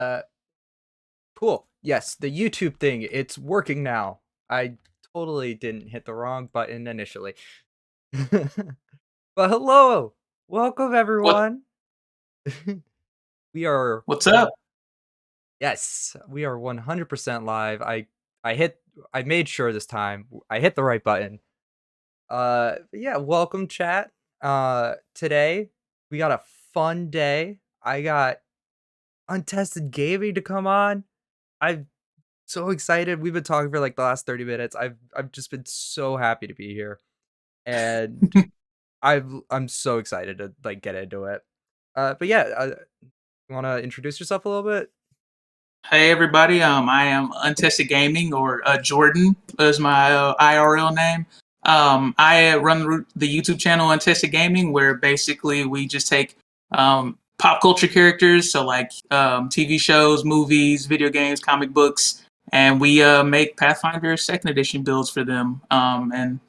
Uh, cool. Yes, the YouTube thing, it's working now. I totally didn't hit the wrong button initially. But hello! Welcome What everyone. We are what's up? yes, we are 100% live. I made sure this time I hit the right button. Yeah, welcome chat. Today we got a fun day. I got Untested Gaming to come on. I'm so excited. We've been talking for like the last 30 minutes. I've just been so happy to be here. And I'm so excited to like get into it. But yeah, you want to introduce yourself a little bit? Hey everybody, I am Untested Gaming, or Jordan is my IRL name. I run the YouTube channel Untested Gaming, where basically we just take pop culture characters, so like TV shows, movies, video games, comic books, and we make Pathfinder Second Edition builds for them. And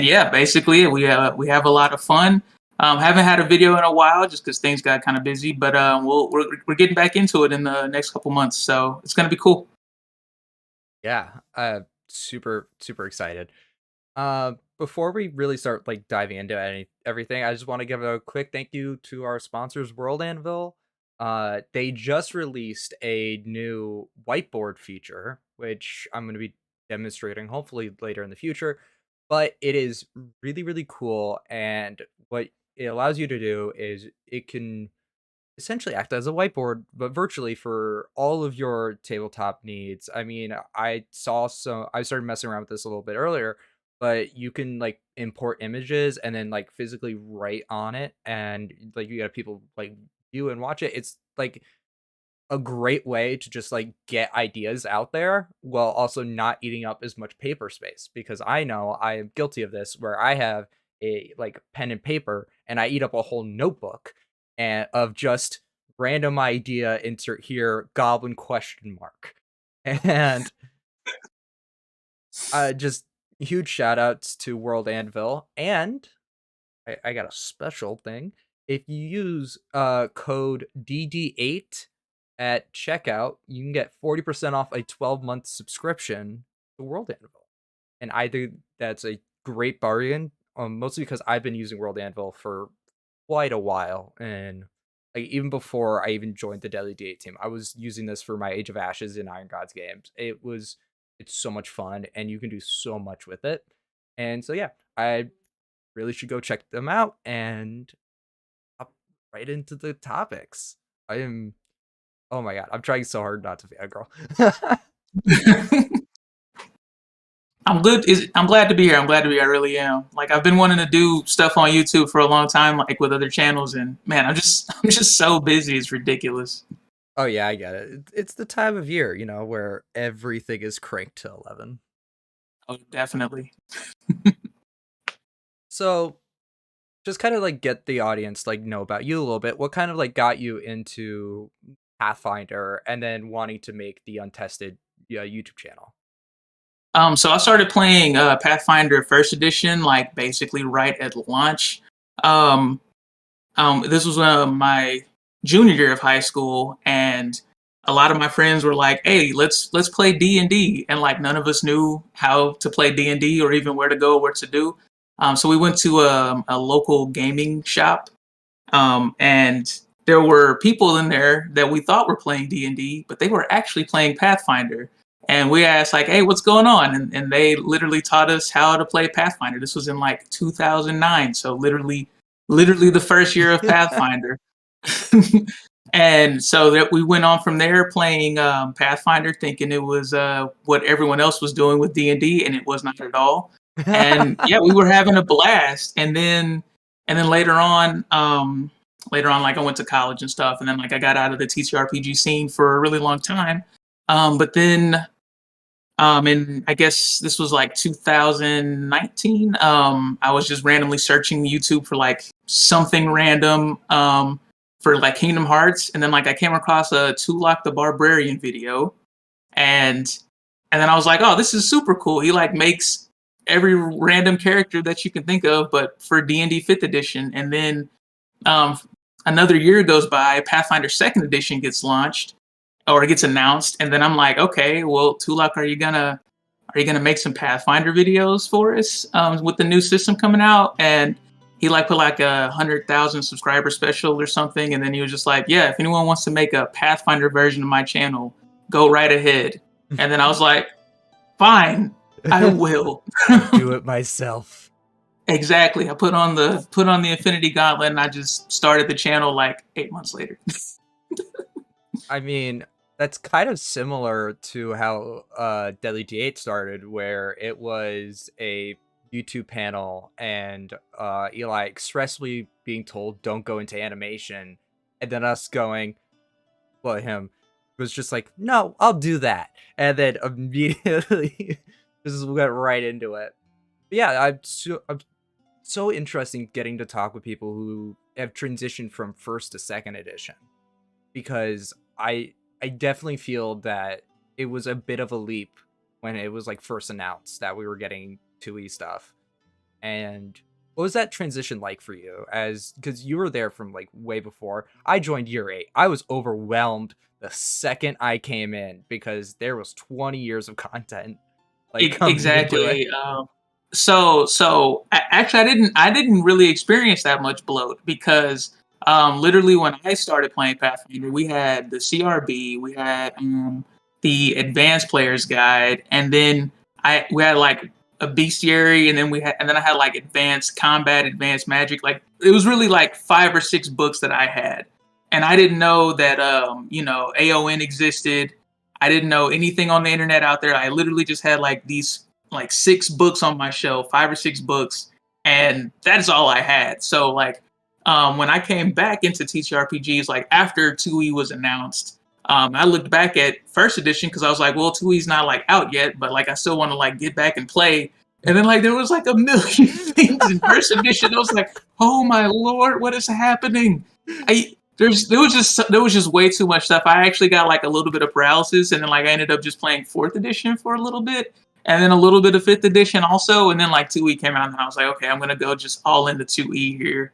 yeah, basically we have a lot of fun. Haven't had a video in a while just because things got kind of busy, but we're getting back into it in the next couple months, so it's gonna be cool. Yeah, super excited. Before we really start like diving into everything, I just want to give a quick thank you to our sponsors, World Anvil. They just released a new whiteboard feature, which I'm going to be demonstrating hopefully later in the future. But it is really cool, and what it allows you to do is it can essentially act as a whiteboard, but virtually for all of your tabletop needs. I mean, I started messing around with this a little bit earlier, but you can like import images and then like physically write on it, and like you got people like view and watch it. It's like a great way to just like get ideas out there while also not eating up as much paper space, because I know I am guilty of this where I have a like pen and paper and I eat up a whole notebook and of just random idea, insert here, goblin question mark. And just huge shout outs to World Anvil. And I got a special thing. If you use code dd8 at checkout, you can get 40% off a 12-month subscription to World Anvil. And I think that's a great bargain, mostly because I've been using World Anvil for quite a while. And like even before I even joined the Deadly D8 team, I was using this for my Age of Ashes and Iron Gods games. It's so much fun, and you can do so much with it. And so yeah, I really should go check them out and hop right into the topics. I am oh my god, I'm trying so hard not to be a girl. I'm glad to be here. I'm glad to be here. I really am. Like, I've been wanting to do stuff on YouTube for a long time, like with other channels, and man, I'm just so busy. It's ridiculous. Oh yeah, I get it. It's the time of year, where everything is cranked to 11. Oh, definitely. So, just kind of like get the audience like know about you a little bit. What kind of like got you into Pathfinder and then wanting to make the Untested YouTube channel? So I started playing Pathfinder First Edition, like basically right at launch. Um, this was my junior year of high school, and a lot of my friends were like, "Hey, let's play D&D," and like none of us knew how to play D&D or even where to go, what to do. So we went to a local gaming shop, and there were people in there that we thought were playing D&D, but they were actually playing Pathfinder. And we asked like, "Hey, what's going on?" And they literally taught us how to play Pathfinder. This was in like 2009, so literally the first year of Pathfinder. And so that we went on from there playing Pathfinder, thinking it was what everyone else was doing with D&D, and it was not at all. And yeah, we were having a blast. And then later on, like I went to college and stuff, and then like I got out of the TTRPG scene for a really long time. But then and I guess this was like 2019. I was just randomly searching YouTube for like something random for like Kingdom Hearts, and then like I came across a Tulak the Barbarian video, and and then I was like, oh, this is super cool. He like makes every random character that you can think of, but for D&D Fifth Edition. And then um, another year goes by, Pathfinder Second Edition gets launched, or it gets announced, and then I'm like, okay, well, Tulak, are you gonna make some Pathfinder videos for us with the new system coming out? And he like put like 100,000 subscriber special or something, and then he was just like, yeah, if anyone wants to make a Pathfinder version of my channel, go right ahead. And then I was like, fine, I will. Do it myself. Exactly. I put on the Infinity Gauntlet, and I just started the channel like 8 months later. I mean, that's kind of similar to how Deadly D8 started, where it was a YouTube panel and Eli expressly being told don't go into animation, and then us going, well, him was just like, no, I'll do that, and then immediately just went right into it. But yeah, I'm so interesting getting to talk with people who have transitioned from first to second edition, because I definitely feel that it was a bit of a leap when it was like first announced that we were getting 2E stuff. And what was that transition like for you? As because you were there from like way before. I joined year 8. I was overwhelmed the second I came in because there was 20 years of content like coming into it. Exactly. Actually, I didn't really experience that much bloat because literally when I started playing Pathfinder, we had the CRB, we had the Advanced Player's Guide, and then we had like a Bestiary, and then I had like Advanced Combat, Advanced Magic. Like it was really like 5 or 6 books that I had, and I didn't know that AON existed. I didn't know anything on the internet out there. I literally just had like these like 6 books on my shelf, 5 or 6 books, and that's all I had. So like when I came back into TTRPGs, like after 2E was announced, I looked back at first edition because I was like, well, 2E's not like out yet, but like I still want to like get back and play. And then like there was like a million things in first edition. I was like, oh my lord, what is happening? There was just way too much stuff. I actually got like a little bit of paralysis, and then like I ended up just playing 4th edition for a little bit, and then a little bit of 5th edition also, and then like 2E came out, and I was like, okay, I'm gonna go just all into 2E here.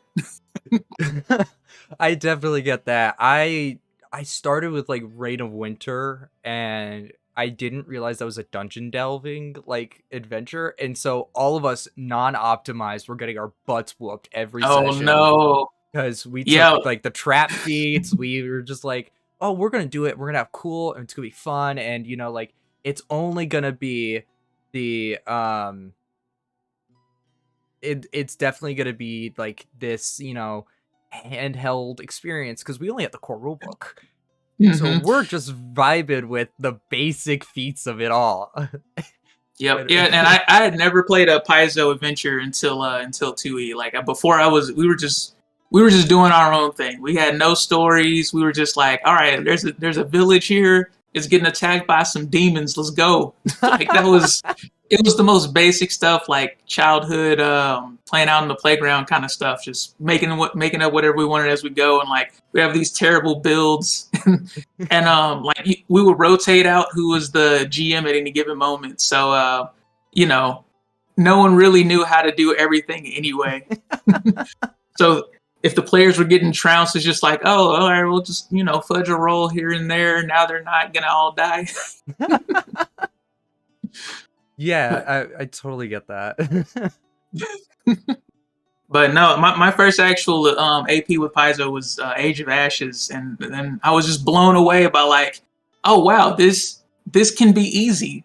I definitely get that. I started with like Reign of Winter, and I didn't realize that was a dungeon delving like adventure, and so all of us non-optimized were getting our butts whooped every Oh session. no. Because we Yeah. took like the trap feats, we were just like, oh, we're gonna do it, we're gonna have cool, and it's gonna be fun, and you know, like it's only gonna be the it's definitely gonna be like this, you know, handheld experience because we only have the core rulebook. So we're just vibing with the basic feats of it all. Yep. Yeah, and I had never played a Paizo adventure until 2E. Like before we were just doing our own thing. We had no stories. We were just like, all right, there's a village here. It's getting attacked by some demons. Let's go. Like it was the most basic stuff, like childhood playing out in the playground kind of stuff, just making up whatever we wanted as we go. And like we have these terrible builds, and like we would rotate out who was the GM at any given moment. So no one really knew how to do everything anyway. So if the players were getting trounced, it's just like, oh, all right, we'll just fudge a roll here and there. Now they're not gonna all die. Yeah, I totally get that. But no, my first actual AP with Paizo was Age of Ashes, and then I was just blown away by like, oh wow, this can be easy.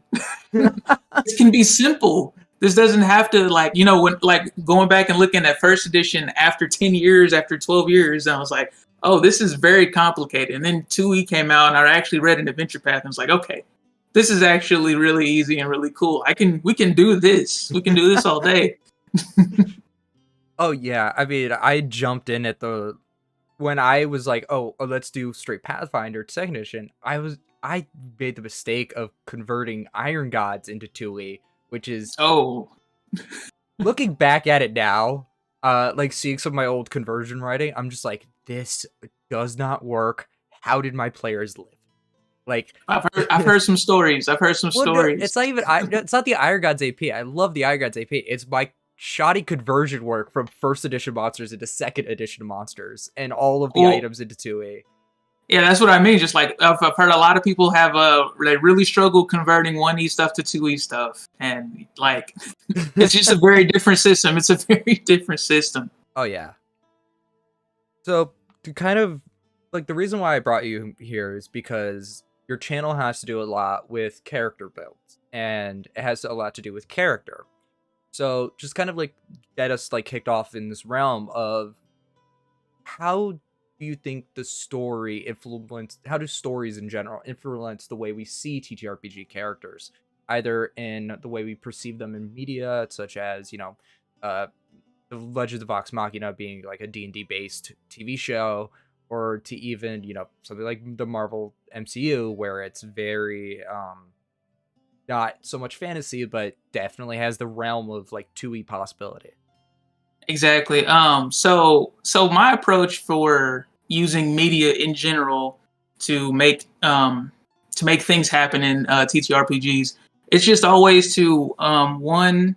This can be simple. This doesn't have to when like going back and looking at first edition after 10 years, after 12 years, I was like, oh, this is very complicated. And then 2E came out, and I actually read an adventure path, and was like, okay, this is actually really easy and really cool. We can do this. We can do this all day. Oh yeah, I mean, I jumped in at when I was like, oh, let's do straight Pathfinder 2nd edition. I made the mistake of converting Iron Gods into 2E, which is looking back at it now, like seeing some of my old conversion writing, I'm just like, this does not work. How did my players live? Like I've heard some stories. Well, stories. No, it's not even it's not the Iron Gods AP. I love the Iron Gods AP. It's my shoddy conversion work from 1st edition monsters into 2nd edition monsters and all of the items into 2E. Yeah, that's what I mean. Just like I've heard a lot of people have they really struggle converting 1E stuff to 2E stuff, and like it's just a very different system. It's a very different system. Oh yeah. So to kind of like the reason why I brought you here is because your channel has to do a lot with character builds, and it has a lot to do with character. So just kind of like get us like kicked off in this realm of how do you think the story influence how do stories in general influence the way we see TTRPG characters, either in the way we perceive them in media, such as, uh the Legends of Vox Machina being like a D&D based TV show, or to even, something like the Marvel MCU where it's very not so much fantasy, but definitely has the realm of like 2E possibility. Exactly. So my approach for using media in general to make things happen in TTRPGs, it's just always to one,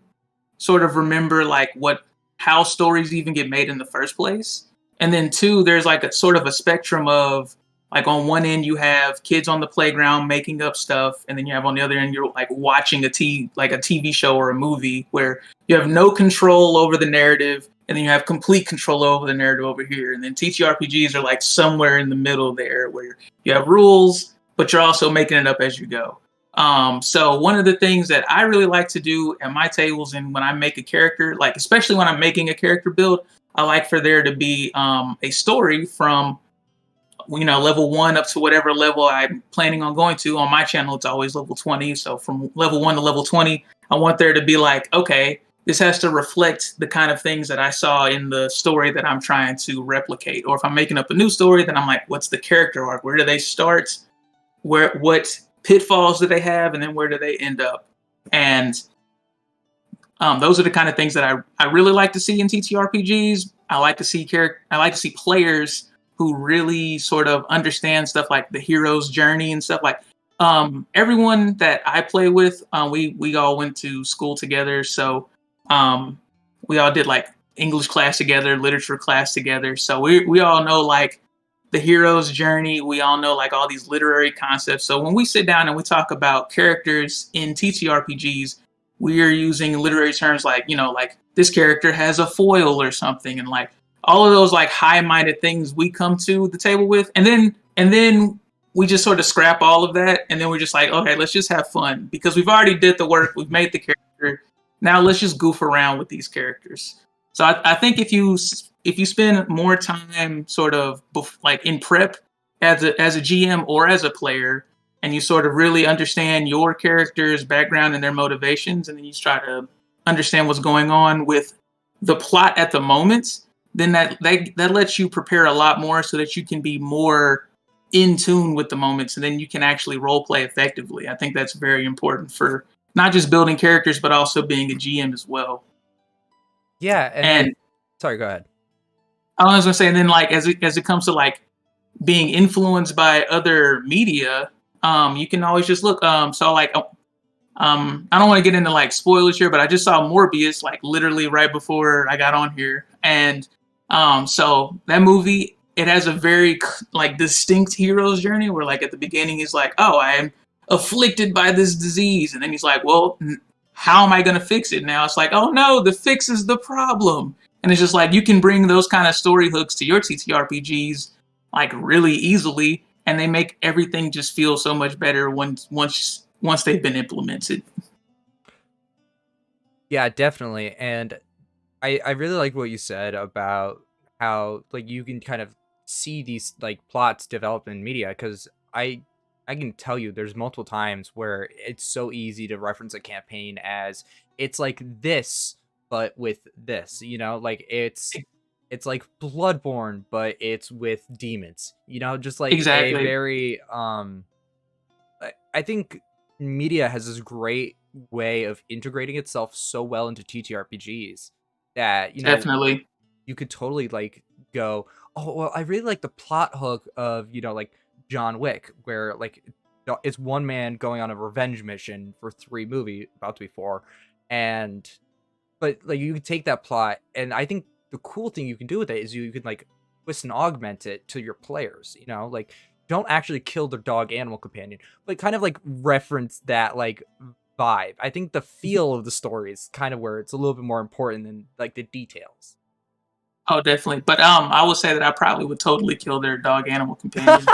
sort of remember like what how stories even get made in the first place, and then two, there's like a sort of a spectrum of like on one end you have kids on the playground making up stuff, and then you have on the other end you're like watching a TV show or a movie where you have no control over the narrative, and then you have complete control over the narrative over here. And then TTRPGs are like somewhere in the middle there where you have rules, but you're also making it up as you go. So one of the things that I really like to do at my tables and when I make a character, like especially when I'm making a character build, I like for there to be a story from level 1 up to whatever level I'm planning on going to. On my channel, it's always level 20. So from level 1 to level 20, I want there to be like, okay, this has to reflect the kind of things that I saw in the story that I'm trying to replicate. Or if I'm making up a new story, then I'm like, what's the character arc? Where do they start? What pitfalls do they have? And then where do they end up? And those are the kind of things that I really like to see in TTRPGs. I like to see players who really sort of understand stuff like the hero's journey and stuff like. Everyone that I play with, we all went to school together, so we all did like English class together, literature class together. So we all know like the hero's journey. We all know like all these literary concepts. So when we sit down and we talk about characters in TTRPGs, we are using literary terms like, like this character has a foil or something, and like all of those like high-minded things we come to the table with, and then we just sort of scrap all of that, and then we're just like, okay, let's just have fun because we've already did the work, we've made the character. Now let's just goof around with these characters. So I think if you spend more time sort of like in prep as a GM or as a player, and you sort of really understand your character's background and their motivations, and then you try to understand what's going on with the plot at the moment, then that lets you prepare a lot more so that you can be more in tune with the moments, and then you can actually role play effectively. I think that's very important for not just building characters, but also being a GM as well. Yeah, and like, And sorry, go ahead. I was gonna say, and then like as it comes to like being influenced by other media, you can always just look. So like, I don't want to get into like spoilers here, but I just saw Morbius like literally right before I got on here, and so that movie, it has a very like distinct hero's journey where like at the beginning he's like, oh, I am afflicted by this disease, and then he's like, well, how am I gonna fix it? Now it's like, oh no, the fix is the problem. And it's just like you can bring those kind of story hooks to your TTRPGs like really easily, and they make everything just feel so much better once they've been implemented. Yeah, definitely. And I really like what you said about how like you can kind of see these like plots develop in media, because I can tell you there's multiple times where it's so easy to reference a campaign as it's like this but with this, like it's like Bloodborne but it's with demons, just like a Exactly. very I think media has this great way of integrating itself so well into TTRPGs that, Definitely. you could totally like go, oh, well, I really like the plot hook of, like John Wick, where like it's one man going on a revenge mission for 3 movie, about to be 4. And, but like you can take that plot, and I think the cool thing you can do with it is you can like twist and augment it to your players, like don't actually kill their dog animal companion, but kind of like reference that like vibe. I think the feel of the story is kind of where it's a little bit more important than like the details. Oh, definitely. But I would say that I probably would totally kill their dog animal companion.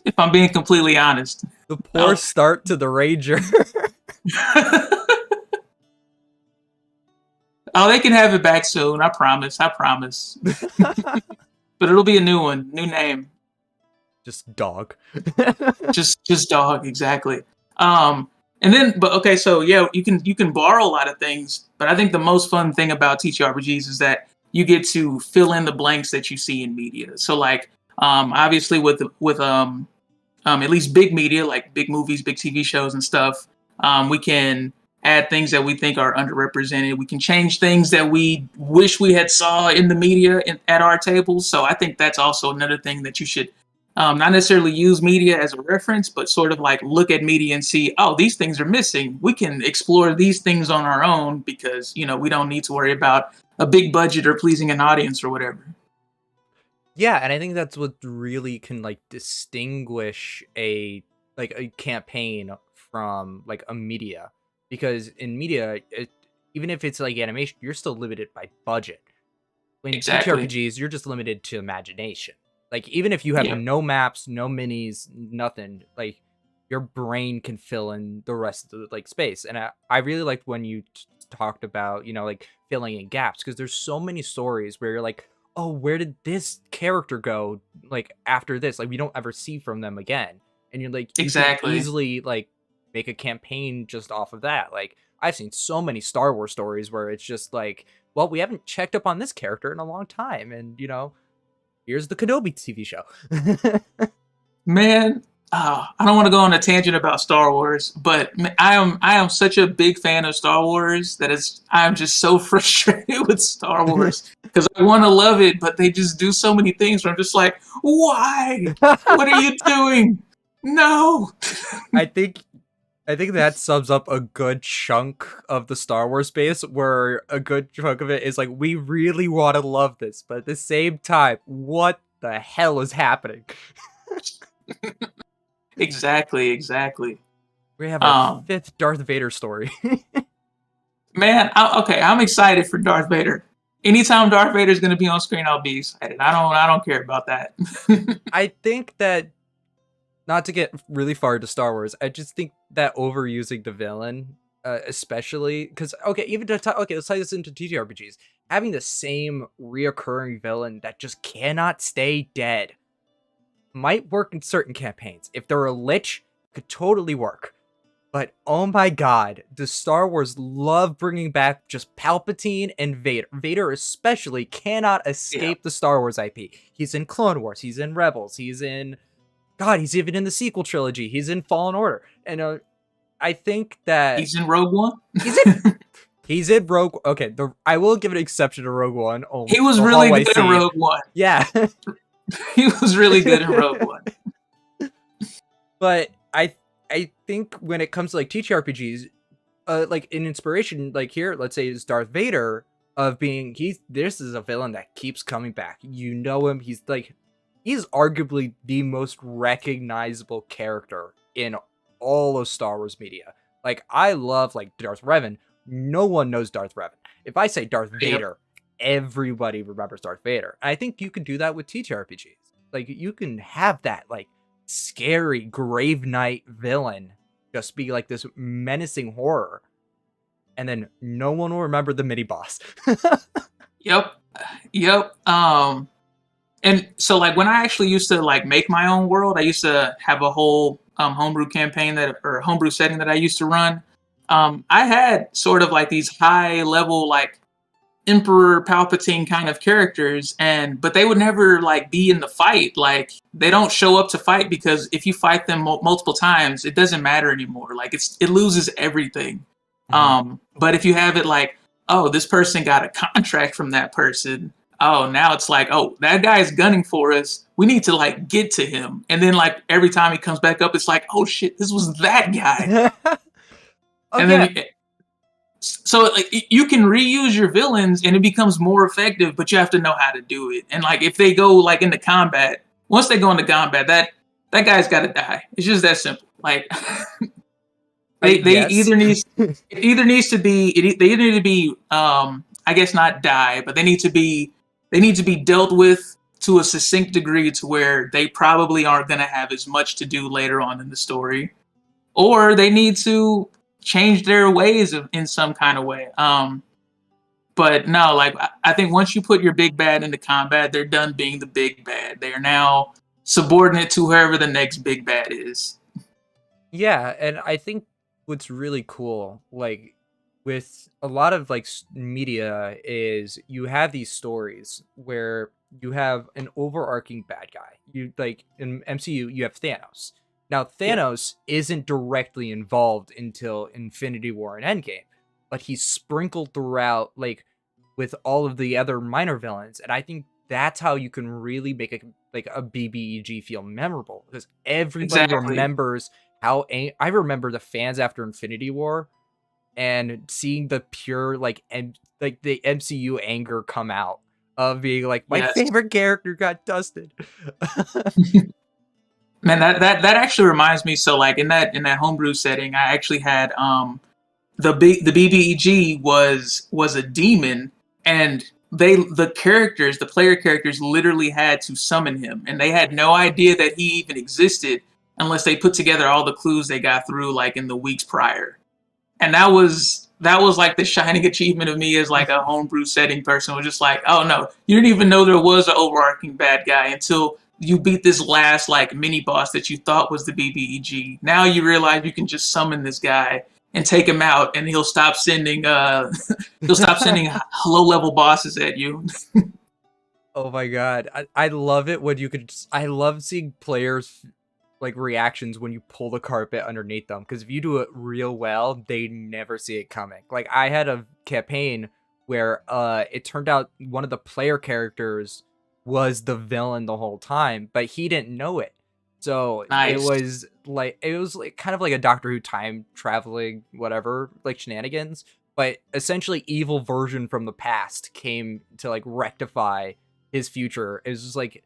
If I'm being completely honest. The poor Oh. start to the Ranger. Oh, they can have it back soon. I promise. I promise. But it'll be a new one, new name. Just dog. Just dog, exactly. And then, but okay, so yeah, you can borrow a lot of things, but I think the most fun thing about TTRPGs is that you get to fill in the blanks that you see in media. So like, obviously with at least big media like big movies, big TV shows and stuff, we can add things that we think are underrepresented. We can change things that we wish we had saw in the media at our tables. So I think that's also another thing that you should not necessarily use media as a reference, but sort of like look at media and see, oh, these things are missing. We can explore these things on our own because, we don't need to worry about a big budget or pleasing an audience or whatever. Yeah, and I think that's what really can like distinguish a campaign from like a media, because in media, even if it's like animation, you're still limited by budget. When Exactly. TTRPGs, you're just limited to imagination. Like even if you have Yep. no maps, no minis, nothing, like your brain can fill in the rest of the like space. And I really liked when you talked about, like filling in gaps, because there's so many stories where you're like, oh, where did this character go like after this? Like we don't ever see from them again. And you're like, you can Exactly. easily like make a campaign just off of that. Like I've seen so many Star Wars stories where it's just like, well, we haven't checked up on this character in a long time, and here's the Kenobi TV show. Man, I don't want to go on a tangent about Star Wars, but I am such a big fan of Star Wars that I'm just so frustrated with Star Wars because I want to love it, but they just do so many things where I'm just like, why? What are you doing? No. I think I think that sums up a good chunk of the Star Wars space, where a good chunk of it is like, we really want to love this, but at the same time, what the hell is happening? Exactly, exactly. We have our Um, fifth Darth Vader story. Man, okay, I'm excited for Darth Vader. Anytime Darth Vader is going to be on screen, I'll be excited. I don't care about that. I think that, not to get really far into Star Wars, I just think that overusing the villain, especially because, okay, okay, let's tie this into TTRPGs. Having the same reoccurring villain that just cannot stay dead might work in certain campaigns. If they're a lich, could totally work. But oh my god, does Star Wars love bringing back just Palpatine and Vader. Vader especially cannot Yeah, escape the Star Wars IP. He's in Clone Wars, he's in Rebels, he's in... God, he's even in the sequel trilogy, he's in Fallen Order. And I think that... he's in Rogue One. He's in... He's in Rogue... Okay, I will give an exception to Rogue One, only He was the really hallway good in scene. Rogue One. Yeah. He was really good in Rogue One. But I think when it comes to like TTRPGs, like an inspiration, like here, let's say is Darth Vader, of being this is a villain that keeps coming back. You know him. He's arguably the most recognizable character in all of Star Wars media. Like I love like Darth Revan. No one knows Darth Revan. If I say Darth Yep. Vader, everybody remembers Darth Vader. And I think you can do that with TTRPGs. Like you can have that like scary Grave Knight villain just be like this menacing horror, and then no one will remember the mini boss. Yep. Yep. And so like when I actually used to like make my own world, I used to have a whole homebrew campaign or homebrew setting that I used to run. I had sort of like these high level like Emperor Palpatine kind of characters, but they would never like be in the fight. Like they don't show up to fight because if you fight them multiple times, it doesn't matter anymore. Like it loses everything. Mhm. But if you have it like, oh, this person got a contract from that person. Oh, now it's like, oh, that guy is gunning for us. We need to like get to him. And then like every time he comes back up, it's like, oh shit, this was that guy. Oh And yeah, then so like you can reuse your villains and it becomes more effective, but you have to know how to do it. And like if they go like into combat, once they go into Gambit, that guy's got to die. It's just that simple. Like they Yes. either needs it either needs to be they either need to be I guess not die, but they need to be dealt with to a succinct degree to where they probably aren't going to have as much to do later on in the story, or they need to change their ways in some kind of way. But no, like I think once you put your big bad into combat, they're done being the big bad. They are now subordinate to whoever the next big bad is. Yeah, and I think what's really cool, like with a lot of like media, is you have these stories where you have an overarching bad guy. You like in MCU, you have Thanos. Now Yeah, Thanos isn't directly involved until Infinity War and Endgame, but he's sprinkled throughout like with all of the other minor villains, and I think that's how you can really make a BBEG feel memorable because everybody exactly. remembers how I remember the fans after Infinity War and seeing the pure like the MCU anger come out of being like my Yes. favorite character got dusted. Man, that actually reminds me. So like in that homebrew setting, I actually had the BBEG was a demon, and the player characters literally had to summon him, and they had no idea that he even existed unless they put together all the clues they got through like in the weeks prior. And that was like the shining achievement of me as like a homebrew setting person. Was just like, oh no, you didn't even know there was an overarching bad guy until you beat this last like mini boss that you thought was the BBEG. Now you realize you can just summon this guy and take him out, and he'll stop sending he'll stop sending low level bosses at you. Oh my god. I love it when you could I love seeing players like reactions when you pull the carpet underneath them because if you do it real well, they never see it coming. Like I had a campaign where it turned out one of the player characters was the villain the whole time, but he didn't know it. So Nice. it was like kind of like a Doctor Who time traveling whatever, like shenanigans, but essentially evil version from the past came to like rectify his future. It was just like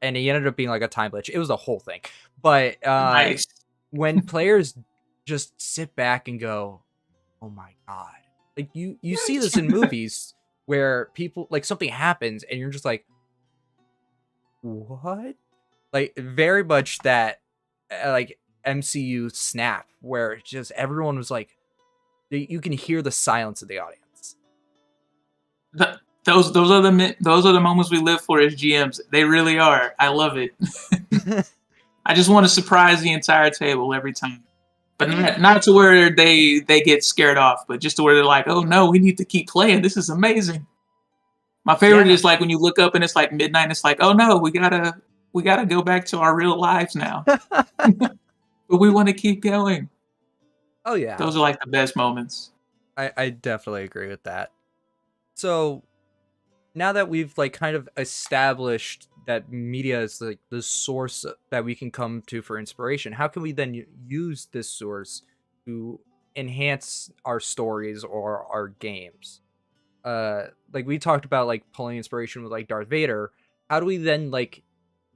and he ended up being like a time glitch. It was a whole thing. But Nice. when players just sit back and go, "Oh my god!" Like you see this in movies where people like something happens and you're just like, "What?" Like very much that like MCU snap where it's just everyone was like, you can hear the silence of the audience. Those are the moments we live for as GMs. They really are. I love it. I just want to surprise the entire table every time, but not to where they get scared off, but just to where they're like, oh no, we need to keep playing. This is amazing. My favorite Yeah. is like when you look up and it's like midnight. And it's like, oh no, we gotta go back to our real lives now, but we want to keep going. Oh yeah. Those are like the best moments. I definitely agree with that. So now that we've like kind of established that media is like the source that we can come to for inspiration, how can we then use this source to enhance our stories or our games? Like we talked about like pulling inspiration with like Darth Vader. How do we then like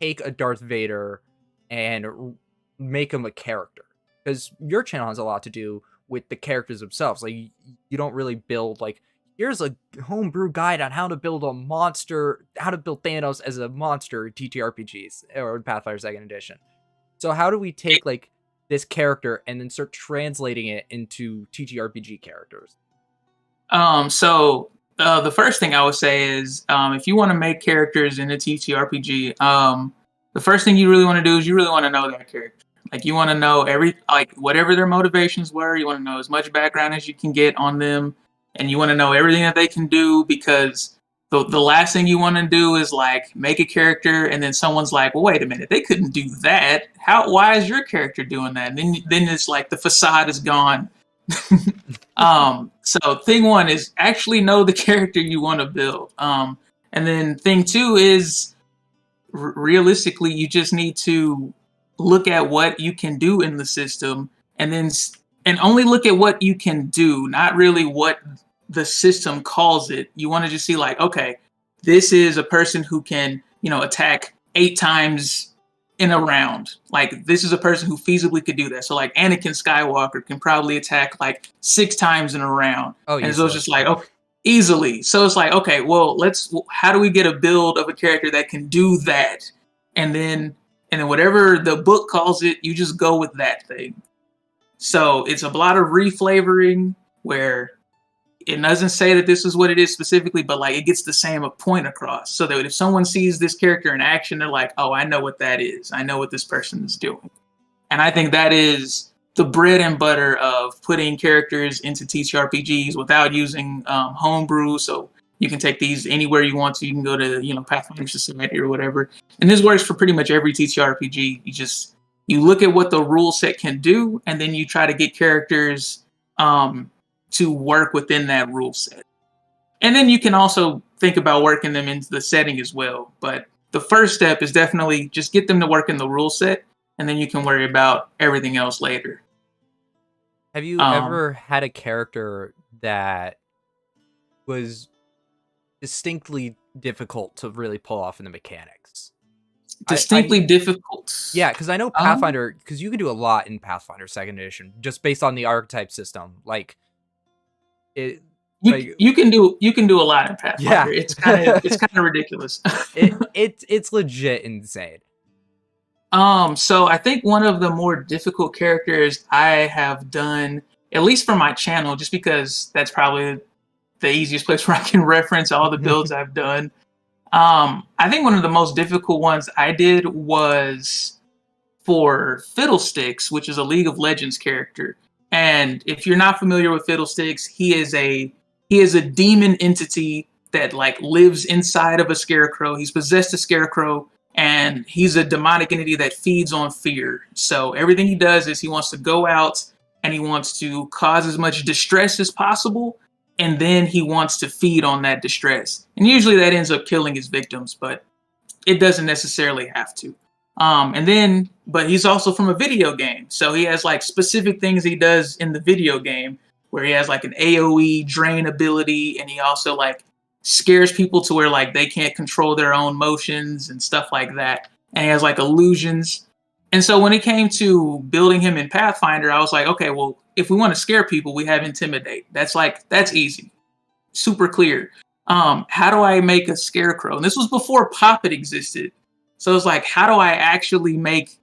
take a Darth Vader and make him a character? Because your channel has a lot to do with the characters themselves. Like you don't really build like here's a homebrew guide on how to build a monster, how to build Thanos as a monster in TTRPGs or Pathfinder Second Edition. So how do we take like this character and then start translating it into TTRPG characters? The first thing I would say is if you want to make characters in a TTRPG, the first thing you really want to do is you really want to know that character. Like you want to know whatever their motivations were. You want to know as much background as you can get on them, and you want to know everything that they can do because the last thing you want to do is like make a character and then someone's like, well, wait a minute, they couldn't do that. Why is your character doing that? And then it's like the facade is gone. So thing one is actually know the character you want to build. And then thing two is realistically, you just need to look at what you can do in the system and only look at what you can do, not really what the system calls it. You want to just see like, okay, this is a person who can, attack 8 times in a round. Like this is a person who feasibly could do that. So like Anakin Skywalker can probably attack like 6 times in a round. Oh, And so it's easily. just like, oh, easily. So it's like, okay, well, how do we get a build of a character that can do that? And then whatever the book calls it, you just go with that thing. So it's a lot of reflavoring where it doesn't say that this is what it is specifically, but like it gets the same point across. So that if someone sees this character in action, they're like, oh, I know what that is. I know what this person is doing. And I think that is the bread and butter of putting characters into TTRPGs without using homebrew. So you can take these anywhere you want to. You can go to, Pathfinder Society or whatever. And this works for pretty much every TTRPG. You look at what the rule set can do, and then you try to get characters to work within that rule set. And then you can also think about working them into the setting as well. But the first step is definitely just get them to work in the rule set, and then you can worry about everything else later. Have you ever had a character that was distinctly difficult to really pull off in the mechanics? Distinctly difficult. Yeah, because I know Pathfinder, because you can do a lot in Pathfinder 2nd Edition, just based on the archetype system. Like, it... You can do a lot in Pathfinder. Yeah. It's kind of ridiculous. It's legit insane. So I think one of the more difficult characters I have done, at least for my channel, just because that's probably the easiest place where I can reference all the builds I've done. I think one of the most difficult ones I did was for Fiddlesticks, which is a League of Legends character. And if you're not familiar with Fiddlesticks, he is a demon entity that like lives inside of a scarecrow. He's possessed a scarecrow, and he's a demonic entity that feeds on fear. So everything he does is he wants to go out and he wants to cause as much distress as possible, and then he wants to feed on that distress. And usually that ends up killing his victims, but it doesn't necessarily have to. But he's also from a video game. So he has like specific things he does in the video game where he has like an AoE drain ability, and he also like scares people to where like they can't control their own motions and stuff like that. And he has like illusions. And so when it came to building him in Pathfinder, I was like, okay, well, if we want to scare people, we have Intimidate. That's easy. Super clear. How do I make a scarecrow? And this was before Poppet existed. So it's like, how do I actually make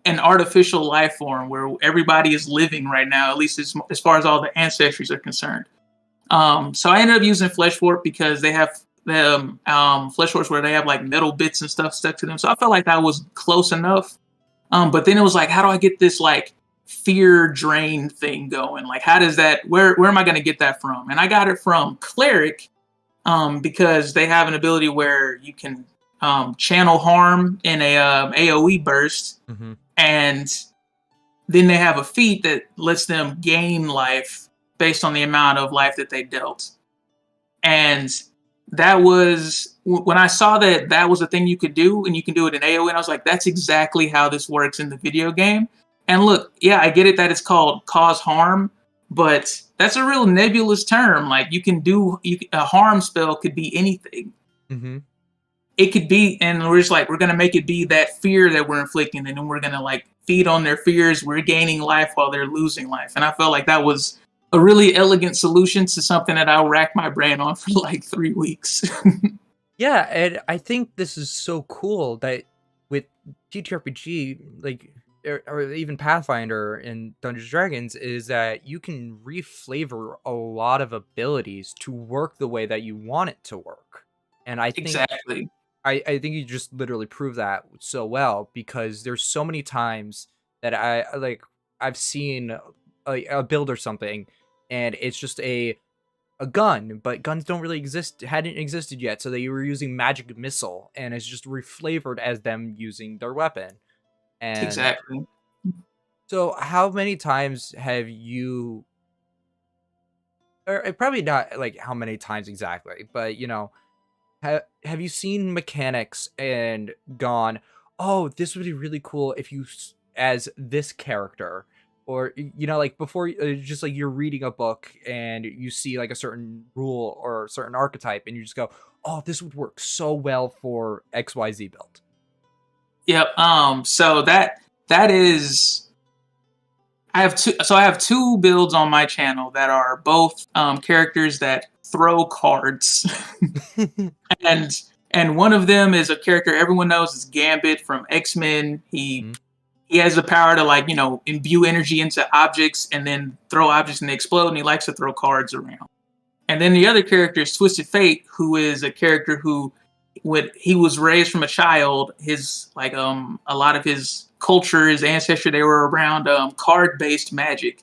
an artificial life form where everybody is living right now, at least as far as all the ancestries are concerned? So I ended up using Flesh Warp because they have Flesh Warps where they have like metal bits and stuff stuck to them. So I felt like that was close enough. But then it was like, how do I get this like fear drain thing going? Like, how does that, where am I going to get that from? And I got it from Cleric, because they have an ability where you can channel harm in a AoE burst. Mm-hmm. And then they have a feat that lets them gain life based on the amount of life that they dealt. And that was, when I saw that was a thing you could do, and you can do it in AoE, and I was like, that's exactly how this works in the video game. And look, yeah, I get it that it's called cause harm, but that's a real nebulous term. Like a harm spell could be anything. Mm-hmm. It could be, and we're just like, we're going to make it be that fear that we're inflicting, and then we're going to like feed on their fears. We're gaining life while they're losing life. And I felt like that was a really elegant solution to something that I racked my brain on for like 3 weeks. Yeah, and I think this is so cool that with TTRPG, like, or even Pathfinder and Dungeons & Dragons, is that you can reflavor a lot of abilities to work the way that you want it to work. And I think exactly. I think you just literally prove that so well, because there's so many times that I've seen a build or something, and it's just a gun, but guns don't really hadn't existed yet, so they were using magic missile, and it's just reflavored as them using their weapon. And exactly. So how many times have you, or probably not like how many times exactly, but have you seen mechanics and gone, oh, this would be really cool if you as this character? Or, like before, just like you're reading a book and you see like a certain rule or a certain archetype, and you just go, oh, this would work so well for XYZ build. Yep. So that is I have two. So I have two builds on my channel that are both characters that throw cards, and and one of them is a character everyone knows is Gambit from X-Men. Mhm. He has the power to like imbue energy into objects and then throw objects and they explode. And he likes to throw cards around. And then the other character is Twisted Fate, who is a character who, when he was raised from a child, his a lot of his culture, his ancestry, they were around card based magic.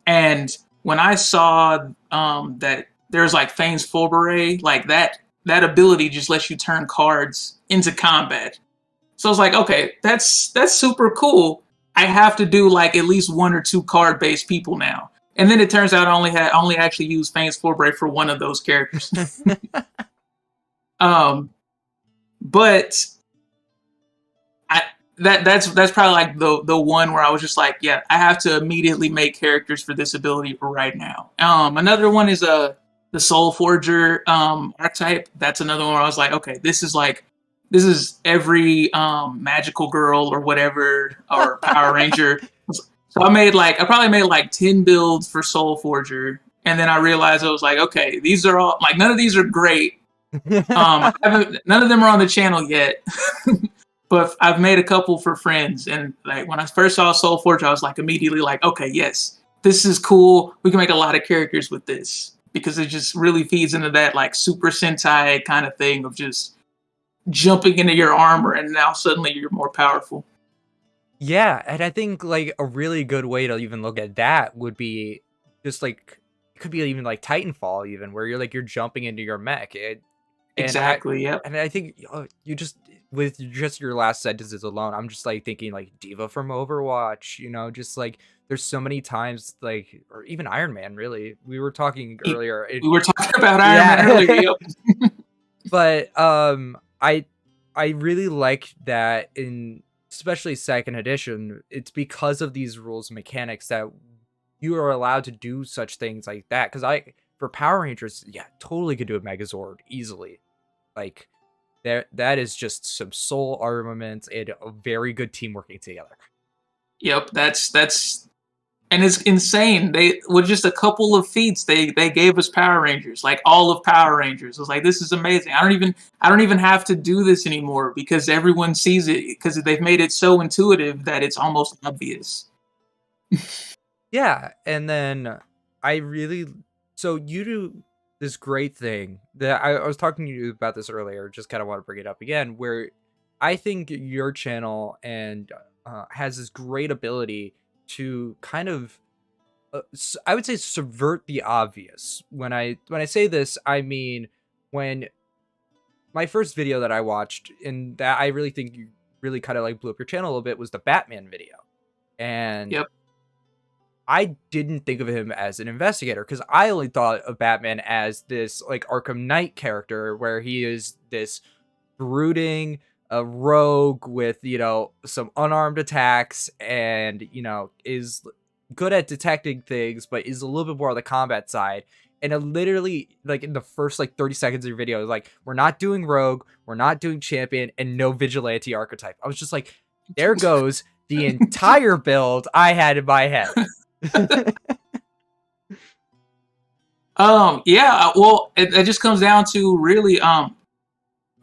And when I saw that there's like Thane's Fulberet, like that ability just lets you turn cards into combat. So I was like, okay, that's super cool. I have to do like at least one or two card based people now. And then it turns out I only actually used Thane's Fulberet for one of those characters. But I that's probably like the one where I was just like, yeah, I have to immediately make characters for this ability right now. Another one is the Soul Forger archetype. That's another one where I was like, okay, this is every magical girl or whatever or Power Ranger. So I probably made like 10 builds for Soul Forger, and then I realized I was like, okay, these are all like none of these are great. None of them are on the channel yet, but I've made a couple for friends. And like when I first saw Soul Forger, I was like immediately like, okay, yes, this is cool. We can make a lot of characters with this because it just really feeds into that like Super Sentai kind of thing of just jumping into your armor and now suddenly you're more powerful. Yeah, and I think like a really good way to even look at that would be just like it could be even like Titanfall, even where you're jumping into your mech. And Exactly. Yep. I think you just with just your last sentences alone, I'm just like thinking like Diva from Overwatch, just like there's so many times like or even Iron Man. Really, we were talking earlier. We were talking about Iron Man earlier. Yep. But I really like that in especially second edition. It's because of these rules and mechanics that you are allowed to do such things like that. Because for Power Rangers, yeah, totally could do a Megazord easily. Like that is just some soul armaments and a very good team working together. Yep, that's and it's insane. They with just a couple of feats, they gave us Power Rangers, like all of Power Rangers. I was like, this is amazing. I don't even have to do this anymore because everyone sees it because they've made it so intuitive that it's almost obvious. Yeah, and then so you do this great thing that I was talking to you about this earlier, just kind of want to bring it up again, where I think your channel and has this great ability to kind of I would say subvert the obvious. When I say this, I mean when my first video that I watched and that I really think you really kind of like blew up your channel a little bit was the Batman video. And Yep. I didn't think of him as an investigator because I only thought of Batman as this like Arkham Knight character where he is this brooding a rogue with, some unarmed attacks and, is good at detecting things, but is a little bit more on the combat side. And it literally, like in the first like 30 seconds of your video, like, we're not doing rogue, we're not doing champion, and no vigilante archetype. I was just like, there goes the entire build I had in my head. Yeah, well, it just comes down to really, I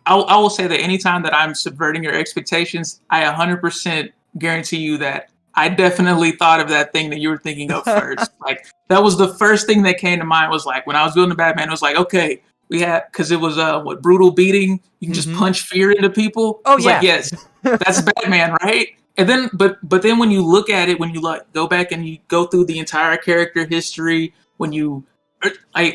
will say that anytime that I'm subverting your expectations, I 100% guarantee you that I definitely thought of that thing that you were thinking of first. Like, that was the first thing that came to mind was like, when I was building the Batman, it was like, okay, we had, because it was, brutal beating. You can just punch fear into people. Oh, yeah. yeah. Like, yes, that's Batman, right? And then, but then when you look at it, when you like go back and you go through the entire character history, when you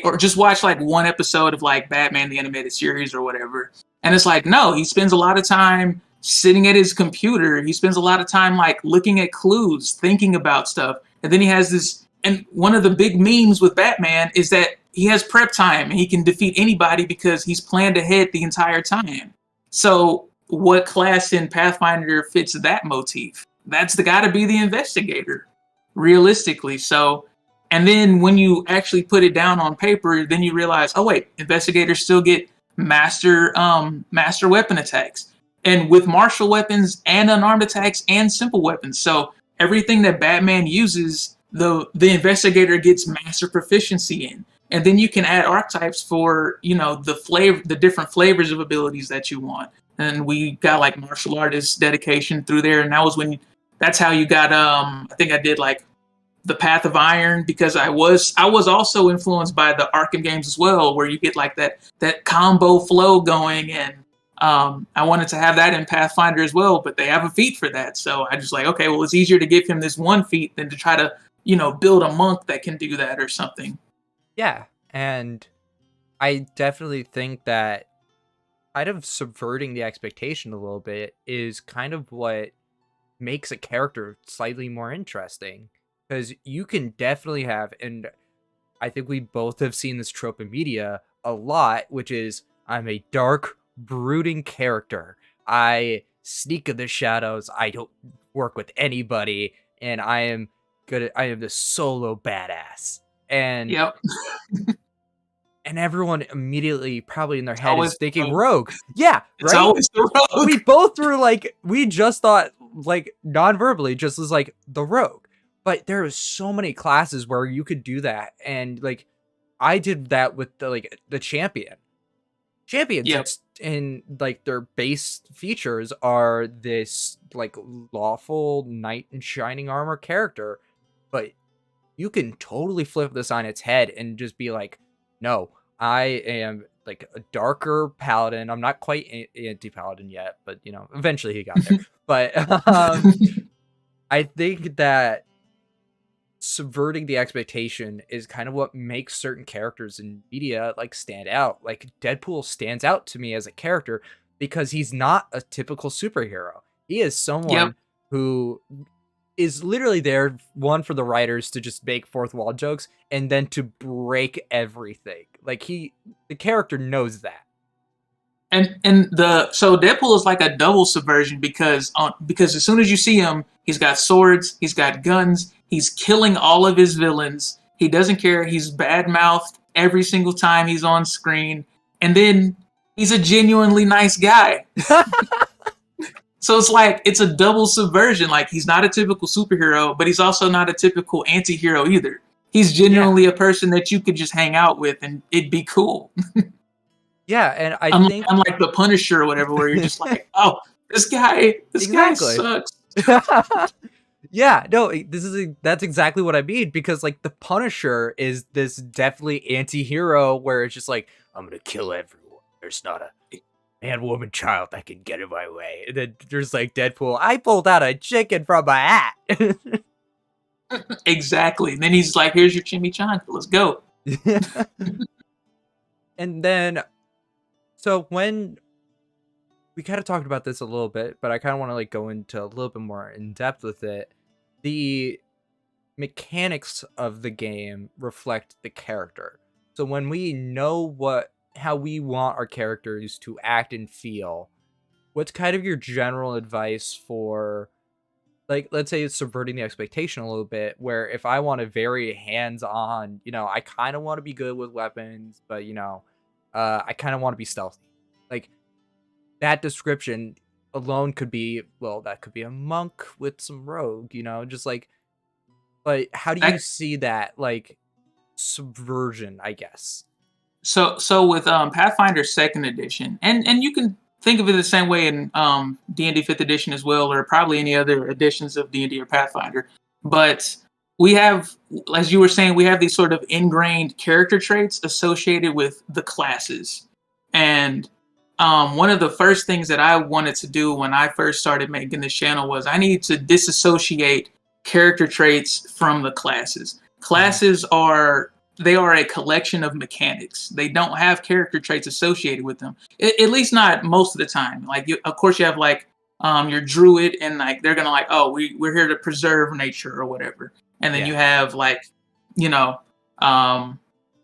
or just watch like one episode of like Batman the animated series or whatever, and it's like, no, he spends a lot of time sitting at his computer. He spends a lot of time like looking at clues, thinking about stuff, and then he has this. And one of the big memes with Batman is that he has prep time and he can defeat anybody because he's planned ahead the entire time. So what class in Pathfinder fits that motif? That's got to be the investigator, realistically. So, and then when you actually put it down on paper, then you realize, oh wait, investigators still get master weapon attacks. and with martial weapons and unarmed attacks and simple weapons. So everything that Batman uses, the investigator gets master proficiency in. And then you can add archetypes for, the different flavors of abilities that you want. And we got like martial artist dedication through there, and that's how you got I think I did like the Path of Iron, because I was also influenced by the Arkham games as well, where you get like that combo flow going, and I wanted to have that in Pathfinder as well, but they have a feat for that. So I just like, okay, well, it's easier to give him this one feat than to try to, build a monk that can do that or something. Yeah, and I definitely think that kind of subverting the expectation a little bit is kind of what makes a character slightly more interesting. Because you can definitely have, and I think we both have seen this trope in media a lot, which is I'm a dark, brooding character. I sneak in the shadows. I don't work with anybody, and I am the solo badass. And Yep. and everyone immediately probably in their It's head always is thinking the rogue. Yeah, It's right? always the rogue. We both were like, we just thought like non-verbally just was like the rogue. But there are so many classes where you could do that. And like I did that with the champion. Champions Yep. in like their base features are this like lawful knight in shining armor character. But you can totally flip this on its head and just be like, no, I am like a darker paladin. I'm not quite anti-paladin yet, but eventually he got there. But I think that subverting the expectation is kind of what makes certain characters in media like stand out. Like Deadpool stands out to me as a character because he's not a typical superhero. He is someone Yep. who is literally there, one, for the writers to just make fourth wall jokes, and then to break everything. Like the character knows that. So Deadpool is like a double subversion because as soon as you see him, he's got swords, he's got guns, he's killing all of his villains. He doesn't care. He's bad-mouthed every single time he's on screen, and then he's a genuinely nice guy. So it's like it's a double subversion. Like he's not a typical superhero, but he's also not a typical anti-hero either. He's genuinely a person that you could just hang out with and it'd be cool. Yeah, and I think unlike the Punisher or whatever, where you're just like, oh, this guy sucks. Yeah, no, that's exactly what I mean, because like the Punisher is this definitely anti-hero where it's just like, I'm gonna kill everyone. There's not a man, woman, child that can get in my way. And then there's like Deadpool, I pulled out a chicken from my hat. Exactly. And then he's like, here's your chimichanga, let's go. And then so when we kind of talked about this a little bit, but I kind of want to like go into a little bit more in depth with it. The mechanics of the game reflect the character. So when we know how we want our characters to act and feel, what's kind of your general advice for, like, let's say it's subverting the expectation a little bit, where if I want a very hands-on, I kind of want to be good with weapons, but I kind of want to be stealthy. Like that description alone could be, well, that could be a monk with some rogue, just like, but how do you see that like subversion, I guess? So with Pathfinder Second Edition, and you can think of it the same way in D&D Fifth Edition as well, or probably any other editions of D&D or Pathfinder. But we have, as you were saying, we have these sort of ingrained character traits associated with the classes. And one of the first things that I wanted to do when I first started making this channel was I needed to disassociate character traits from the classes. Classes are a collection of mechanics. They don't have character traits associated with them, at least not most of the time. Like, of course, you have like your druid, and like they're gonna like, oh, we're here to preserve nature or whatever. And then you have like,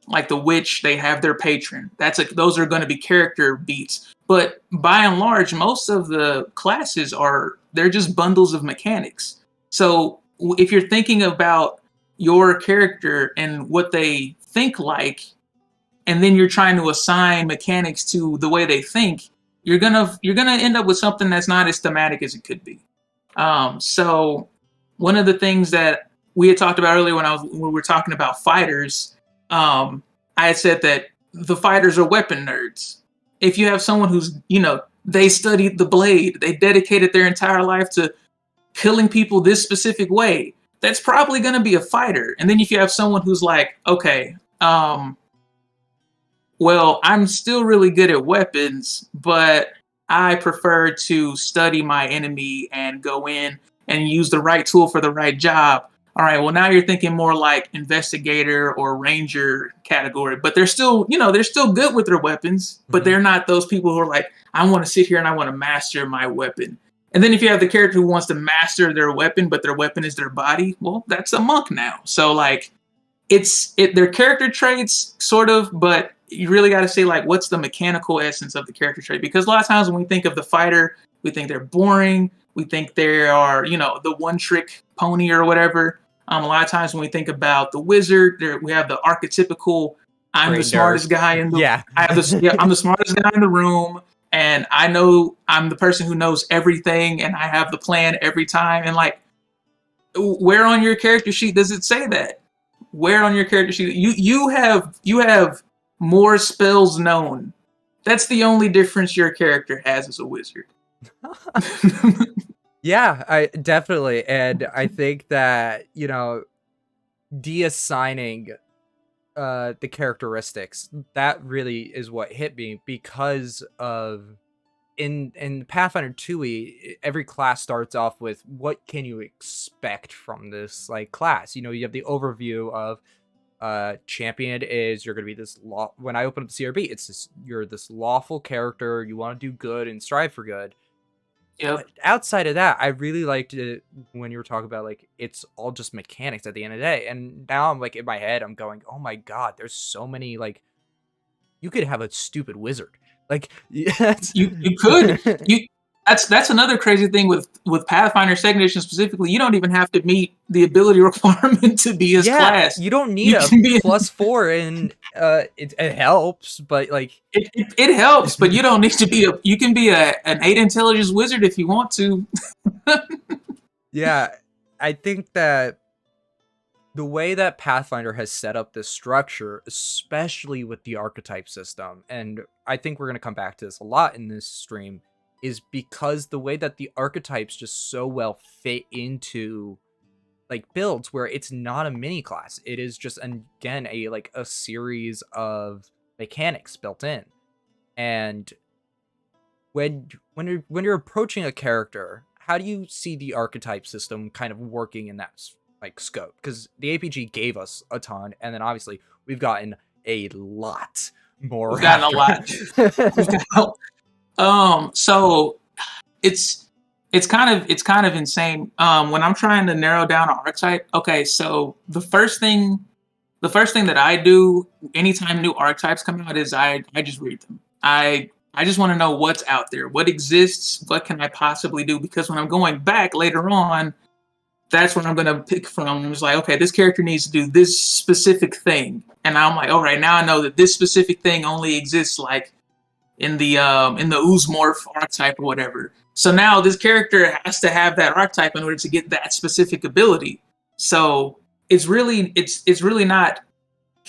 like the witch, they have their patron. Those are going to be character beats. But by and large, most of the classes they're just bundles of mechanics. So if you're thinking about your character and what they think like, and then you're trying to assign mechanics to the way they think, you're gonna end up with something that's not as thematic as it could be. So one of the things that we had talked about earlier when we were talking about fighters, I had said that the fighters are weapon nerds. If you have someone who's, they studied the blade, they dedicated their entire life to killing people this specific way, that's probably going to be a fighter. And then if you have someone who's like, okay, well, I'm still really good at weapons, but I prefer to study my enemy and go in and use the right tool for the right job. All right, well, now you're thinking more like investigator or ranger category, but they're still, they're still good with their weapons, but they're not those people who are like, I want to sit here and I want to master my weapon. And then if you have the character who wants to master their weapon, but their weapon is their body, well, that's a monk now. So like, they're character traits sort of, but you really got to say like, what's the mechanical essence of the character trait? Because a lot of times when we think of the fighter, we think they're boring. We think they are, the one trick pony or whatever. A lot of times when we think about the wizard, we have the archetypical, I'm the smartest guy in the, I'm the smartest guy in the room. And I know I'm the person who knows everything and I have the plan every time. And like, where on your character sheet does it say that? Where on your character sheet? You have more spells known. That's the only difference your character has as a wizard. Yeah, I definitely. And I think that, de-assigning the characteristics, that really is what hit me, because of in Pathfinder 2e, every class starts off with what can you expect from this like class. You have the overview of champion is you're going to be this when I open up the CRB, it's this, you're this lawful character, you want to do good and strive for good. Yep. But outside of that, I really liked it when you were talking about like it's all just mechanics at the end of the day. And now I'm like in my head, I'm going, oh my god, there's so many, like you could have a stupid wizard. Like you could. That's another crazy thing with Pathfinder Second Edition specifically. You don't even have to meet the ability requirement to be his class. You don't need a +4, and it helps, but like it helps, but you don't need to be you can be an 8 intelligence wizard if you want to. Yeah, I think that the way that Pathfinder has set up this structure, especially with the archetype system, and I think we're going to come back to this a lot in this stream, is because the way that the archetypes just so well fit into like builds where it's not a mini class. It is just, again, a series of mechanics built in. And when you're approaching a character, how do you see the archetype system kind of working in that like scope? Because the APG gave us a ton, and then obviously we've gotten a lot more. We've gotten a lot. So it's kind of insane. When I'm trying to narrow down an archetype, okay, so the first thing that I do anytime new archetypes come out is I just read them. I just want to know what's out there, what exists, what can I possibly do? Because when I'm going back later on, that's when I'm going to pick from. I'm just like, okay, this character needs to do this specific thing. And I'm like, all right, now I know that this specific thing only exists like in the Oozemorph archetype or whatever. So now this character has to have that archetype in order to get that specific ability. So it's really not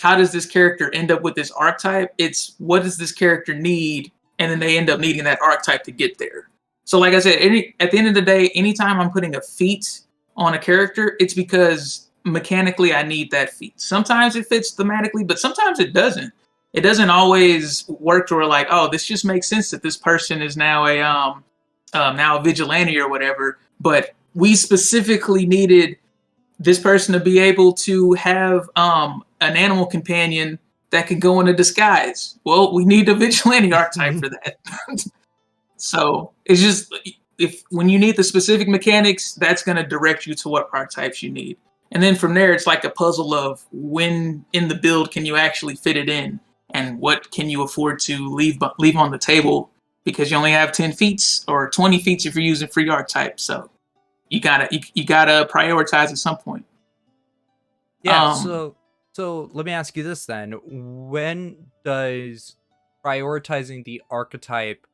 how does this character end up with this archetype? It's what does this character need? And then they end up needing that archetype to get there. So like I said, at the end of the day, anytime I'm putting a feat on a character, it's because mechanically I need that feat. Sometimes it fits thematically, but sometimes it doesn't. It doesn't always work to where like, oh, this just makes sense that this person is now a vigilante or whatever. But we specifically needed this person to be able to have an animal companion that can go into disguise. Well, we need a vigilante archetype for that. So it's just when you need the specific mechanics, that's going to direct you to what archetypes you need. And then from there, it's like a puzzle of when in the build can you actually fit it in, and what can you afford to leave on the table, because you only have 10 feats or 20 feats if you're using free archetypes. So you gotta prioritize at some point. Yeah. So let me ask you this then: when does prioritizing the archetype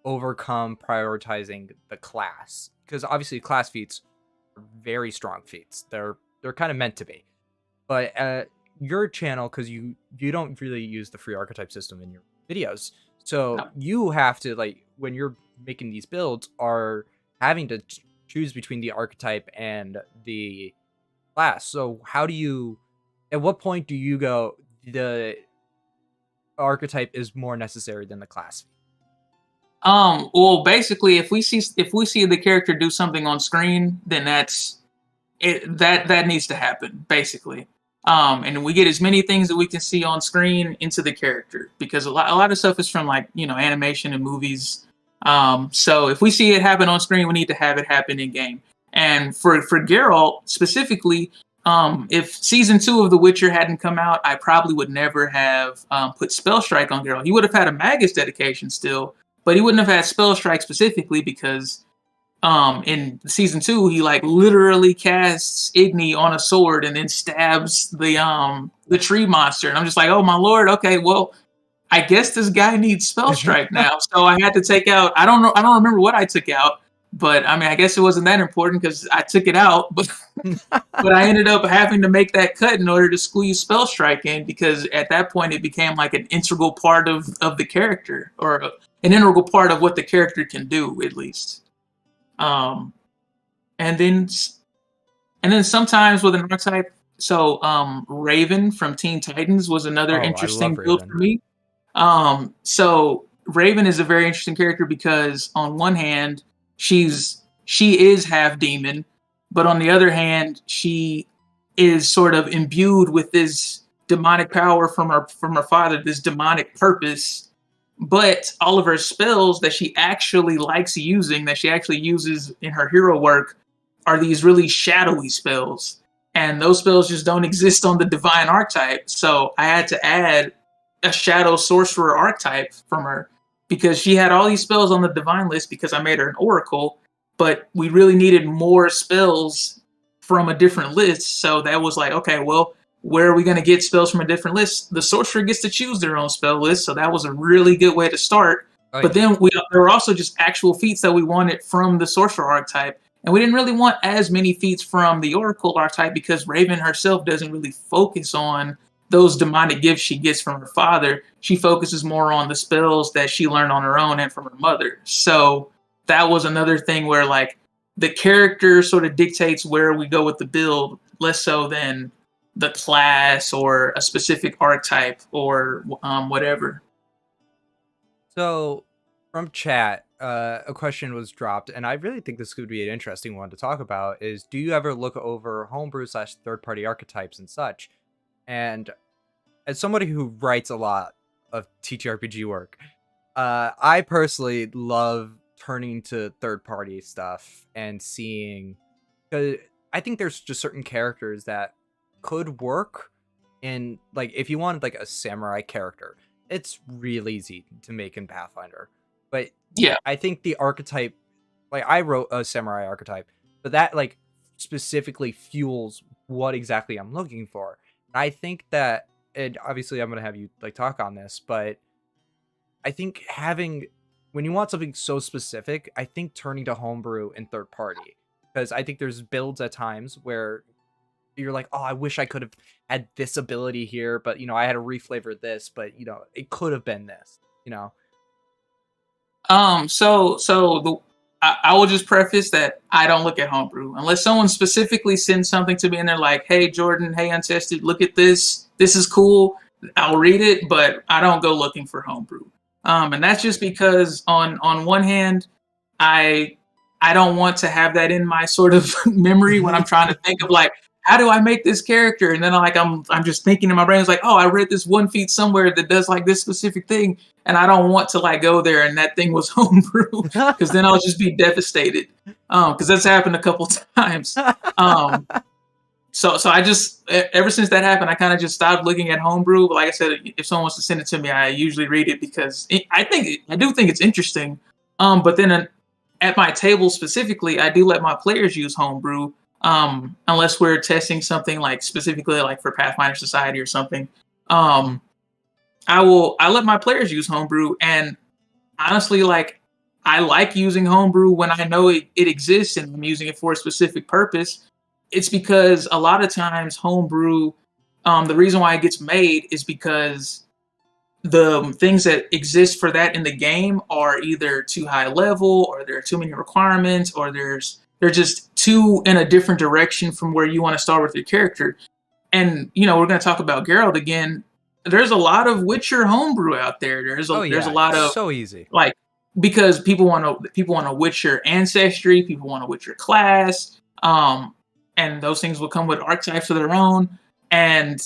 overcome prioritizing the class? Because obviously class feats are very strong feats. They're kind of meant to be. But your channel, because you don't really use the free archetype system in your videos, so No. you have to, like, when you're making these builds, are having to choose between the archetype and the class. So how do you, at what point do you go, the archetype is more necessary than the class? Well, basically, if we see the character do something on screen, then that's it. That needs to happen, basically. And we get as many things that we can see on screen into the character because a lot of stuff is from like animation and movies. So if we see it happen on screen, we need to have it happen in game. And for Geralt specifically, if season 2 of The Witcher hadn't come out, I probably would never have put Spell Strike on Geralt. He would have had a Magus dedication still, but he wouldn't have had Spell Strike specifically because in season 2 he like literally casts Igni on a sword and then stabs the tree monster. And I'm just like, oh my lord, okay, well, I guess this guy needs Spell Strike now. So I had to take out, I don't remember what I took out, but I mean I guess it wasn't that important because I took it out, but I ended up having to make that cut in order to squeeze Spell Strike in because at that point it became like an integral part of the character, or an integral part of what the character can do, at least. Um, and then sometimes with an archetype, so Raven from Teen Titans was another Oh, I interesting love build Raven. for me. So Raven is a very interesting character because on one hand, she is half demon, but on the other hand, she is sort of imbued with this demonic power from her father, this demonic purpose. But all of her spells that she actually likes using, that she actually uses in her hero work, are these really shadowy spells. And those spells just don't exist on the divine archetype. So I had to add a shadow sorcerer archetype from her because she had all these spells on the divine list because I made her an oracle, but we really needed more spells from a different list. So that was like, okay, well, where are we going to get spells from a different list? The sorcerer gets to choose their own spell list, so that was a really good way to start. Oh But yeah. then there were also just actual feats that we wanted from the sorcerer archetype, and we didn't really want as many feats from the oracle archetype because Raven herself doesn't really focus on those demonic gifts she gets from her father. She focuses more on the spells that she learned on her own and from her mother. So that was another thing where like the character sort of dictates where we go with the build, less so than the class or a specific archetype or whatever. So from chat, a question was dropped, and I really think this could be an interesting one to talk about. Is, do you ever look over homebrew slash third party archetypes and such? And as somebody who writes a lot of TTRPG work, I personally love turning to third party stuff and seeing, because I think there's just certain characters that could work in, like, if you wanted like a samurai character, it's real easy to make in Pathfinder. But Yeah. I think the archetype, like, I wrote a samurai archetype, but that like specifically fuels what exactly I'm looking for. I think that, and obviously I'm gonna have you like talk on this, but I think having, when you want something so specific, I think turning to homebrew and third party, because I think there's builds at times where you're like, oh, I wish I could have had this ability here, but I had to reflavor this, but it could have been this. So I will just preface that I don't look at homebrew unless someone specifically sends something to me and they're like, "Hey Jordan, hey Untested, look at this. This is cool." I'll read it, but I don't go looking for homebrew. And that's just because on one hand, I I don't want to have that in my sort of memory when I'm trying to think of like how do I make this character? And then I'm just thinking in my brain, it's like, oh, I read this one feat somewhere that does like this specific thing, and I don't want to like go there and that thing was homebrew because then I'll just be devastated. Because that's happened a couple times. Um, so I just ever since that happened, I kind of just stopped looking at homebrew. But like I said, if someone wants to send it to me, I usually read it because I do think it's interesting. But then at my table specifically, I do let my players use homebrew. Unless we're testing something like specifically like for Pathfinder Society or something. I let my players use homebrew, and honestly, like I like using homebrew when I know it exists and I'm using it for a specific purpose. It's because a lot of times homebrew, the reason why it gets made is because the things that exist for that in the game are either too high level, or there are too many requirements, or they're just too in a different direction from where you want to start with your character. And we're going to talk about Geralt again. There's a lot of Witcher homebrew out there. Oh There's a yeah, lot of so easy. like, because people want a Witcher ancestry, people want a Witcher class, and those things will come with archetypes of their own, and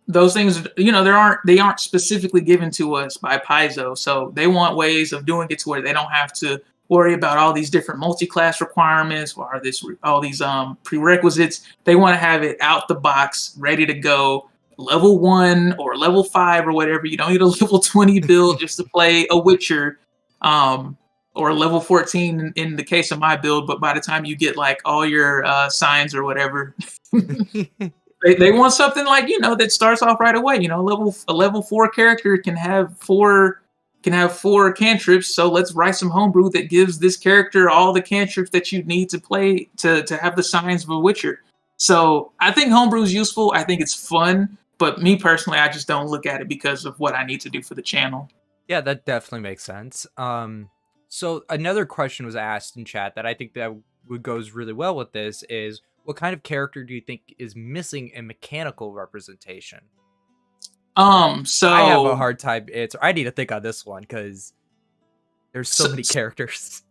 those things, they aren't specifically given to us by Paizo, so they want ways of doing it to where they don't have to worry about all these different multi-class requirements or all these prerequisites. They want to have it out the box, ready to go, level 1 or level 5 or whatever. You don't need a level 20 build just to play a Witcher, or level 14 in the case of my build. But by the time you get like all your signs or whatever, they want something like that starts off right away. A level 4 character can have four cantrips. So let's write some homebrew that gives this character all the cantrips that you need to play to have the signs of a Witcher. So I think homebrew is useful. I think it's fun. But me personally, I just don't look at it because of what I need to do for the channel. Yeah, that definitely makes sense. So another question was asked in chat that I think that goes really well with this is, what kind of character do you think is missing in mechanical representation? So I have a hard time answer. I need to think on this one because there's so many characters.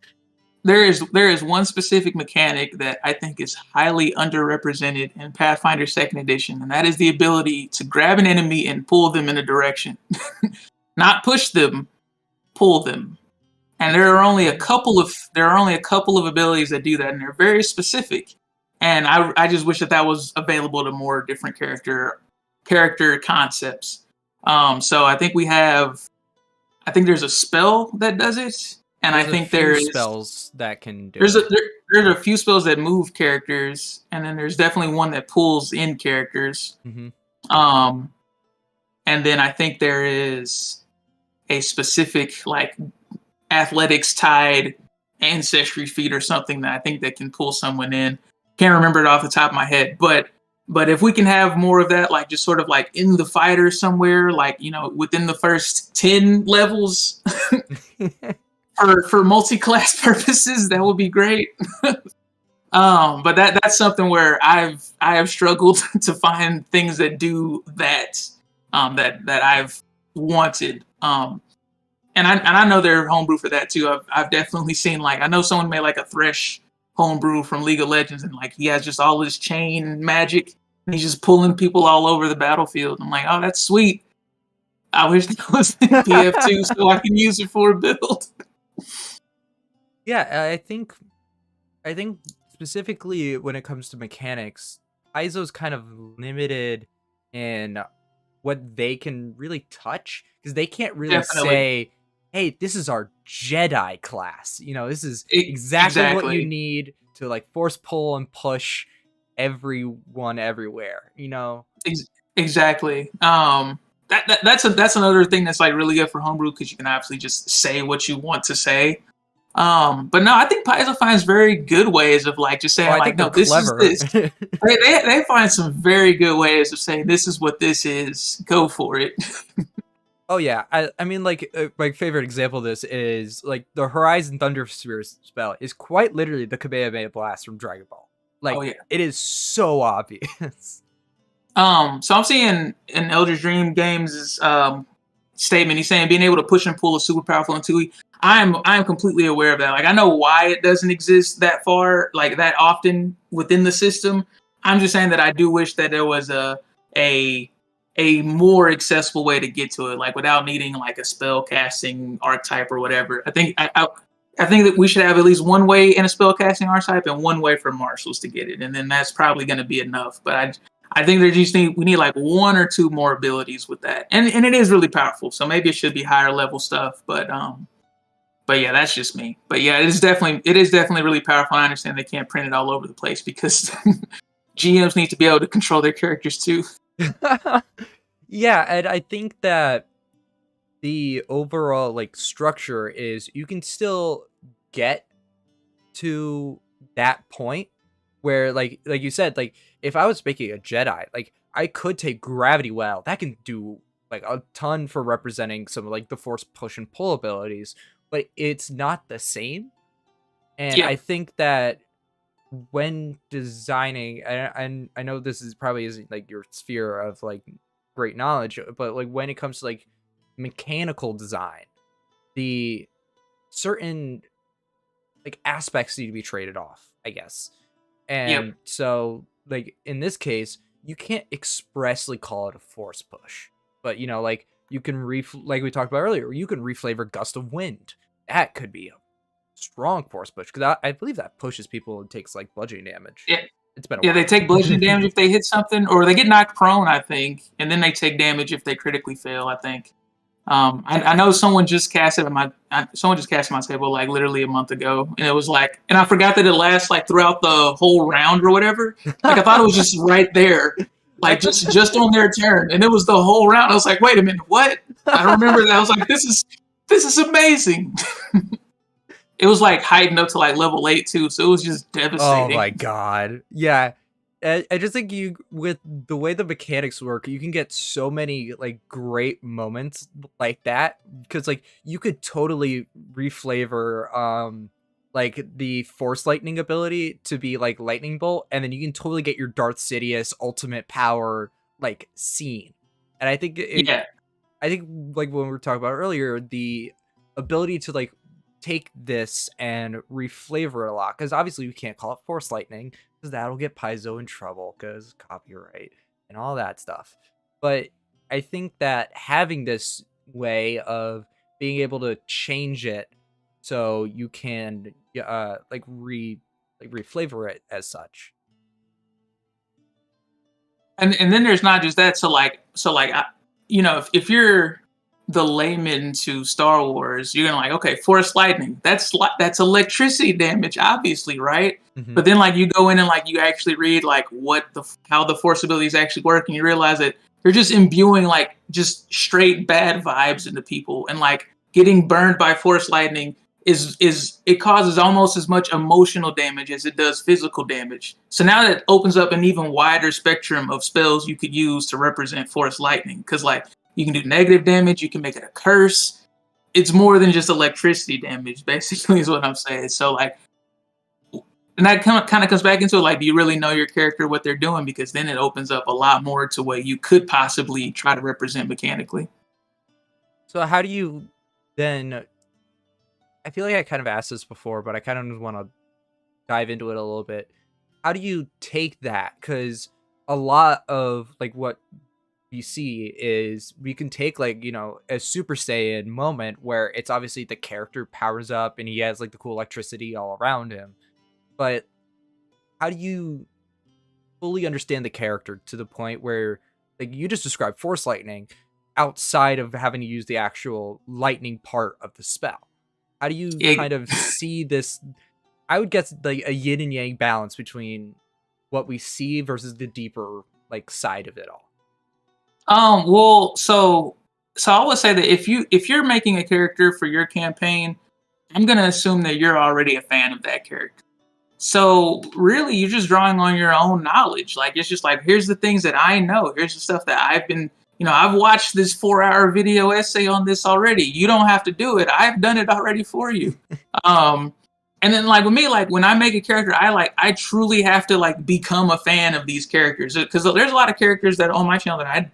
There is one specific mechanic that I think is highly underrepresented in Pathfinder 2nd Edition, and that is the ability to grab an enemy and pull them in a direction. Not push them, pull them. And there are only a couple of abilities that do that, and they're very specific. And I just wish that was available to more different character concepts. So I think there's a spell that does it, and There's I think there's spells that can do. There's a few spells that move characters, and then there's definitely one that pulls in characters. Mm-hmm. And then I think there is a specific like athletics tied ancestry feat or something that I think that can pull someone in. Can't remember it off the top of my head, but if we can have more of that, like just sort of like in the fighter somewhere, like within the first 10 levels, for multi-class purposes, that would be great. But that's something where I have struggled to find things that do that, that I've wanted. And I know they're homebrew for that too. I've definitely seen, like, I know someone made like a Thresh homebrew from League of Legends, and like he has just all this chain magic and he's just pulling people all over the battlefield. I'm like, oh, that's sweet. I wish that was in PF2 so I can use it for a build. Yeah, I think specifically when it comes to mechanics, Paizo's kind of limited in what they can really touch, because they can't really say, hey, this is our Jedi class. This is exactly what you need to like force pull and push everyone everywhere. Exactly. That's another thing that's like really good for homebrew, because you can obviously just say what you want to say. But no, I think Paizo finds very good ways of like just saying, like, no, this clever. is this. they find some very good ways of saying, this is what this is. Go for it. Oh yeah, I mean, like, my favorite example of this is like the Horizon Thunder Sphere spell is quite literally the Kamehameha Blast from Dragon Ball. Like, It is so obvious. So I'm seeing in Elder Dream Games' statement, he's saying being able to push and pull is super powerful in 2E. I am completely aware of that. Like, I know why it doesn't exist that far, like that often within the system. I'm just saying that I do wish that there was a more accessible way to get to it, like without needing like a spell casting archetype or whatever. I think that we should have at least one way in a spell casting archetype and one way for marshals to get it, and then that's probably going to be enough. But I think we need like one or two more abilities with that, and it is really powerful. So maybe it should be higher level stuff, but yeah, that's just me. But yeah, it is definitely really powerful. I understand they can't print it all over the place because GMs need to be able to control their characters too. Yeah, and I think that the overall like structure is you can still get to that point where like you said, like if I was making a Jedi, like I could take gravity well. That can do like a ton for representing some of like the force push and pull abilities, but it's not the same. And Yeah, I think that when designing, and I know this is probably isn't like your sphere of like great knowledge, but like when it comes to like mechanical design, the certain like aspects need to be traded off, I guess. yep, And so like in this case, you can't expressly call it a force push. But you know, like you can like we talked about earlier, you can reflavor gust of wind. That could be a strong force push because I believe that pushes people and takes like bludgeoning damage. yeah, It's been a yeah. They while. take bludgeoning damage if they hit something, or they get knocked prone, I think, and then they take damage if they critically fail, I think. I know someone just cast it at someone just cast it at my table like literally a month ago, and it was like, and I forgot that it lasts like throughout the whole round or whatever. Like I thought it was just right there, like just on their turn, and it was the whole round. I was like, wait a minute, what? I don't remember that. I was like, this is amazing. It was like heightened up to like level 8 too, so it was just Oh my devastating. god. Yeah. I just think you with the way the mechanics work, you can get so many like great moments like that because like you could totally reflavor like the force lightning ability to be like lightning bolt, and then you can totally get your Darth Sidious ultimate power like scene. And Yeah, I think like when we were talking about earlier, the ability to like take this and reflavor it a lot, because obviously we can't call it force lightning because that'll get Paizo in trouble because copyright and all that stuff. But I think that having this way of being able to change it so you can like reflavor it as such. and then there's not just that. So like if you're the layman to Star Wars, you're gonna like, okay, force lightning. That's electricity damage, obviously, right? Hmm. But then like you go in and like you actually read like how the force abilities actually work, and you realize that they're just imbuing like just straight bad vibes into people, and like getting burned by force lightning is it causes almost as much emotional damage as it does physical damage. So now that opens up an even wider spectrum of spells you could use to represent force lightning, because like you can do negative damage, you can make it a curse. It's more than just electricity damage, basically, is what I'm saying. So like, and that kind of comes back into like, do you really know your character, what they're doing? Because then it opens up a lot more to what you could possibly try to represent mechanically. So how do you then? I feel like I kind of asked this before, but I kind of want to dive into it a little bit. How do you take that? Because a lot of like what you see is we can take like a Super Saiyan moment where it's obviously the character powers up and he has like the cool electricity all around him, but how do you fully understand the character to the point where like you just described force lightning outside of having to use the actual lightning part of the spell? How do you Yeah. kind of see this? I would guess like a yin and yang balance between what we see versus the deeper like side of it all. Well, so I would say that if you're making a character for your campaign, I'm gonna assume that you're already a fan of that character. So really, you're just drawing on your own knowledge. Like it's just like, here's the things that I know. Here's the stuff that I've watched this 4-hour video essay on this already. You don't have to do it. I've done it already for you. Um, and then like with me, like when I make a character, I truly have to like become a fan of these characters, because there's a lot of characters that on my channel that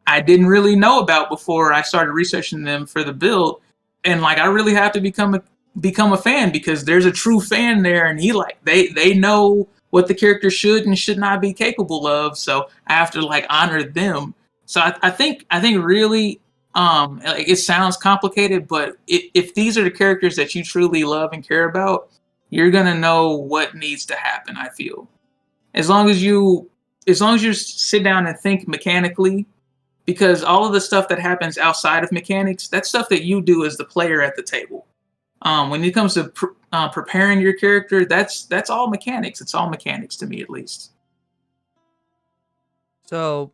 I didn't really know about before I started researching them for the build, and like I really have to become a fan, because there's a true fan there, and they know what the character should and should not be capable of. So I have to like honor them. So I think really, like, it sounds complicated, but if these are the characters that you truly love and care about, you're gonna know what needs to happen. I feel as long as you sit down and think mechanically, because all of the stuff that happens outside of mechanics, that's stuff that you do as the player at the table. When it comes to preparing your character, that's all mechanics. It's all mechanics to me, at least. So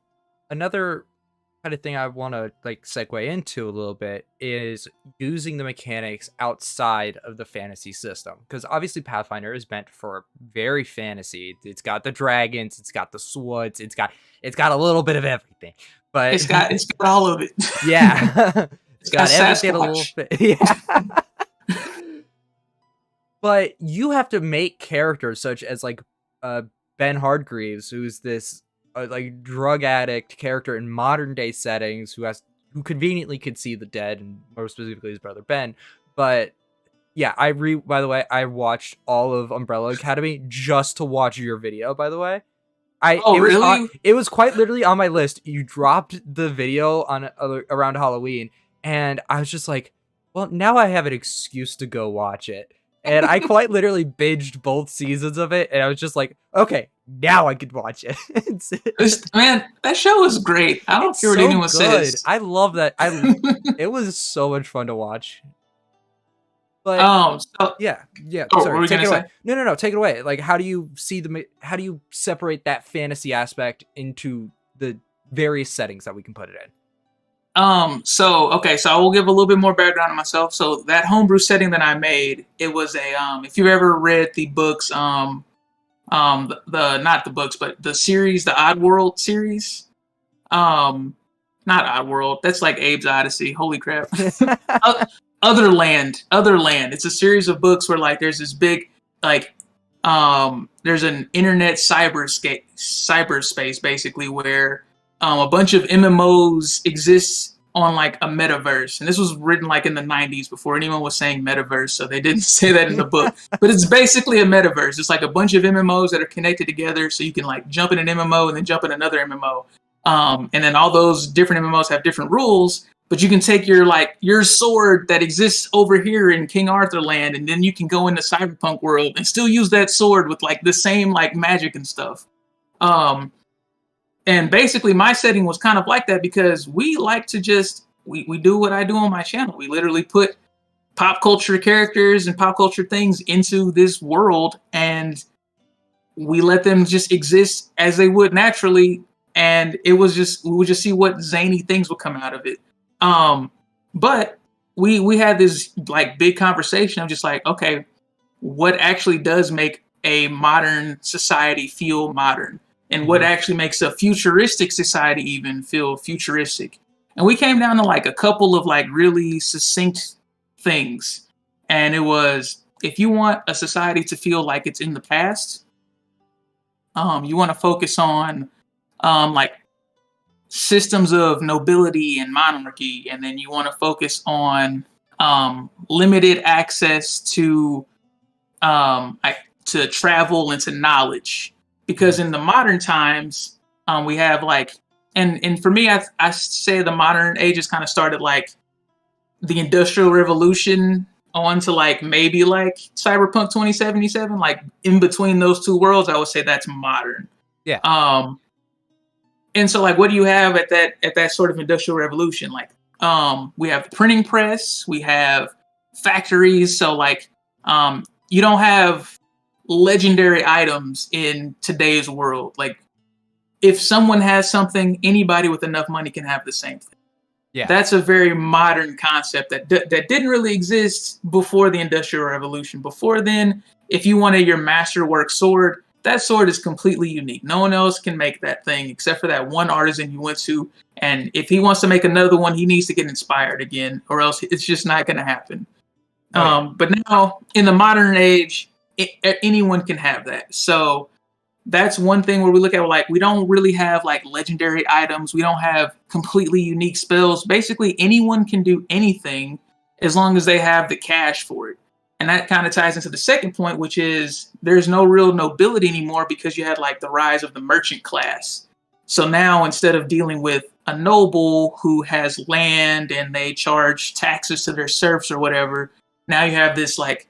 another kind of thing I want to like segue into a little bit is using the mechanics outside of the fantasy system, because obviously Pathfinder is meant for very fantasy. It's got the dragons, it's got the swords, it's got a little bit of everything. But It's got all of it. yeah, it's It's got got everything a little Sasquatch. bit. Yeah. But you have to make characters such as like Ben Hardgreaves, who's this like drug addict character in modern day settings who conveniently could see the dead, and more specifically his brother Ben. But yeah, by the way, I watched all of Umbrella Academy just to watch your video, by the way. Oh, really? It was quite literally on my list. You dropped the video on around Halloween, and I was just like, well, now I have an excuse to go watch it. And I quite literally binged both seasons of it, and I was just like, okay, now I could watch it. Man, that show is great. I don't care what so anyone good. says. I love that. It was so much fun to watch. But So, yeah. oh, what Sorry, were we take gonna it away. say? No. Take it away. Like, how do you how do you separate that fantasy aspect into the various settings that we can put it in? So I will give a little bit more background on myself. So that homebrew setting that I made, it was a if you've ever read the books, the not the books, but the series, the Oddworld series. Not Oddworld. That's like Abe's Odyssey. Holy crap. Otherland. It's a series of books where like there's this big like there's an internet cyberspace basically where a bunch of MMOs exist on like a metaverse, and this was written like in the 90s before anyone was saying metaverse, so they didn't say that in the book. But it's basically a metaverse. It's like a bunch of MMOs that are connected together, so you can like jump in an MMO and then jump in another MMO, and then all those different MMOs have different rules. But you can take your sword that exists over here in King Arthur land, and then you can go into Cyberpunk world and still use that sword with like the same like magic and stuff. And basically my setting was kind of like that because we like to just we do what I do on my channel. We literally put pop culture characters and pop culture things into this world, and we let them just exist as they would naturally, and we would just see what zany things would come out of it. But we had this like big conversation of just like, okay, what actually does make a modern society feel modern? And what actually makes a futuristic society even feel futuristic? And we came down to like a couple of like really succinct things. And it was, if you want a society to feel like it's in the past, you want to focus on like systems of nobility and monarchy, and then you want to focus on limited access to travel and to knowledge. Because in the modern times, we have like, and for me, I say the modern ages kind of started like the Industrial Revolution on to like maybe like Cyberpunk 2077, like in between those two worlds, I would say that's modern. Yeah. And so like, what do you have at that sort of Industrial Revolution? Like, we have the printing press, we have factories. So like, you don't have legendary items in today's world. Like, if someone has something, anybody with enough money can have the same thing. Yeah, that's a very modern concept that didn't really exist before the Industrial Revolution. Before then, if you wanted your masterwork sword, that sword is completely unique. No one else can make that thing except for that one artisan you went to. And if he wants to make another one, he needs to get inspired again, or else it's just not going to happen. But now in the modern age, anyone can have that. So that's one thing where we look at, like, we don't really have like legendary items. We don't have completely unique spells. Basically, anyone can do anything as long as they have the cash for it. And that kind of ties into the second point, which is there's no real nobility anymore because you had like the rise of the merchant class. So now instead of dealing with a noble who has land and they charge taxes to their serfs or whatever, now you have this like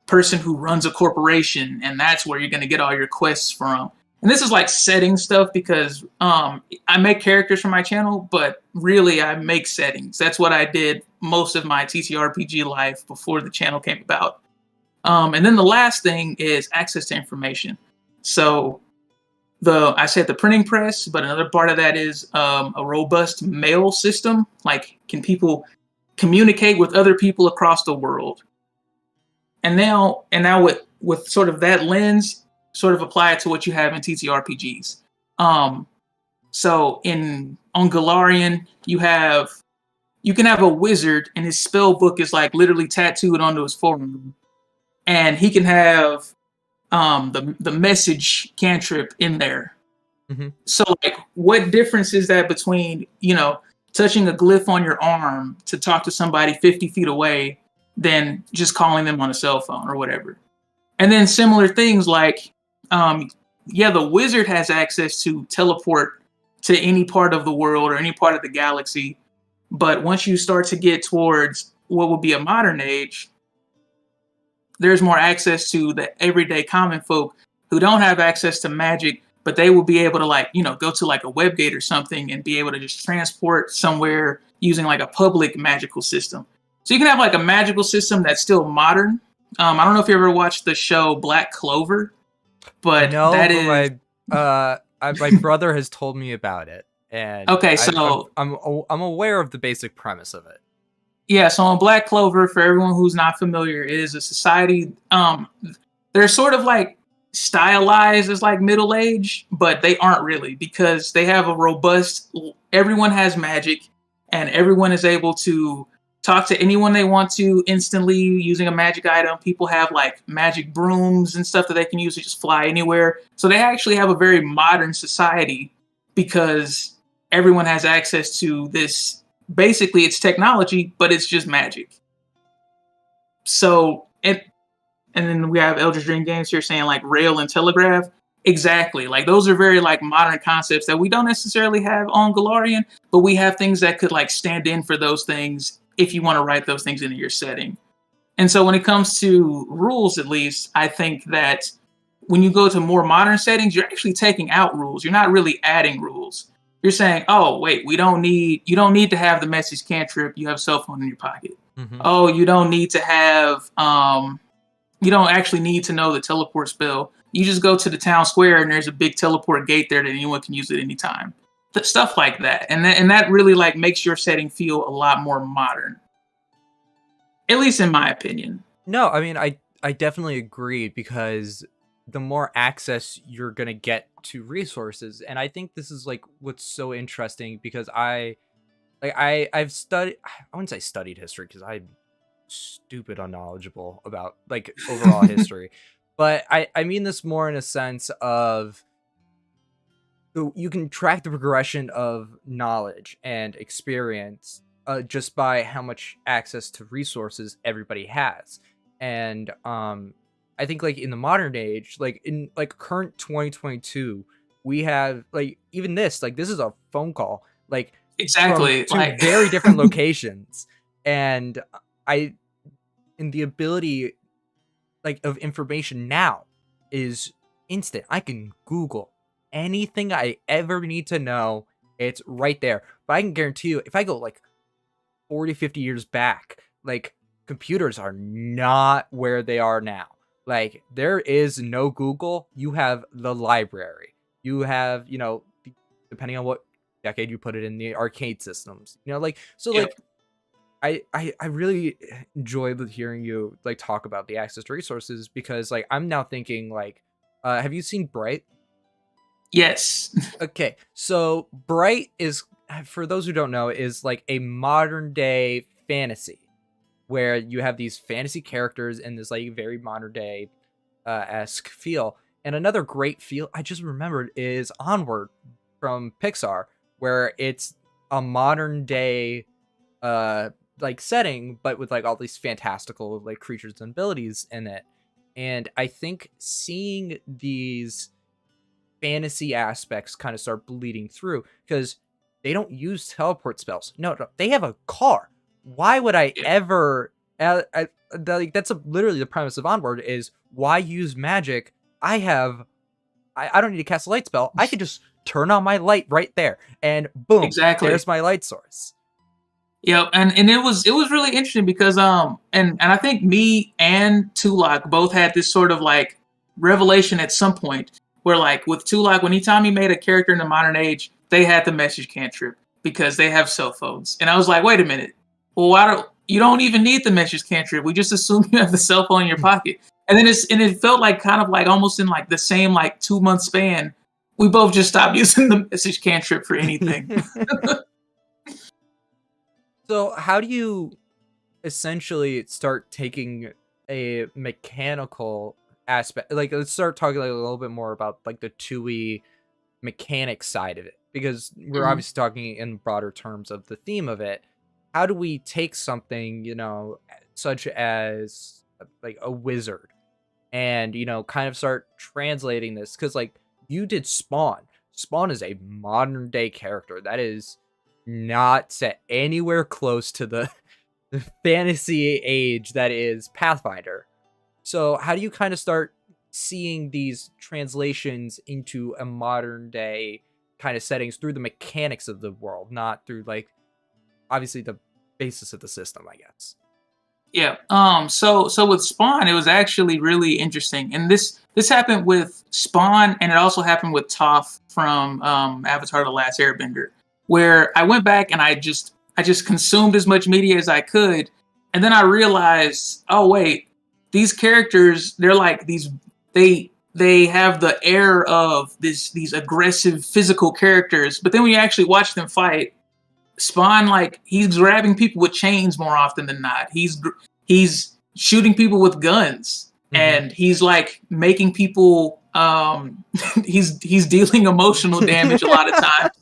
person who runs a corporation, and that's where you're going to get all your quests from. And this is like setting stuff because I make characters for my channel, but really I make settings. That's what I did most of my TTRPG life before the channel came about. And then the last thing is access to information. So I said the printing press, but another part of that is a robust mail system. Like, can people communicate with other people across the world? And now with sort of that lens, sort of apply it to what you have in TTRPGs. Um, so in on Galarian, you can have a wizard, and his spell book is like literally tattooed onto his forearm, and he can have the message cantrip in there. Mm-hmm. So like, what difference is that between touching a glyph on your arm to talk to somebody 50 feet away than just calling them on a cell phone or whatever? And then similar things like, the wizard has access to teleport to any part of the world or any part of the galaxy. But once you start to get towards what would be a modern age, there's more access to the everyday common folk who don't have access to magic, but they will be able to go to like a web gate or something and be able to just transport somewhere using like a public magical system. So you can have like a magical system that's still modern. I don't know if you ever watched the show Black Clover, but No, that but is my brother has told me about it, and okay. So I'm aware of the basic premise of it. yeah, so on Black Clover, for everyone who's not familiar, it is a society. They're sort of like stylized as like middle age, but they aren't really, because they have a robust. Everyone has magic, and everyone is able to talk to anyone they want to instantly using a magic item. People have like magic brooms and stuff that they can use to just fly anywhere. So they actually have a very modern society because everyone has access to this. Basically, it's technology, but it's just magic. So and then we have Eldritch Dream Games here saying like rail and telegraph. Exactly. Like, those are very like modern concepts that we don't necessarily have on Galarian, but we have things that could like stand in for those things if you want to write those things into your setting. And so when it comes to rules, at least, I think that when you go to more modern settings, you're actually taking out rules. You're not really adding rules. You're saying, oh, wait, you don't need to have the message cantrip. You have a cell phone in your pocket. Mm-hmm. Oh, you don't need to have, you don't actually need to know the teleport spell. You just go to the town square and there's a big teleport gate there that anyone can use at any time. Stuff like that. And that really like makes your setting feel a lot more modern. At least in my opinion. No, I mean, I definitely agree, because the more access you're going to get to resources. And I think this is like what's so interesting, because I've studied, I wouldn't say studied history, because I'm stupid unknowledgeable about like overall history. But I mean this more in a sense of, you can track the progression of knowledge and experience just by how much access to resources everybody has. And I think like in the modern age, like in like current 2022, we have like even this is a phone call, like exactly, from two very different locations. And the ability like of information now is instant. I can Google anything I ever need to know. It's right there. But I can guarantee you, if I go like 40, 50 years back, like computers are not where they are now. Like, there is no Google. You have the library. You have, depending on what decade you put it in, the arcade systems. Like, so Yep. like I really enjoy hearing you like talk about the access to resources, because like I'm now thinking like, have you seen Bright? Yes. Okay, so Bright is, for those who don't know, is like a modern day fantasy where you have these fantasy characters in this like very modern day esque feel. And another great feel I just remembered is Onward from Pixar, where it's a modern day like setting, but with like all these fantastical like creatures and abilities in it. And I think seeing these fantasy aspects kind of start bleeding through, because they don't use teleport spells. No, they have a car. Why would I ever? That's literally the premise of Onward, is why use magic? I don't need to cast a light spell. I could just turn on my light right there, and boom, Exactly. there's my light source. Yeah, and it was really interesting because and I think me and Tulak both had this sort of like revelation at some point, where like with Tulak, when anytime he made a character in the modern age, they had the message cantrip because they have cell phones. And I was like, wait a minute. Well, you don't even need the message cantrip. We just assume you have the cell phone in your pocket. And then it felt like kind of like almost in like the same like 2-month span, we both just stopped using the message cantrip for anything. So how do you essentially start taking a mechanical aspect? Like, let's start talking like a little bit more about like the 2E mechanic side of it, because we're Mhm. obviously talking in broader terms of the theme of it. How do we take something, such as like a wizard, and kind of start translating this? Because like you did Spawn is a modern day character that is not set anywhere close to the fantasy age that is Pathfinder. So how do you kind of start seeing these translations into a modern day kind of settings through the mechanics of the world, not through like obviously the basis of the system, I guess? Yeah. So with Spawn, it was actually really interesting, and this happened with Spawn, and it also happened with Toph from Avatar: The Last Airbender, where I went back and I just consumed as much media as I could, and then I realized, oh wait, these characters, they're like these they have the air of these aggressive physical characters, but then when you actually watch them fight, Spawn, like, he's grabbing people with chains more often than not. He's shooting people with guns, Mm-hmm. and he's like making people. He's dealing emotional damage a lot of times.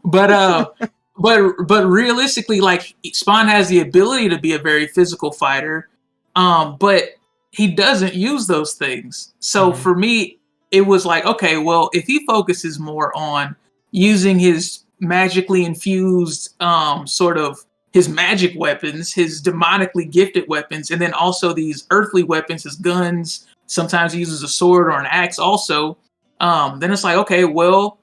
But but realistically, like, Spawn has the ability to be a very physical fighter, but he doesn't use those things. So Mm-hmm. for me, it was like, okay, well, if he focuses more on using his magically infused sort of his magic weapons, his demonically gifted weapons, and then also these earthly weapons, his guns, sometimes he uses a sword or an axe also, then it's like, okay, well,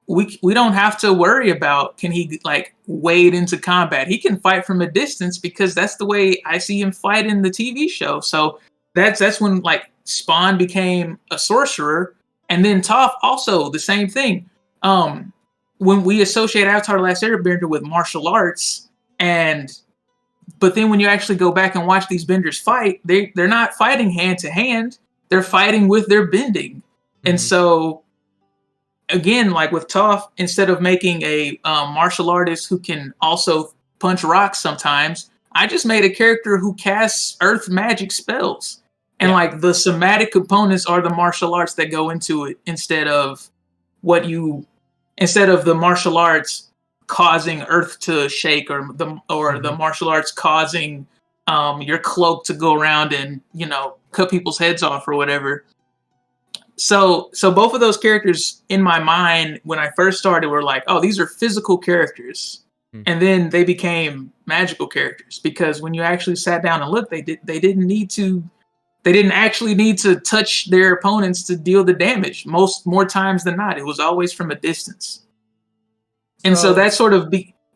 we don't have to worry about, can he like wade into combat. He can fight from a distance because that's the way I see him fight in the TV show. So that's when like Spawn became a sorcerer, and then Toph also the same thing. When we associate Avatar: The Last Airbender with martial arts, and but then when you actually go back and watch these benders fight, they're not fighting hand to hand. They're fighting with their bending, and Mm-hmm. so again, like with Toph, instead of making a martial artist who can also punch rocks sometimes, I just made a character who casts earth magic spells. And Yeah. like the somatic components are the martial arts that go into it what you instead of the martial arts causing earth to shake, or the Mm-hmm. martial arts causing your cloak to go around and cut people's heads off or whatever. So both of those characters in my mind when I first started were like, oh, these are physical characters, and then they became magical characters because when you actually sat down and looked, they didn't actually need to touch their opponents to deal the damage. More times than not, it was always from a distance. And so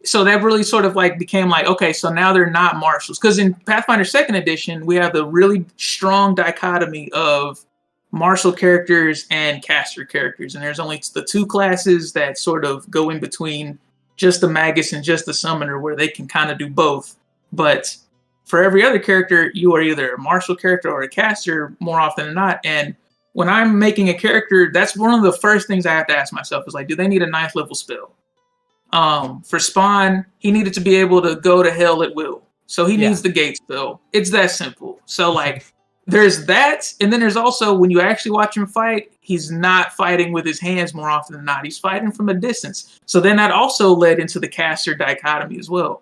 So that really sort of like became like, okay, so now they're not martials, because in Pathfinder Second Edition we have the really strong dichotomy of martial characters and caster characters, and there's only the two classes that sort of go in between, just the magus and just the summoner, where they can kind of do both. But for every other character, you are either a martial character or a caster more often than not. And when I'm making a character, that's one of the first things I have to ask myself is like, do they need a 9th level spell? For Spawn, he needed to be able to go to hell at will, so he yeah. needs the gate spell. It's that simple. So like, there's that, and then there's also, when you actually watch him fight, he's not fighting with his hands more often than not. He's fighting from a distance. So then that also led into the caster dichotomy as well.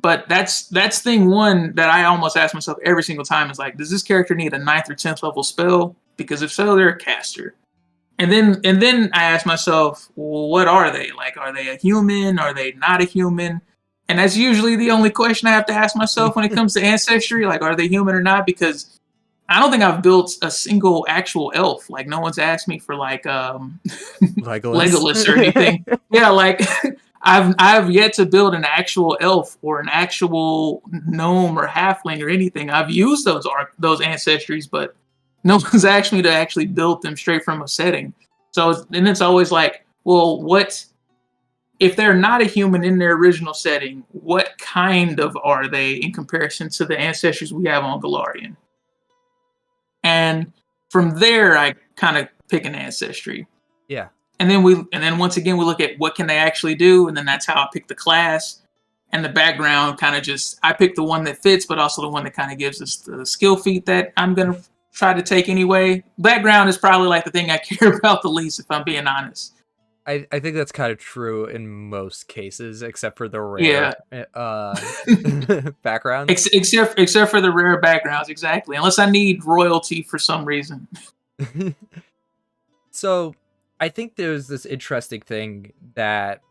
But that's thing one that I almost ask myself every single time is like, does this character need a 9th or 10th level spell? Because if so, they're a caster. And then I ask myself, well, what are they? Like, are they a human? Are they not a human? And that's usually the only question I have to ask myself when it comes to ancestry. Like, are they human or not? Because I don't think I've built a single actual elf. Like, no one's asked me for like Legolas. Legolas or anything. Yeah, like I've yet to build an actual elf or an actual gnome or halfling or anything. I've used those ancestries, but No one's asked me to actually build them straight from a setting. So then it's always like, well, what if they're not a human in their original setting? What kind of are they in comparison to the ancestors we have on Galarian? And from there, I kind of pick an ancestry. Yeah. And then once again we look at what can they actually do, and then that's how I pick the class and the background. Kind of just I pick the one that fits, but also the one that kind of gives us the skill feat that I'm gonna try to take anyway. Background is probably like the thing I care about the least, if I'm being honest. I think that's kind of true in most cases, except for the Yeah. rare backgrounds. Except for the rare backgrounds, exactly. Unless I need royalty for some reason. So I think there's this interesting thing that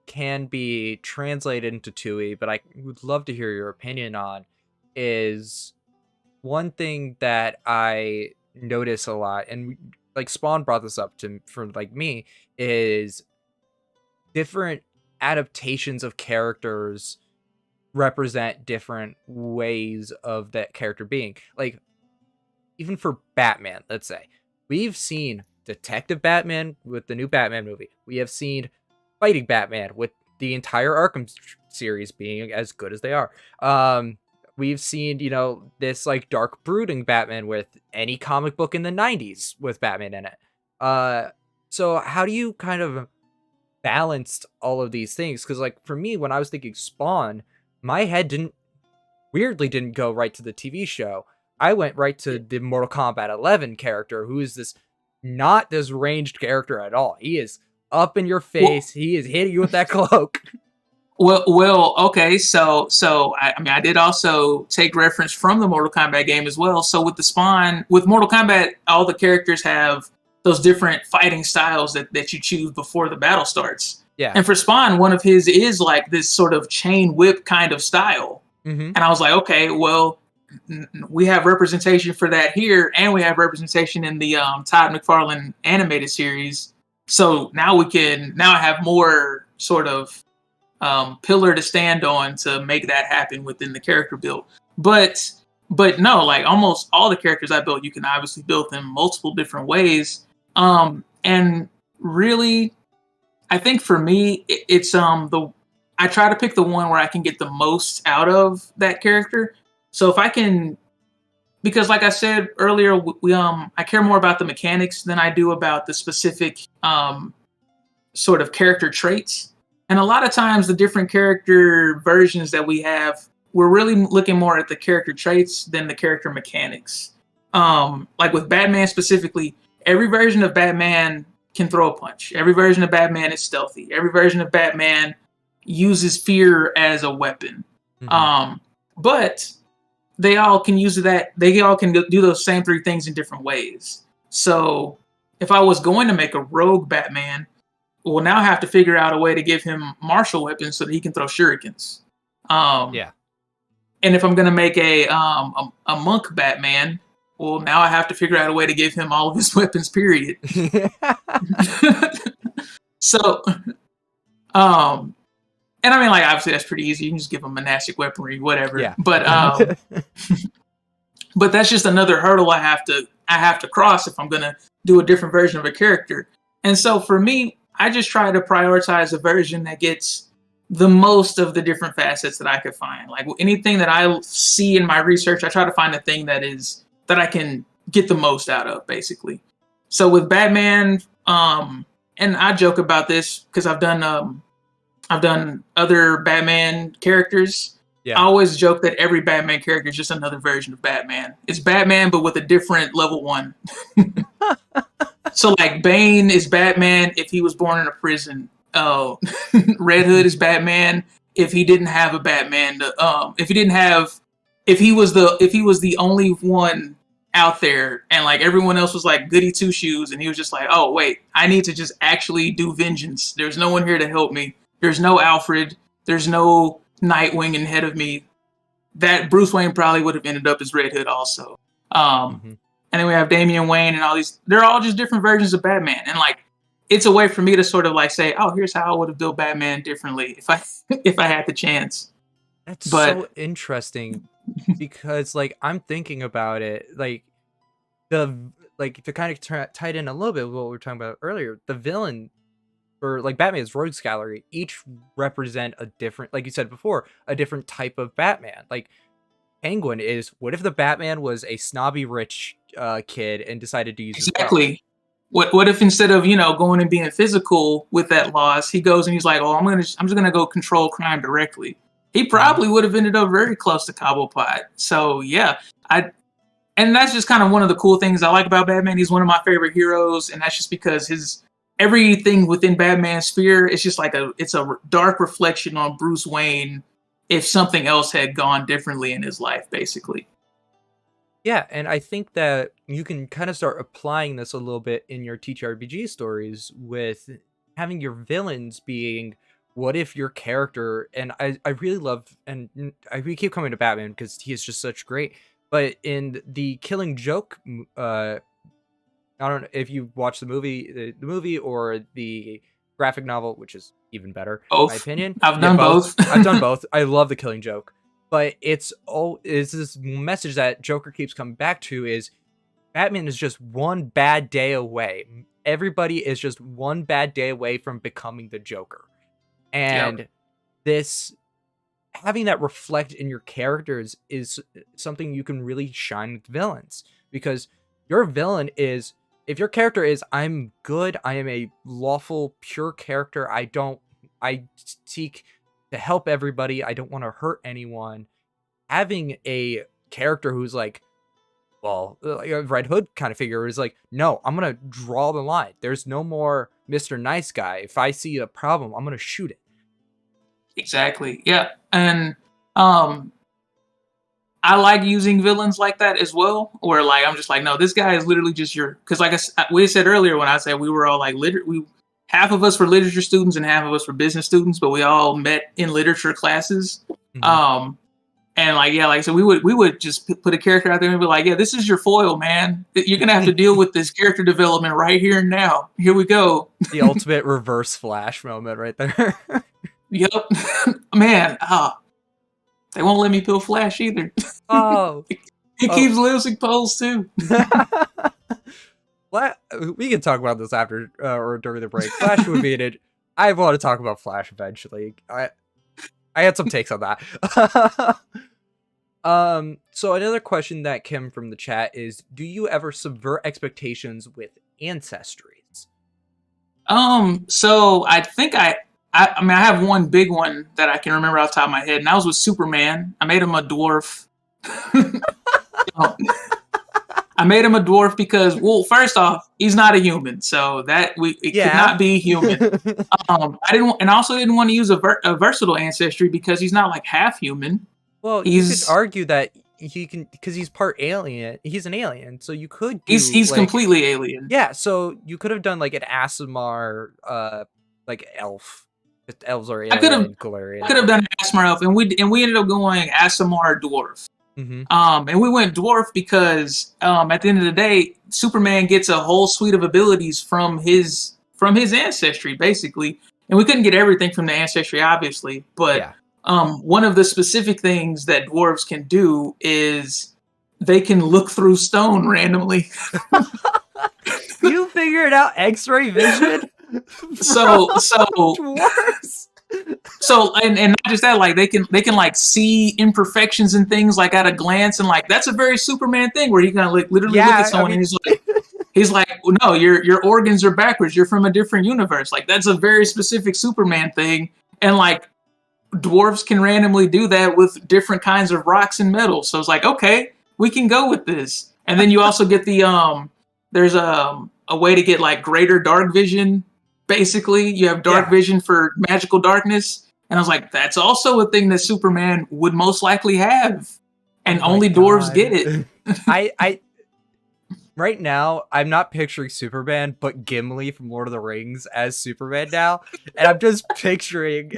can be translated into 2e, but I would love to hear your opinion on is one thing that I notice a lot, and like Spawn brought this up to for like me, is different adaptations of characters represent different ways of that character being. Like, even for Batman, let's say, we've seen Detective Batman with the new Batman movie. We have seen Fighting Batman with the entire Arkham series being as good as they are. We've seen, this like dark brooding Batman with any comic book in the 90s with Batman in it. So how do you kind of balance all of these things? Because like for me, when I was thinking Spawn, my head didn't go right to the TV show. I went right to the Mortal Kombat 11 character, who is not this ranged character at all. He is up in your face. He is hitting you with that cloak. Well, okay. So I mean, I did also take reference from the Mortal Kombat game as well. So with with Mortal Kombat, all the characters have those different fighting styles that you choose before the battle starts. Yeah. And for Spawn, one of his is like this sort of chain whip kind of style. Mm-hmm. And I was like, okay, well, we have representation for that here, and we have representation in the Todd McFarlane animated series. So now I have more sort of pillar to stand on to make that happen within the character build. But no, like almost all the characters I built, you can obviously build them multiple different ways. And really, I think for me, it's I try to pick the one where I can get the most out of that character. So if I can, because like I said earlier, I care more about the mechanics than I do about the specific sort of character traits. And a lot of times the different character versions that we have, we're really looking more at the character traits than the character mechanics. Like with Batman specifically, every version of Batman can throw a punch. Every version of Batman is stealthy. Every version of Batman uses fear as a weapon. Mm-hmm. But they all can use that. They all can do those same three things in different ways. So if I was going to make a rogue Batman, we'll now have to figure out a way to give him martial weapons so that he can throw shurikens. Yeah. And if I'm going to make a monk Batman, well, now I have to figure out a way to give him all of his weapons, period. So, and I mean, like, obviously that's pretty easy. You can just give him monastic weaponry, whatever. Yeah. But but that's just another hurdle I have to cross if I'm gonna do a different version of a character. And so for me, I just try to prioritize a version that gets the most of the different facets that I could find. Like anything that I see in my research, I try to find a thing that I can get the most out of, basically. So with Batman, and I joke about this because I've done other Batman characters. Yeah. I always joke that every Batman character is just another version of Batman. It's Batman, but with a different level 1. So like Bane is Batman if he was born in a prison. Red Hood is Batman if he didn't have a Batman. If he was the only one out there, and like everyone else was like goody two shoes, and he was just like, oh wait, I need to just actually do vengeance. There's no one here to help me. There's no Alfred. There's no Nightwing ahead of me. That Bruce Wayne probably would have ended up as Red Hood also. And then we have Damian Wayne and all these. They're all just different versions of Batman. And like, it's a way for me to sort of like say, oh, here's how I would have built Batman differently if I had the chance. That's so interesting because like I'm thinking about it. Like like to kind of tie it in a little bit with what we were talking about earlier, the villain or like Batman's rogues gallery each represent a different, like you said before, a different type of Batman. Like Penguin is, what if the Batman was a snobby rich kid and decided to use his wealth? Exactly. What if instead of going and being physical with that loss, he goes and he's like, "Oh, I'm just gonna go control crime directly." He probably would have ended up very close to Cobblepot. So yeah, and that's just kind of one of the cool things I like about Batman. He's one of my favorite heroes, and that's just because his everything within Batman's sphere is just like it's a dark reflection on Bruce Wayne if something else had gone differently in his life, basically. Yeah, and I think that you can kind of start applying this a little bit in your TTRPG stories with having your villains being, what if your character, and I really love, and we keep coming to Batman because he is just such great, but in the Killing Joke, I don't know if you watch the movie or the graphic novel, which is even better, in my Both. opinion. I've Yeah, done both. I've done both. I love the Killing Joke. But it's this message that Joker keeps coming back to is Batman is just one bad day away. Everybody is just one bad day away from becoming the Joker. And this, having that reflect in your characters is something you can really shine with villains. Because your villain is, if your character is, I'm good, I am a lawful, pure character, I seek to help everybody, I don't want to hurt anyone. Having a character who's like, well, like a Red Hood kind of figure is like, no, I'm gonna draw the line. There's no more Mr. Nice Guy. If I see a problem, I'm gonna shoot it. Exactly. Yeah. And I like using villains like that as well, where like I'm just like, no, this guy is literally just because like we said earlier when I said we were all like half of us were literature students and half of us were business students, but we all met in literature classes. Mm-hmm. And like, yeah, like, so we would just put a character out there and be like, yeah, this is your foil, man. You're going to have to deal with this character development right here and now. Here we go. The ultimate reverse Flash moment right there. Yep. Man, they won't let me kill Flash either. Oh. He keeps losing polls too. What? We can talk about this after or during the break. Flash would be in it. I want to talk about Flash eventually. I had some takes on that. So another question that came from the chat is, do you ever subvert expectations with ancestries? So I think I mean, I have one big one that I can remember off the top of my head, and that was with Superman. I made him a dwarf. I made him a dwarf because, well, first off, he's not a human, so that could not be human. I also didn't want to use a versatile ancestry because he's not like half human. Well, you could argue that he can, because he's part alien. He's an alien, so you could. He's like, completely alien. Yeah, so you could have done like an Aasimar, like elf. Elves are alien. I could have done an Aasimar elf, and we ended up going Aasimar dwarf. Mm-hmm. And we went dwarf because at the end of the day, Superman gets a whole suite of abilities from his ancestry, basically. And we couldn't get everything from the ancestry, obviously, but one of the specific things that dwarves can do is they can look through stone randomly. You figured out X-ray vision? So dwarves. So and not just that, like they can like see imperfections and things like at a glance, and like that's a very Superman thing where he can like literally look at someone and he's like, no, your organs are backwards. You're from a different universe. Like that's a very specific Superman thing, and like dwarves can randomly do that with different kinds of rocks and metals. So it's like, okay, we can go with this. And then you also get the there's a way to get like greater dark vision. Basically, you have dark vision for magical darkness. And I was like, that's also a thing that Superman would most likely have. And only dwarves get it. I right now, I'm not picturing Superman, but Gimli from Lord of the Rings as Superman now. And I'm just picturing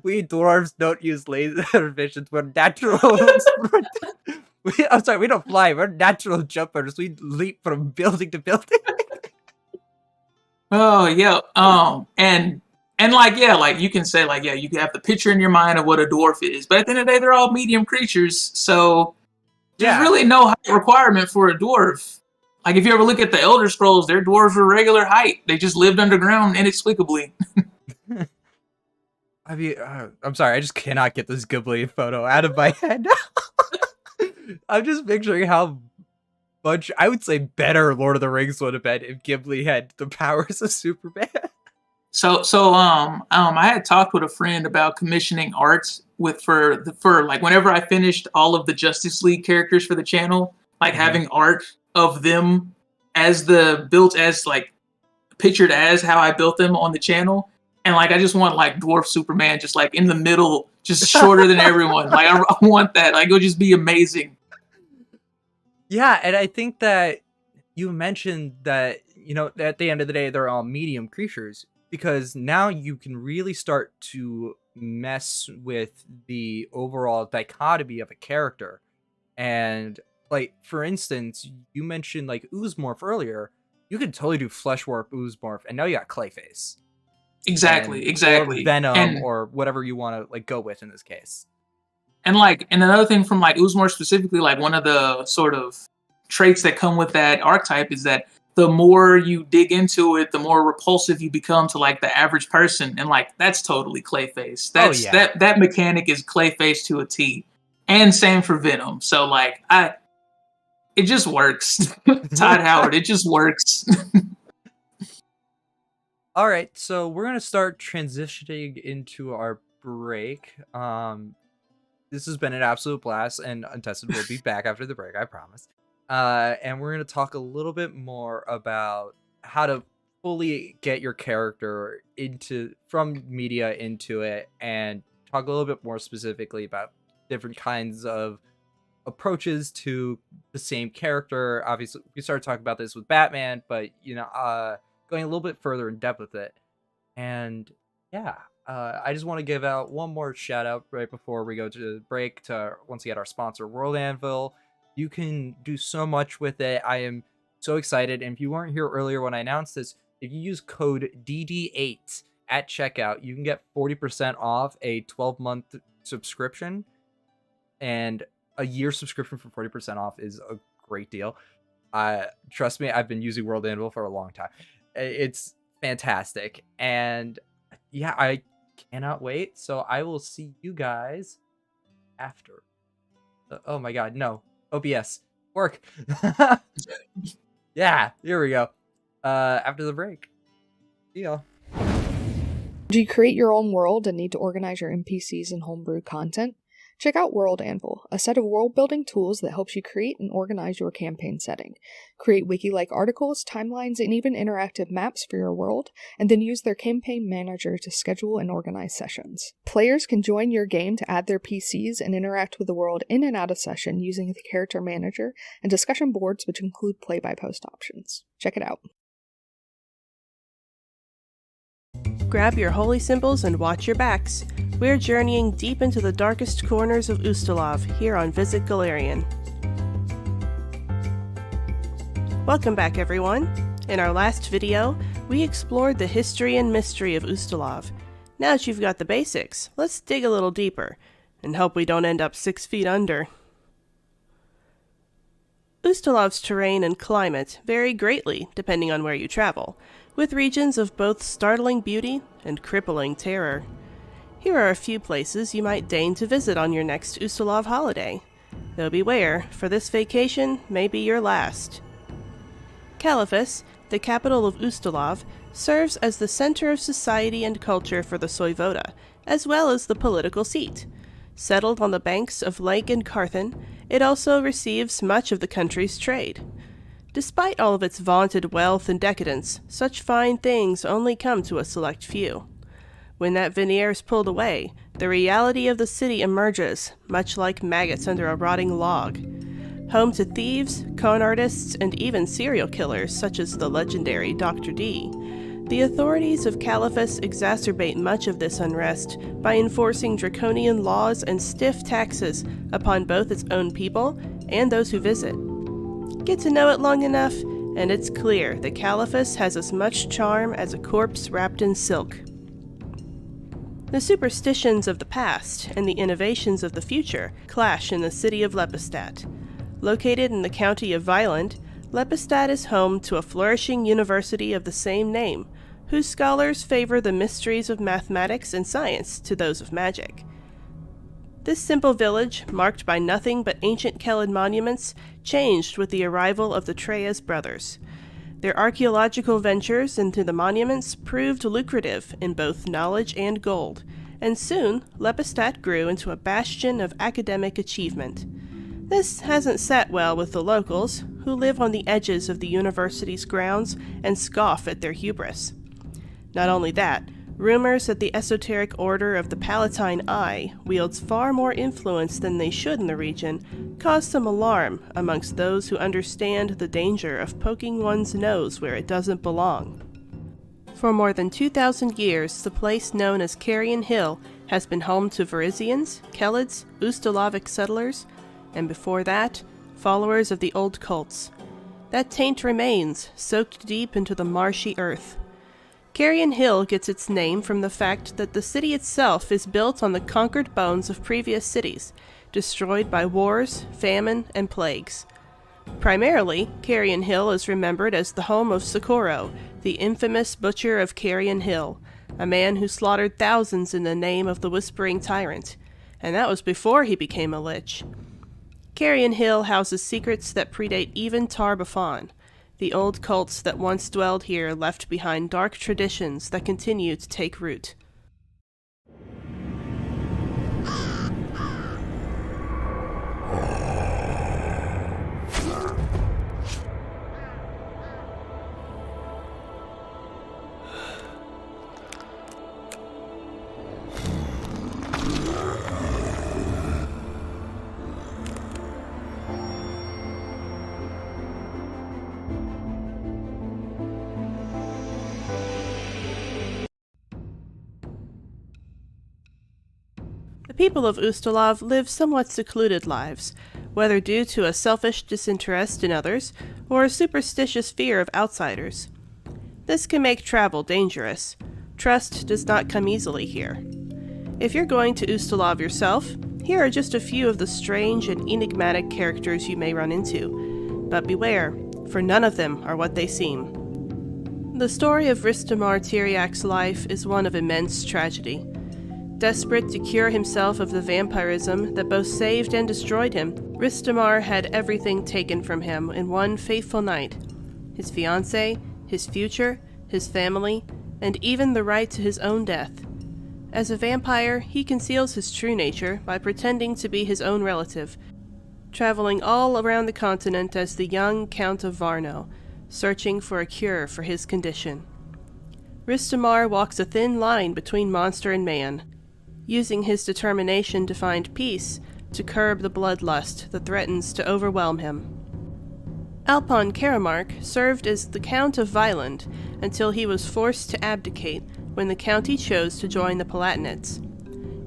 we dwarves don't use laser visions. We're natural. I'm sorry, we don't fly. We're natural jumpers. We leap from building to building. Oh yeah, and like like you can say like you can have the picture in your mind of what a dwarf is, but at the end of the day, they're all medium creatures, so there's really no height requirement for a dwarf. Like if you ever look at the Elder Scrolls, their dwarves were regular height. They just lived underground inexplicably. I mean, I'm sorry, I just cannot get this Ghibli photo out of my head. I'm just picturing how much, I would say, better Lord of the Rings would have been if Ghibli had the powers of Superman. I had talked with a friend about commissioning art for like whenever I finished all of the Justice League characters for the channel, like having art of them as built as like pictured as how I built them on the channel. And like I just want like dwarf Superman just like in the middle, just shorter than everyone. Like I want that. Like it would just be amazing. Yeah, and I think that you mentioned that, you know, at the end of the day, they're all medium creatures, because now you can really start to mess with the overall dichotomy of a character. And like, for instance, you mentioned like Oozemorph earlier. You could totally do Flesh Warp Oozemorph, and now you got Clayface. Exactly. Or Venom, or whatever you want to like go with in this case. And another thing from like Oozemorph specifically, like one of the sort of traits that come with that archetype is that the more you dig into it, the more repulsive you become to like the average person. And like that's totally Clayface. That mechanic is Clayface to a T. And same for Venom. So like it just works. Todd Howard, it just works. All right, so we're gonna start transitioning into our break. This has been an absolute blast, and Untested will be back after the break, I promise. And we're gonna talk a little bit more about how to fully get your character from media into it, and talk a little bit more specifically about different kinds of approaches to the same character. Obviously, we started talking about this with Batman, but you know, going a little bit further in depth with it. And yeah, I just want to give out one more shout out right before we go to the break to once again our sponsor, World Anvil. You can do so much with it. I am so excited. And if you weren't here earlier when I announced this, if you use code dd8 at checkout, you can get 40% off a 12-month subscription, and a year subscription for 40% off is a great deal. Trust me, I've been using World Anvil for a long time. It's fantastic. And yeah, I cannot wait. So I will see you guys after. Oh my god, no. OBS. Work. Yeah, here we go. After the break. See ya. Do you create your own world and need to organize your NPCs and homebrew content? Check out World Anvil, a set of world-building tools that helps you create and organize your campaign setting. Create wiki-like articles, timelines, and even interactive maps for your world, and then use their campaign manager to schedule and organize sessions. Players can join your game to add their PCs and interact with the world in and out of session using the character manager and discussion boards, which include play-by-post options. Check it out. Grab your holy symbols and watch your backs. We're journeying deep into the darkest corners of Ustalav here on Visit Galarian. Welcome back, everyone. In our last video, we explored the history and mystery of Ustalav. Now that you've got the basics, let's dig a little deeper and hope we don't end up 6 feet under. Ustalav's terrain and climate vary greatly depending on where you travel, with regions of both startling beauty and crippling terror. Here are a few places you might deign to visit on your next Ustalav holiday. Though beware, for this vacation may be your last. Caliphus, the capital of Ustalav, serves as the center of society and culture for the Soyvoda, as well as the political seat. Settled on the banks of Lake and Carthan, it also receives much of the country's trade. Despite all of its vaunted wealth and decadence, such fine things only come to a select few. When that veneer is pulled away, the reality of the city emerges, much like maggots under a rotting log. Home to thieves, con artists, and even serial killers such as the legendary Dr. D, the authorities of Caliphus exacerbate much of this unrest by enforcing draconian laws and stiff taxes upon both its own people and those who visit. Get to know it long enough, and it's clear that Caliphus has as much charm as a corpse wrapped in silk. The superstitions of the past and the innovations of the future clash in the city of Lepidstadt. Located in the county of Violent, Lepidstadt is home to a flourishing university of the same name, whose scholars favor the mysteries of mathematics and science to those of magic. This simple village, marked by nothing but ancient Kellid monuments, changed with the arrival of the Treyas brothers. Their archaeological ventures into the monuments proved lucrative in both knowledge and gold, and soon Lepidstadt grew into a bastion of academic achievement. This hasn't sat well with the locals, who live on the edges of the university's grounds and scoff at their hubris. Not only that, rumors that the esoteric order of the Palatine Eye wields far more influence than they should in the region cause some alarm amongst those who understand the danger of poking one's nose where it doesn't belong. For more than 2,000 years, the place known as Carrion Hill has been home to Varisians, Kellids, Ustalavic settlers, and before that, followers of the old cults. That taint remains, soaked deep into the marshy earth. Carrion Hill gets its name from the fact that the city itself is built on the conquered bones of previous cities, destroyed by wars, famine, and plagues. Primarily, Carrion Hill is remembered as the home of Socorro, the infamous Butcher of Carrion Hill, a man who slaughtered thousands in the name of the Whispering Tyrant, and that was before he became a lich. Carrion Hill houses secrets that predate even Tar-Baphon. The old cults that once dwelled here left behind dark traditions that continue to take root. The people of Ustalav live somewhat secluded lives, whether due to a selfish disinterest in others or a superstitious fear of outsiders. This can make travel dangerous. Trust does not come easily here. If you're going to Ustalav yourself, here are just a few of the strange and enigmatic characters you may run into. But beware, for none of them are what they seem. The story of Ristamar Tyriak's life is one of immense tragedy. Desperate to cure himself of the vampirism that both saved and destroyed him, Ristamar had everything taken from him in one fateful night. His fiancée, his future, his family, and even the right to his own death. As a vampire, he conceals his true nature by pretending to be his own relative, traveling all around the continent as the young Count of Varno, searching for a cure for his condition. Ristamar walks a thin line between monster and man, using his determination to find peace to curb the bloodlust that threatens to overwhelm him. Alpon Karamark served as the Count of Violent until he was forced to abdicate when the county chose to join the Palatinates.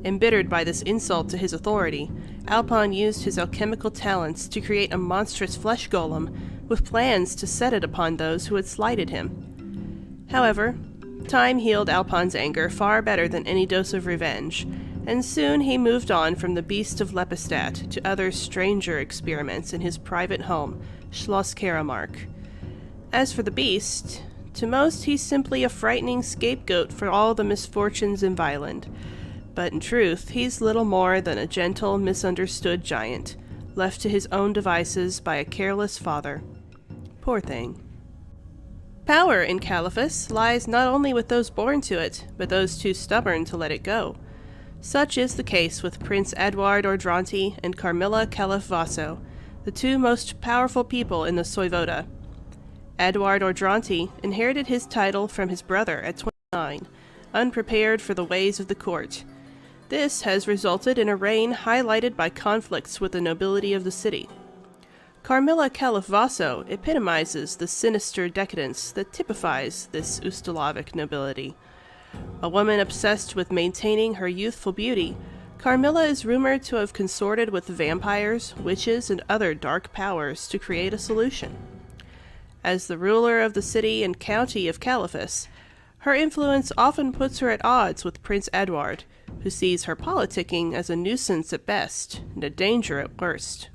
Embittered by this insult to his authority, Alpon used his alchemical talents to create a monstrous flesh golem with plans to set it upon those who had slighted him. However, time healed Alpon's anger far better than any dose of revenge, and soon he moved on from the beast of Lepidstadt to other stranger experiments in his private home, Schloss Karamark. As for the beast, to most he's simply a frightening scapegoat for all the misfortunes in Violent, but in truth he's little more than a gentle, misunderstood giant, left to his own devices by a careless father. Poor thing. Power in Caliphus lies not only with those born to it, but those too stubborn to let it go. Such is the case with Prince Edward Ordranti and Carmilla Caliph Vaso, the two most powerful people in the Soyvoda. Edward Ordranti inherited his title from his brother at 29, unprepared for the ways of the court. This has resulted in a reign highlighted by conflicts with the nobility of the city. Carmilla Caliph Vaso epitomizes the sinister decadence that typifies this Ustalavic nobility. A woman obsessed with maintaining her youthful beauty, Carmilla is rumored to have consorted with vampires, witches, and other dark powers to create a solution. As the ruler of the city and county of Caliphus, her influence often puts her at odds with Prince Edward, who sees her politicking as a nuisance at best and a danger at worst.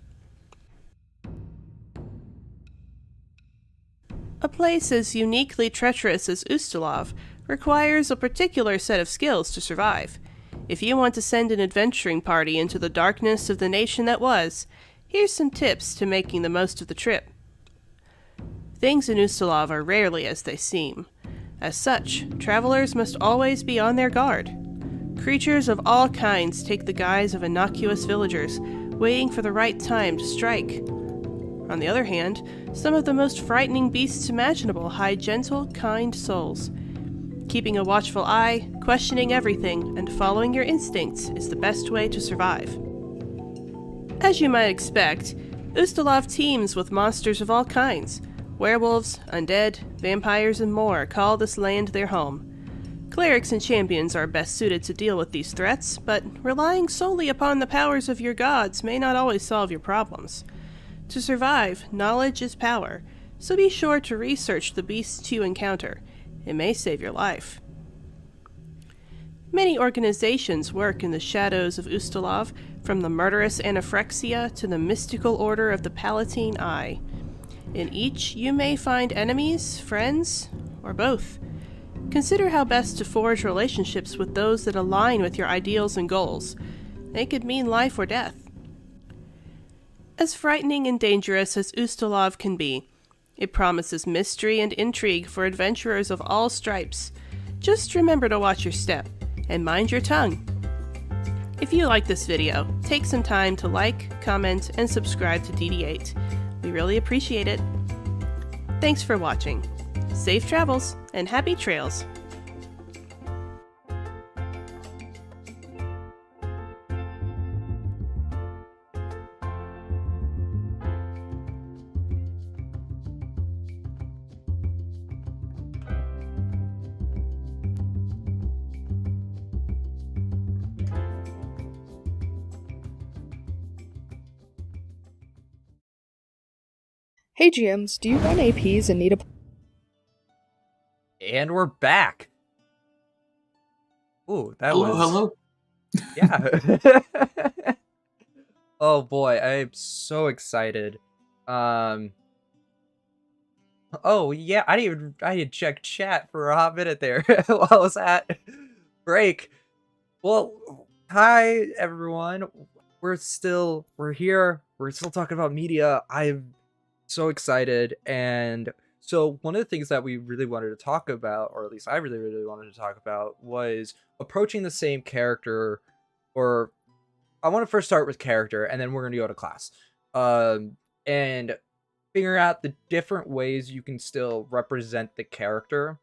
A place as uniquely treacherous as Ustalov requires a particular set of skills to survive. If you want to send an adventuring party into the darkness of the nation that was, here's some tips to making the most of the trip. Things in Ustalov are rarely as they seem. As such, travelers must always be on their guard. Creatures of all kinds take the guise of innocuous villagers, waiting for the right time to strike. On the other hand, some of the most frightening beasts imaginable hide gentle, kind souls. Keeping a watchful eye, questioning everything, and following your instincts is the best way to survive. As you might expect, Ustalov teems with monsters of all kinds. Werewolves, undead, vampires, and more call this land their home. Clerics and champions are best suited to deal with these threats, but relying solely upon the powers of your gods may not always solve your problems. To survive, knowledge is power, so be sure to research the beasts you encounter. It may save your life. Many organizations work in the shadows of Ustalov, from the murderous Anaphyrexia to the mystical Order of the Palatine Eye. In each, you may find enemies, friends, or both. Consider how best to forge relationships with those that align with your ideals and goals. They could mean life or death. As frightening and dangerous as Ustalov can be, it promises mystery and intrigue for adventurers of all stripes. Just remember to watch your step, and mind your tongue. If you like this video, take some time to like, comment, and subscribe to dd8. We really appreciate it. Thanks for watching. Safe travels and happy trails. Hey GMs, do you run APs and need a... And we're back. Ooh, that Hello. Yeah. Oh boy, I am so excited. Oh yeah, I didn't check chat for a hot minute there while I was at break. Well, hi everyone. We're here. We're still talking about media. I'm so excited, and so one of the things that we really wanted to talk about, or at least I really wanted to talk about, was approaching the same character, or I want to first start with character, and then we're going to go to class, and figure out the different ways you can still represent the character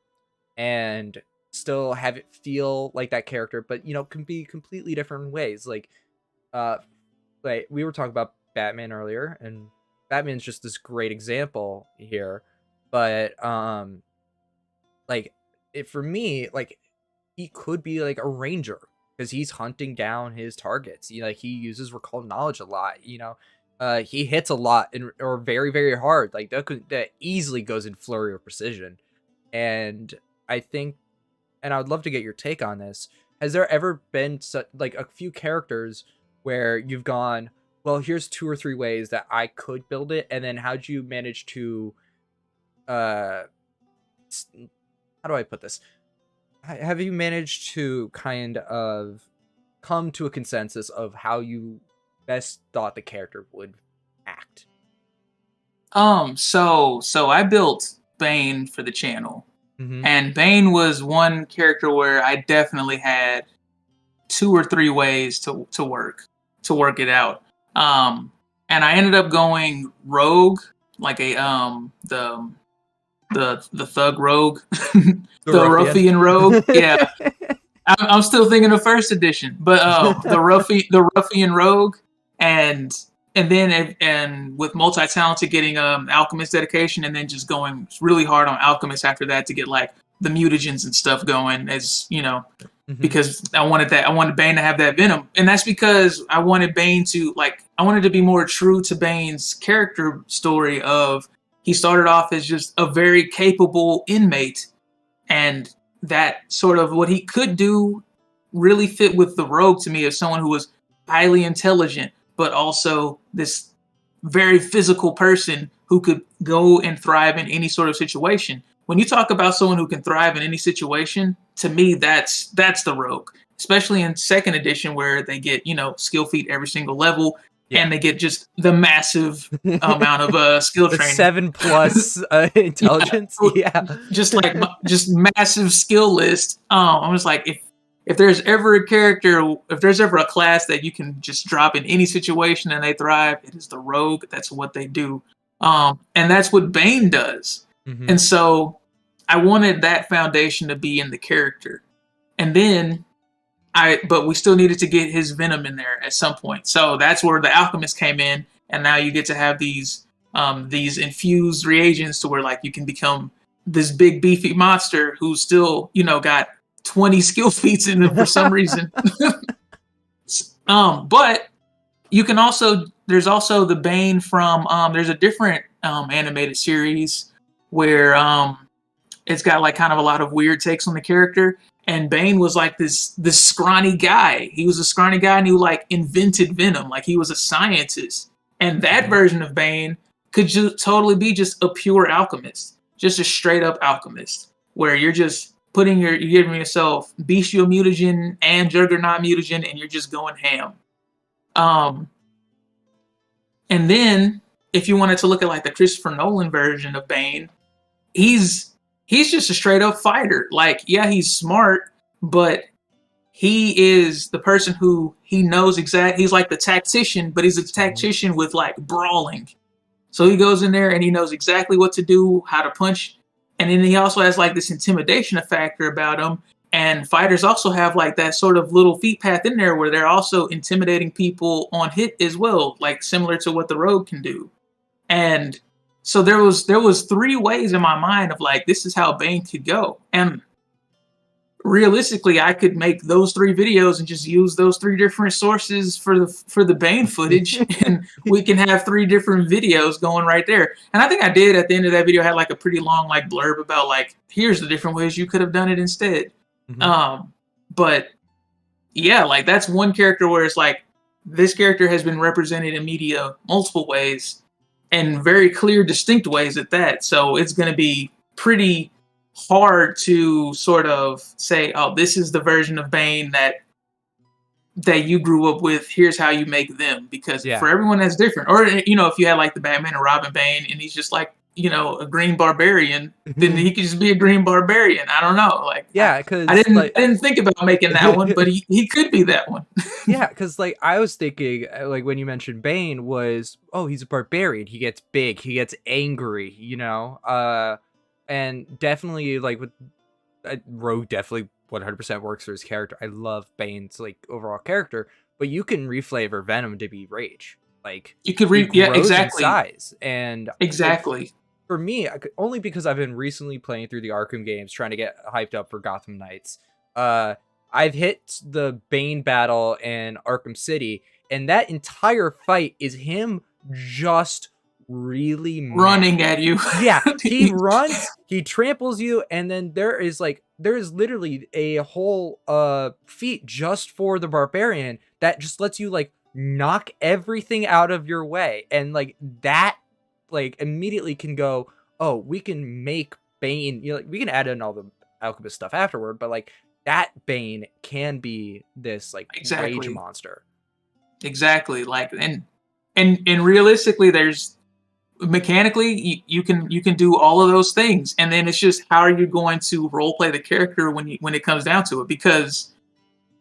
and still have it feel like that character, but can be completely different ways. Like we were talking about Batman earlier, and Batman's just this great example here, but for me, like, he could be like a ranger because he's hunting down his targets. He uses recall knowledge a lot. He hits a lot or very, very hard. Like that easily goes in flurry of precision. And I think, and I would love to get your take on this. Has there ever been a few characters where you've gone, well, here's 2 or 3 ways that I could build it, and then how'd you manage to, how do I put this? Have you managed to kind of come to a consensus of how you best thought the character would act? So I built Bane for the channel, and Bane was one character where I definitely had 2 or 3 ways to work it out. And I ended up going rogue, like a the thug rogue, the ruffian rogue. Yeah, I'm still thinking of first edition, but the ruffian rogue, and then with multi-talented getting alchemist dedication, and then just going really hard on alchemist after that to get like the mutagens and stuff going, as because I wanted Bane to have that venom, and that's because I wanted Bane to I wanted to be more true to Bane's character story of he started off as just a very capable inmate, and that sort of what he could do really fit with the rogue to me as someone who was highly intelligent, but also this very physical person who could go and thrive in any sort of situation. When you talk about someone who can thrive in any situation, to me, that's the rogue. Especially in second edition where they get, skill feat every single level, Yeah. and they get just the massive amount of skill The training. 7+ intelligence. Yeah. Just massive skill list. I was like, if there's ever a character, if there's ever a class that you can just drop in any situation and they thrive, it is the rogue. That's what they do. And that's what Bane does. Mhm. And so I wanted that foundation to be in the character. And then but we still needed to get his venom in there at some point. So that's where the alchemist came in, and now you get to have these infused reagents to where like you can become this big beefy monster who's still, got 20 skill feats in him for some reason. But you can there's also the Bane from there's a different animated series where it's got like kind of a lot of weird takes on the character. And Bane was like this scrawny guy. He was a scrawny guy, and he like invented venom. Like he was a scientist. And that version of Bane could totally be just a pure alchemist, just a straight up alchemist, where you're just you're giving yourself bestial mutagen and juggernaut mutagen, and you're just going ham. And then if you wanted to look at like the Christopher Nolan version of Bane, he's just a straight up fighter. Like, yeah, he's smart, but he is the person who he knows he's like the tactician, but he's a tactician with like brawling. So he goes in there and he knows exactly what to do, how to punch. And then he also has like this intimidation factor about him. And fighters also have like that sort of little feat path in there where they're also intimidating people on hit as well, like similar to what the rogue can do. And so there was 3 ways in my mind of like, this is how Bane could go. And realistically, I could make those 3 videos and just use those 3 different sources for the Bane footage, and we can have 3 different videos going right there. And I think I did at the end of that video, I had like a pretty long like blurb about like, here's the different ways you could have done it instead. Mm-hmm. But yeah, like that's one character where it's like, this character has been represented in media multiple ways, and very clear, distinct ways at that. So it's going to be pretty hard to sort of say, oh, this is the version of Bane that you grew up with. Here's how you make them. Because for everyone, that's different. Or, if you had like the Batman and Robin Bane, and he's just like, a green barbarian, then he could just be a green barbarian. I don't know. Like, because I didn't think about making that one, but he could be that one. Yeah, because like I was thinking, like when you mentioned Bane was, he's a barbarian. He gets big. He gets angry. And definitely like with Rogue, definitely 100% works for his character. I love Bane's like overall character, but you can reflavor Venom to be Rage. Like you could exactly in size, and exactly. Like, for me, only because I've been recently playing through the Arkham games, trying to get hyped up for Gotham Knights. I've hit the Bane battle in Arkham City, and that entire fight is him just really running at you. Yeah, he runs, he tramples you, and then there is literally a whole feat just for the Barbarian that just lets you like knock everything out of your way, and like that like immediately can go, oh, we can make Bane, we can add in all the alchemist stuff afterward, but like that Bane can be this like rage monster. Exactly. Like and realistically, there's mechanically you can do all of those things, and then it's just how are you going to role play the character when it comes down to it, because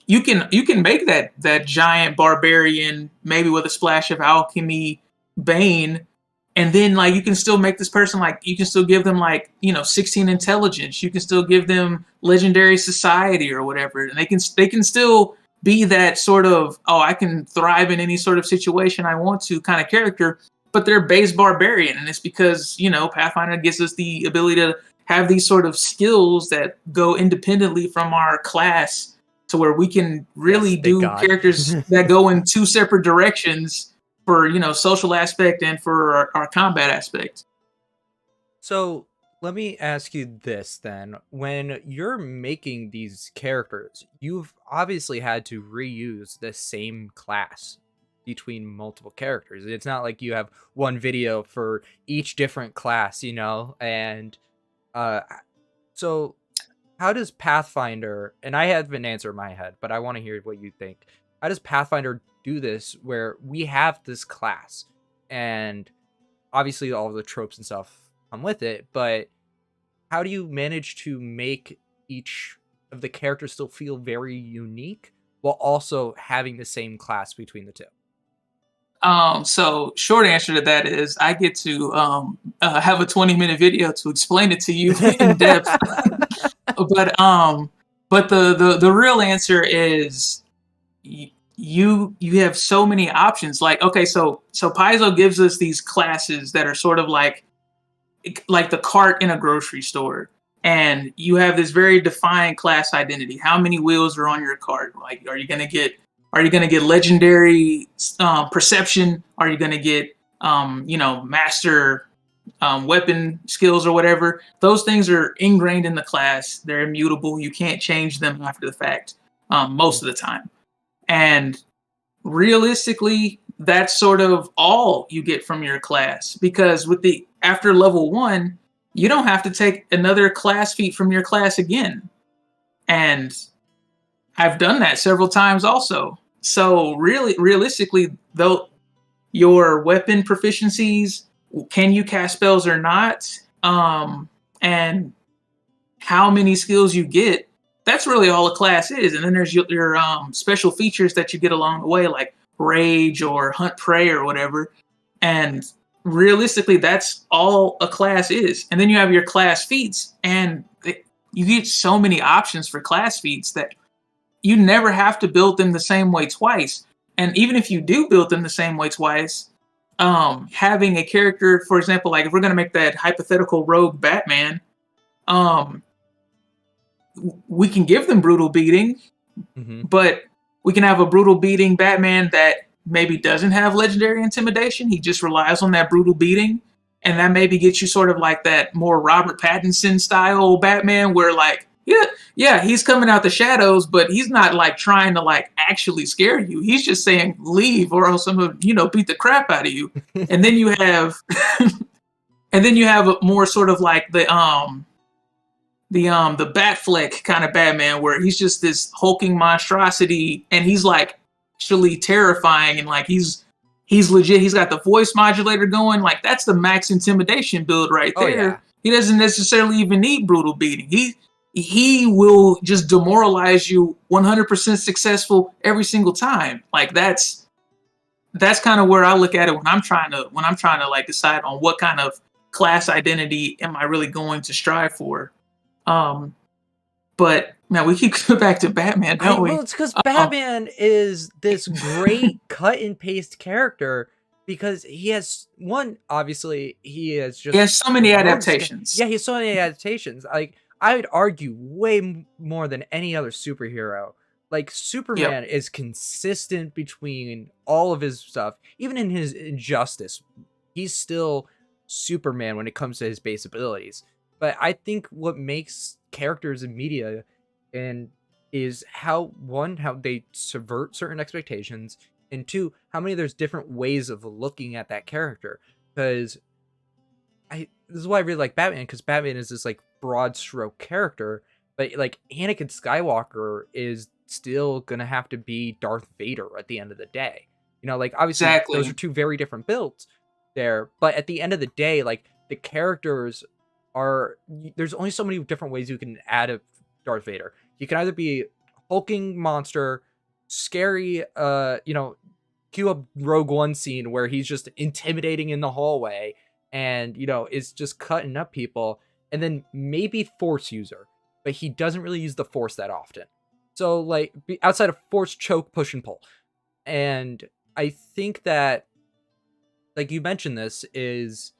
you can make that giant barbarian maybe with a splash of alchemy Bane. And then, like, you can still make this person, like, you can still give them, like, 16 intelligence. You can still give them legendary society or whatever. And they can still be that sort of, I can thrive in any sort of situation I want to kind of character. But they're base barbarian. And it's because, Pathfinder gives us the ability to have these sort of skills that go independently from our class, to where we can really do characters that go in 2 separate directions for, social aspect and for our combat aspect. So let me ask you this then. When you're making these characters, you've obviously had to reuse the same class between multiple characters. It's not like you have one video for each different class, you know? And uh so how does Pathfinder, and I have an answer in my head, but I want to hear what you think. How does Pathfinder do this where we have this class and obviously all of the tropes and stuff come with it, but how do you manage to make each of the characters still feel very unique while also having the same class between the two? So short answer to that is I get to have a 20-minute video to explain it to you in depth. But the real answer is you have so many options. Like, okay, so Paizo gives us these classes that are sort of like the cart in a grocery store, and you have this very defined class identity. How many wheels are on your cart? Like, are you gonna get legendary perception? Are you gonna get master weapon skills or whatever? Those things are ingrained in the class. They're immutable. You can't change them after the fact most of the time. And realistically, that's sort of all you get from your class, because after level 1, you don't have to take another class feat from your class again. And I've done that several times also. So really, realistically, though, your weapon proficiencies, can you cast spells or not, and how many skills you get, that's really all a class is. And then there's your special features that you get along the way, like rage or hunt prey or whatever. And realistically, that's all a class is. And then you have your class feats, and you get so many options for class feats that you never have to build them the same way twice. And even if you do build them the same way twice, having a character, for example, like if we're going to make that hypothetical rogue Batman, we can give them brutal beating, but we can have a brutal beating Batman that maybe doesn't have legendary intimidation. He just relies on that brutal beating. And that maybe gets you sort of like that more Robert Pattinson style Batman where like, yeah, he's coming out the shadows, but he's not like trying to like actually scare you. He's just saying leave or else I'm gonna, beat the crap out of you. And then you have a more sort of like the Batfleck kind of Batman where he's just this hulking monstrosity and he's like actually terrifying and like he's legit. He's got the voice modulator going. Like that's the max intimidation build right there. Oh, yeah. He doesn't necessarily even need brutal beating. He will just demoralize you 100% successful every single time. Like that's kind of where I look at it when I'm trying to like decide on what kind of class identity am I really going to strive for. But man, we keep going back to Batman, don't we? Well, it's because Batman is this great cut and paste character because he has obviously he has so many adaptations. Yeah, he has so many adaptations. Like I'd argue way more than any other superhero. Like Superman is consistent between all of his stuff, even in his injustice. He's still Superman when it comes to his base abilities. But I think what makes characters in media is how they subvert certain expectations, and two, how many there's different ways of looking at that character. Because this is why I really like Batman, because Batman is this like broad stroke character, but like Anakin Skywalker is still gonna have to be Darth Vader at the end of the day. Like obviously those are two very different builds there, but at the end of the day, like the characters there's only so many different ways you can add a Darth Vader. You can either be hulking monster, scary, cue up Rogue One scene where he's just intimidating in the hallway and, is just cutting up people, and then maybe Force user, but he doesn't really use the Force that often. So, like, outside of Force, choke, push, and pull. And I think that, like you mentioned, this is,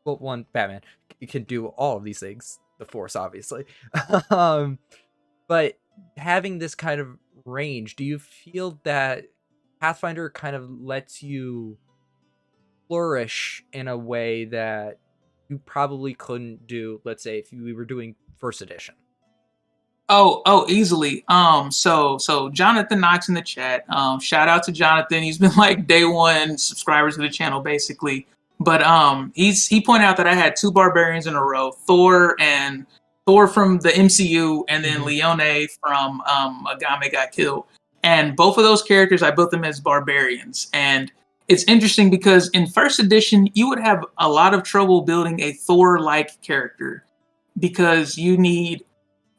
well, one, Batman can do all of these things, the Force, obviously. But having this kind of range, do you feel that Pathfinder kind of lets you flourish in a way that you probably couldn't do, let's say, if we were doing first edition? Easily. So Jonathan Knox in the chat. Shout out to Jonathan. He's been like day one subscribers to the channel, basically. But he pointed out that I had two barbarians in a row, Thor from the MCU, and then Leone from Agame Got Killed. And both of those characters, I built them as barbarians. And it's interesting because in first edition, you would have a lot of trouble building a Thor-like character because you need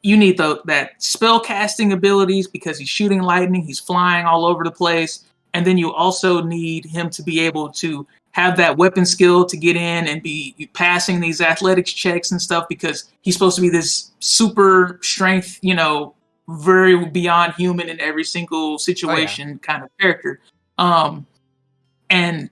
that spell casting abilities because he's shooting lightning, he's flying all over the place, and then you also need him to be able to have that weapon skill to get in and be passing these athletics checks and stuff because he's supposed to be this super strength, very beyond human in every single situation kind of character. And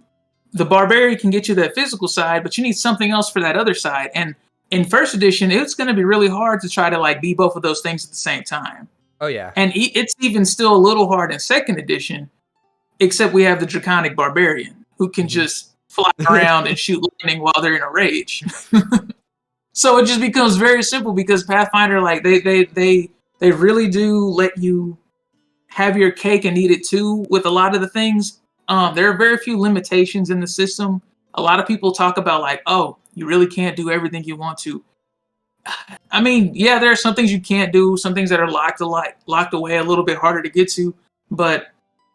the barbarian can get you that physical side, but you need something else for that other side. And in first edition, it's going to be really hard to try to like be both of those things at the same time. Oh yeah. And it's even still a little hard in second edition, except we have the Draconic Barbarian who can just fly around and shoot lightning while they're in a rage. So it just becomes very simple because Pathfinder, like they really do let you have your cake and eat it too with a lot of the things. There are very few limitations in the system. A lot of people talk about like, oh, you really can't do everything you want to. I mean, yeah, there are some things you can't do, some things that are locked away a little bit harder to get to. But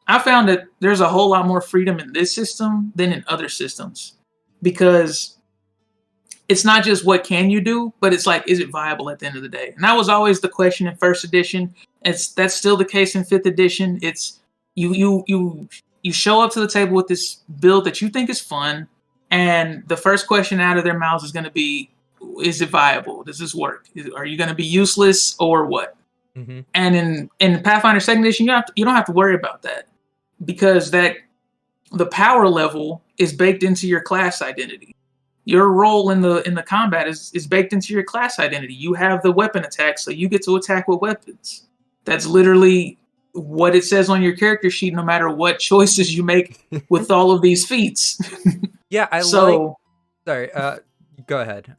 I found that there's a whole lot more freedom in this system than in other systems because it's not just what can you do, but it's like, is it viable at the end of the day? And that was always the question in first edition. That's still the case in fifth edition. It's you show up to the table with this build that you think is fun, and the first question out of their mouths is going to be, is it viable? Does this work? Are you going to be useless or what? Mm-hmm. And in Pathfinder second edition, you don't have to worry about that because the power level is baked into your class identity. Your role in the combat is baked into your class identity. You have the weapon attack, so you get to attack with weapons. That's literally what it says on your character sheet, no matter what choices you make with all of these feats. Yeah, Sorry, go ahead.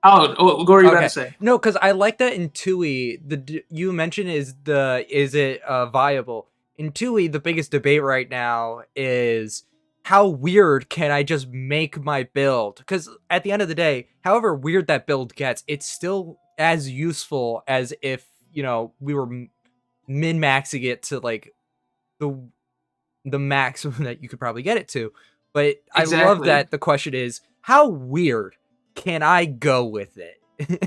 What were you about to say? No, because I like that in TUI, you mentioned is it viable? In TUI, the biggest debate right now is how weird can I just make my build? Because at the end of the day, however weird that build gets, it's still as useful as if, we were min-maxing it to like the maximum that you could probably get it to. But exactly. I love that the question is, how weird can I go with it?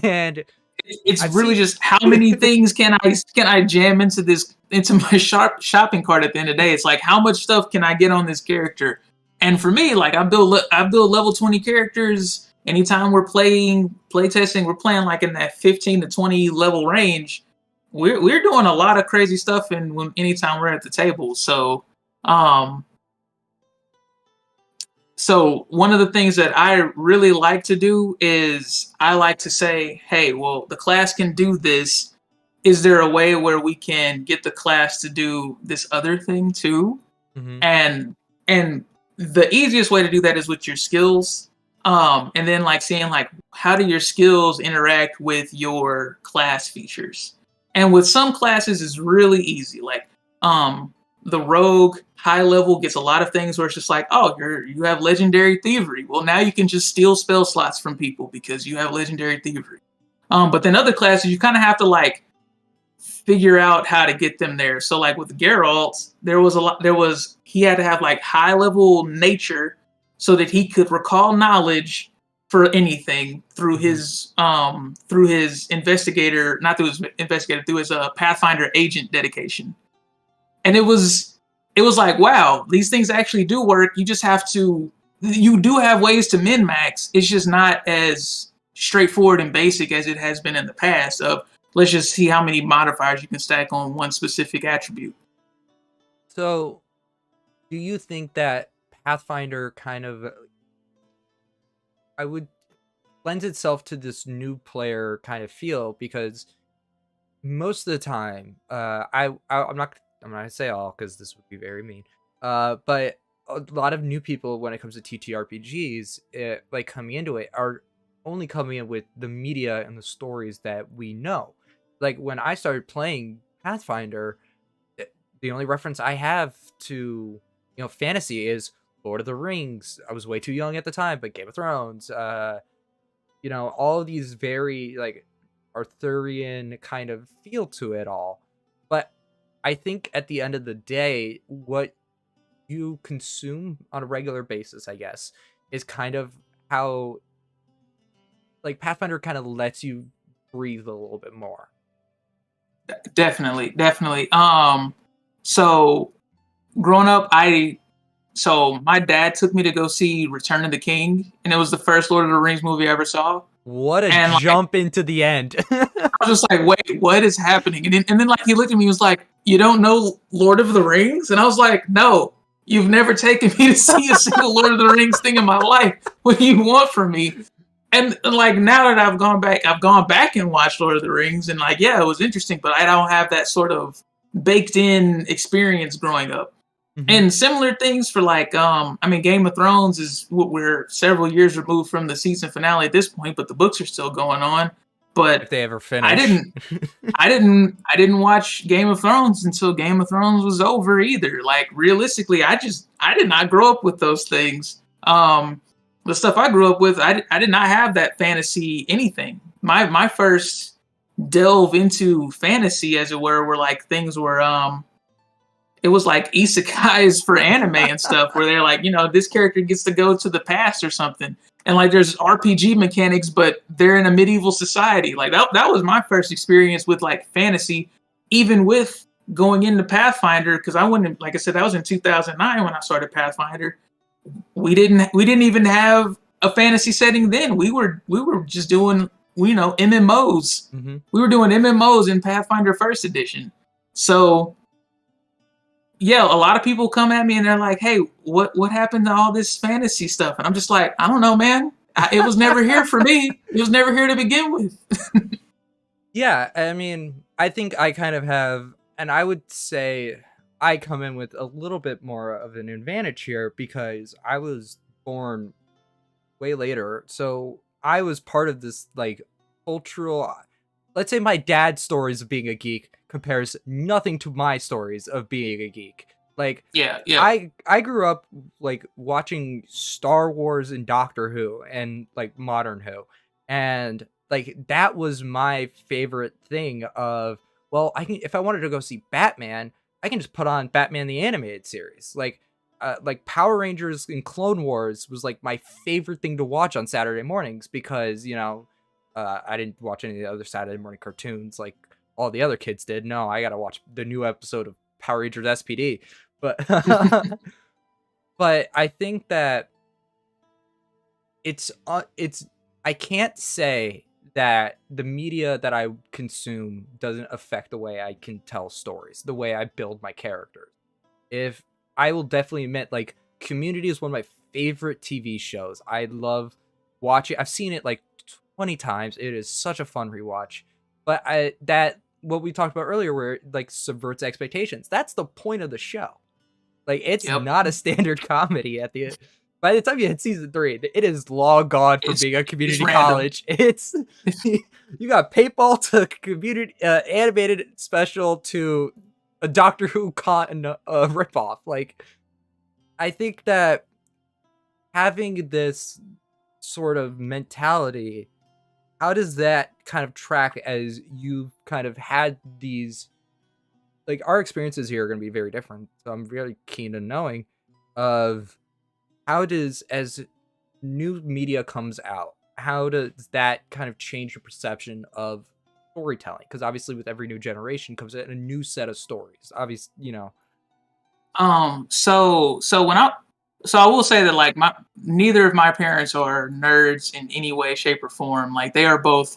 And it's really just how many things can I jam into my shopping cart at the end of the day. It's like, how much stuff can I get on this character? And for me, like I build level 20 characters. Anytime we're playtesting, we're playing like in that 15 to 20 level range. We're doing a lot of crazy stuff anytime we're at the table. So So one of the things that I really like to do is I like to say, hey, well, the class can do this. Is there a way where we can get the class to do this other thing too? Mm-hmm. And the easiest way to do that is with your skills. And then like seeing like, how do your skills interact with your class features? And with some classes it's really easy. Like the rogue high level gets a lot of things where it's just like, oh, you have legendary thievery. Well, now you can just steal spell slots from people because you have legendary thievery. But then other classes, you kind of have to like figure out how to get them there. So like with Geralt, he had to have like high level nature so that he could recall knowledge for anything through his investigator, not through his investigator, through his Pathfinder agent dedication. And it was like, wow, these things actually do work. You do have ways to min-max. It's just not as straightforward and basic as it has been in the past of, let's just see how many modifiers you can stack on one specific attribute. So do you think that Pathfinder kind of, lends itself to this new player kind of feel? Because most of the time, I'm not going to say all because this would be very mean. But a lot of new people, when it comes to TTRPGs, like coming into it, are only coming in with the media and the stories that we know. like when I started playing Pathfinder, the only reference I have to fantasy is Lord of the Rings. I was way too young at the time, but Game of Thrones, all of these very like Arthurian kind of feel to it all. But I think at the end of the day, what you consume on a regular basis, I guess, is kind of how like Pathfinder kind of lets you breathe a little bit more. Definitely. So growing up, my dad took me to go see Return of the King, and it was the first Lord of the Rings movie I ever saw. What a jump into the end. I was just like, wait, what is happening? And then like he looked at me and was like, you don't know Lord of the Rings? And I was like, no, you've never taken me to see a single Lord of the Rings thing in my life. What do you want from me? And like now that I've gone back and watched Lord of the Rings, and like, yeah, it was interesting, but I don't have that sort of baked in experience growing up. Mm-hmm. And similar things for like, Game of Thrones is what we're several years removed from the season finale at this point, but the books are still going on. But if they ever finish, I didn't watch Game of Thrones until Game of Thrones was over either. Like realistically, I did not grow up with those things. The stuff I grew up with, I did not have that fantasy anything. My first delve into fantasy, as it were like things were it was like isekais for anime and stuff, where they're like, this character gets to go to the past or something. And like there's RPG mechanics, but they're in a medieval society. Like that was my first experience with like fantasy, even with going into Pathfinder, because I wouldn't, like I said, that was in 2009 when I started Pathfinder. We didn't even have a fantasy setting then. We were just doing, MMOs. Mm-hmm. We were doing MMOs in Pathfinder First Edition. So yeah, a lot of people come at me and they're like, hey, what happened to all this fantasy stuff? And I'm just like, I don't know, man. It was never here for me. It was never here to begin with. Yeah, I mean, I think I kind of have, and I would say I come in with a little bit more of an advantage here because I was born way later. So I was part of this like cultural, let's say my dad's stories of being a geek compares nothing to my stories of being a geek. Like, yeah. I grew up like watching Star Wars and Doctor Who and like Modern Who, and like that was my favorite thing. Of if I wanted to go see Batman, I can just put on Batman the Animated Series. Like Power Rangers and Clone Wars was like my favorite thing to watch on Saturday mornings because I didn't watch any of the other Saturday morning cartoons like all the other kids did. No, I gotta watch the new episode of Power Rangers SPD. But but I think that it's I can't say that the media that I consume doesn't affect the way I can tell stories, the way I build my characters. If I will definitely admit, like, Community is one of my favorite TV shows. I love watching. I've seen it like 20 times. It is such a fun rewatch. But what we talked about earlier, where it like subverts expectations. That's the point of the show. Like, it's not a standard comedy at the end. By the time you hit season 3, it is long gone from being a community college. It's you got paintball to community animated special to a Doctor Who ripoff. Like, I think that having this sort of mentality, how does that kind of track as you've kind of had these, like, our experiences here are going to be very different. So I'm really keen to knowing of how does, as new media comes out, how does that kind of change your perception of storytelling? Because obviously with every new generation comes a new set of stories. Obviously, So I will say that like neither of my parents are nerds in any way, shape, or form. Like they were both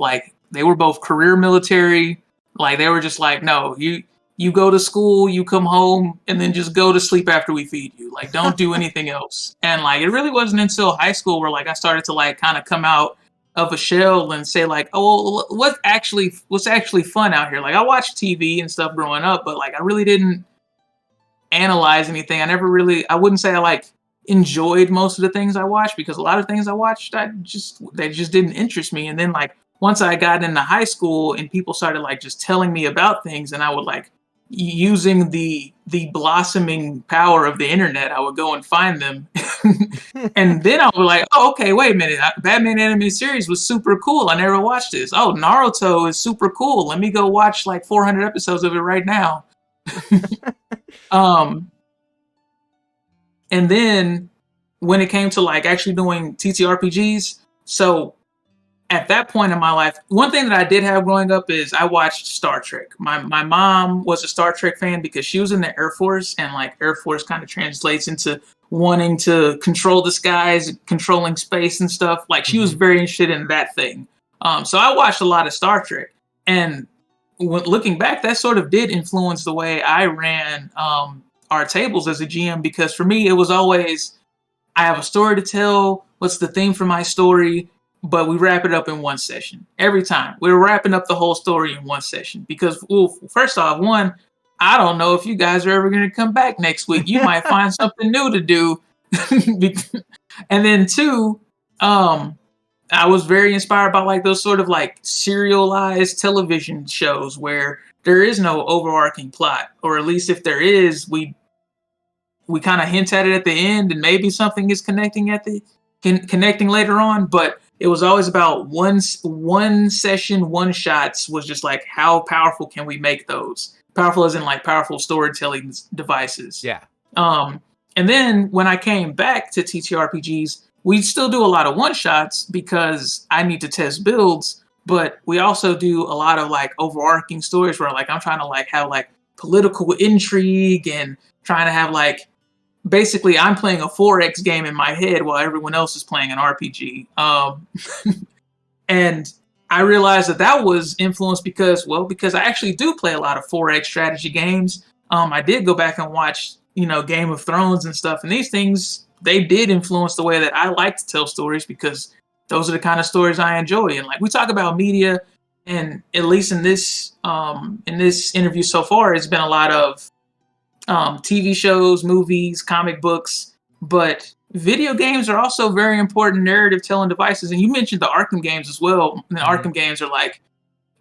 career military. Like they were just like, no, you go to school, you come home, and then just go to sleep after we feed you. Like don't do anything else. And like it really wasn't until high school where like I started to like kind of come out of a shell and say like, oh, what's actually fun out here? Like I watched TV and stuff growing up, but like I really didn't analyze anything. I wouldn't say I like enjoyed most of the things I watched, because a lot of things I watched they just didn't interest me. And then like once I got into high school and people started like just telling me about things, and I would like using the blossoming power of the internet, I would go and find them. And then I was like, oh, okay, wait a minute. Batman animated series was super cool. I never watched this. Oh, Naruto is super cool. Let me go watch like 400 episodes of it right now. um, and then when it came to like actually doing TTRPGs, so at that point in my life, one thing that I did have growing up is I watched Star Trek. My mom was a Star Trek fan because she was in the Air Force, and like Air Force kind of translates into wanting to control the skies, controlling space and stuff. Like she was very interested in that thing. So I watched a lot of Star Trek, and looking back, that sort of did influence the way I ran our tables as a GM, because for me, it was always, I have a story to tell. What's the theme for my story? But we wrap it up in one session every time. We're wrapping up the whole story in one session because, well, first off, one, I don't know if you guys are ever going to come back next week. You might find something new to do. And then two, I was very inspired by like those sort of like serialized television shows where there is no overarching plot, or at least if there is, we kind of hint at it at the end, and maybe something is connecting connecting later on, but it was always about one session, one shots was just like, how powerful can we make those? Powerful as in like powerful storytelling devices. Yeah. And then when I came back to TTRPGs, we still do a lot of one shots because I need to test builds, but we also do a lot of like overarching stories where like I'm trying to like have like political intrigue and trying to have like, basically, I'm playing a 4X game in my head while everyone else is playing an RPG. And I realized that was influenced because I actually do play a lot of 4X strategy games. I did go back and watch, Game of Thrones and stuff. And these things, they did influence the way that I like to tell stories because those are the kind of stories I enjoy. And like we talk about media, and at least in this interview so far, it's been a lot of TV shows, movies, comic books, but video games are also very important narrative telling devices. And you mentioned the Arkham games as well. And the Arkham games are like,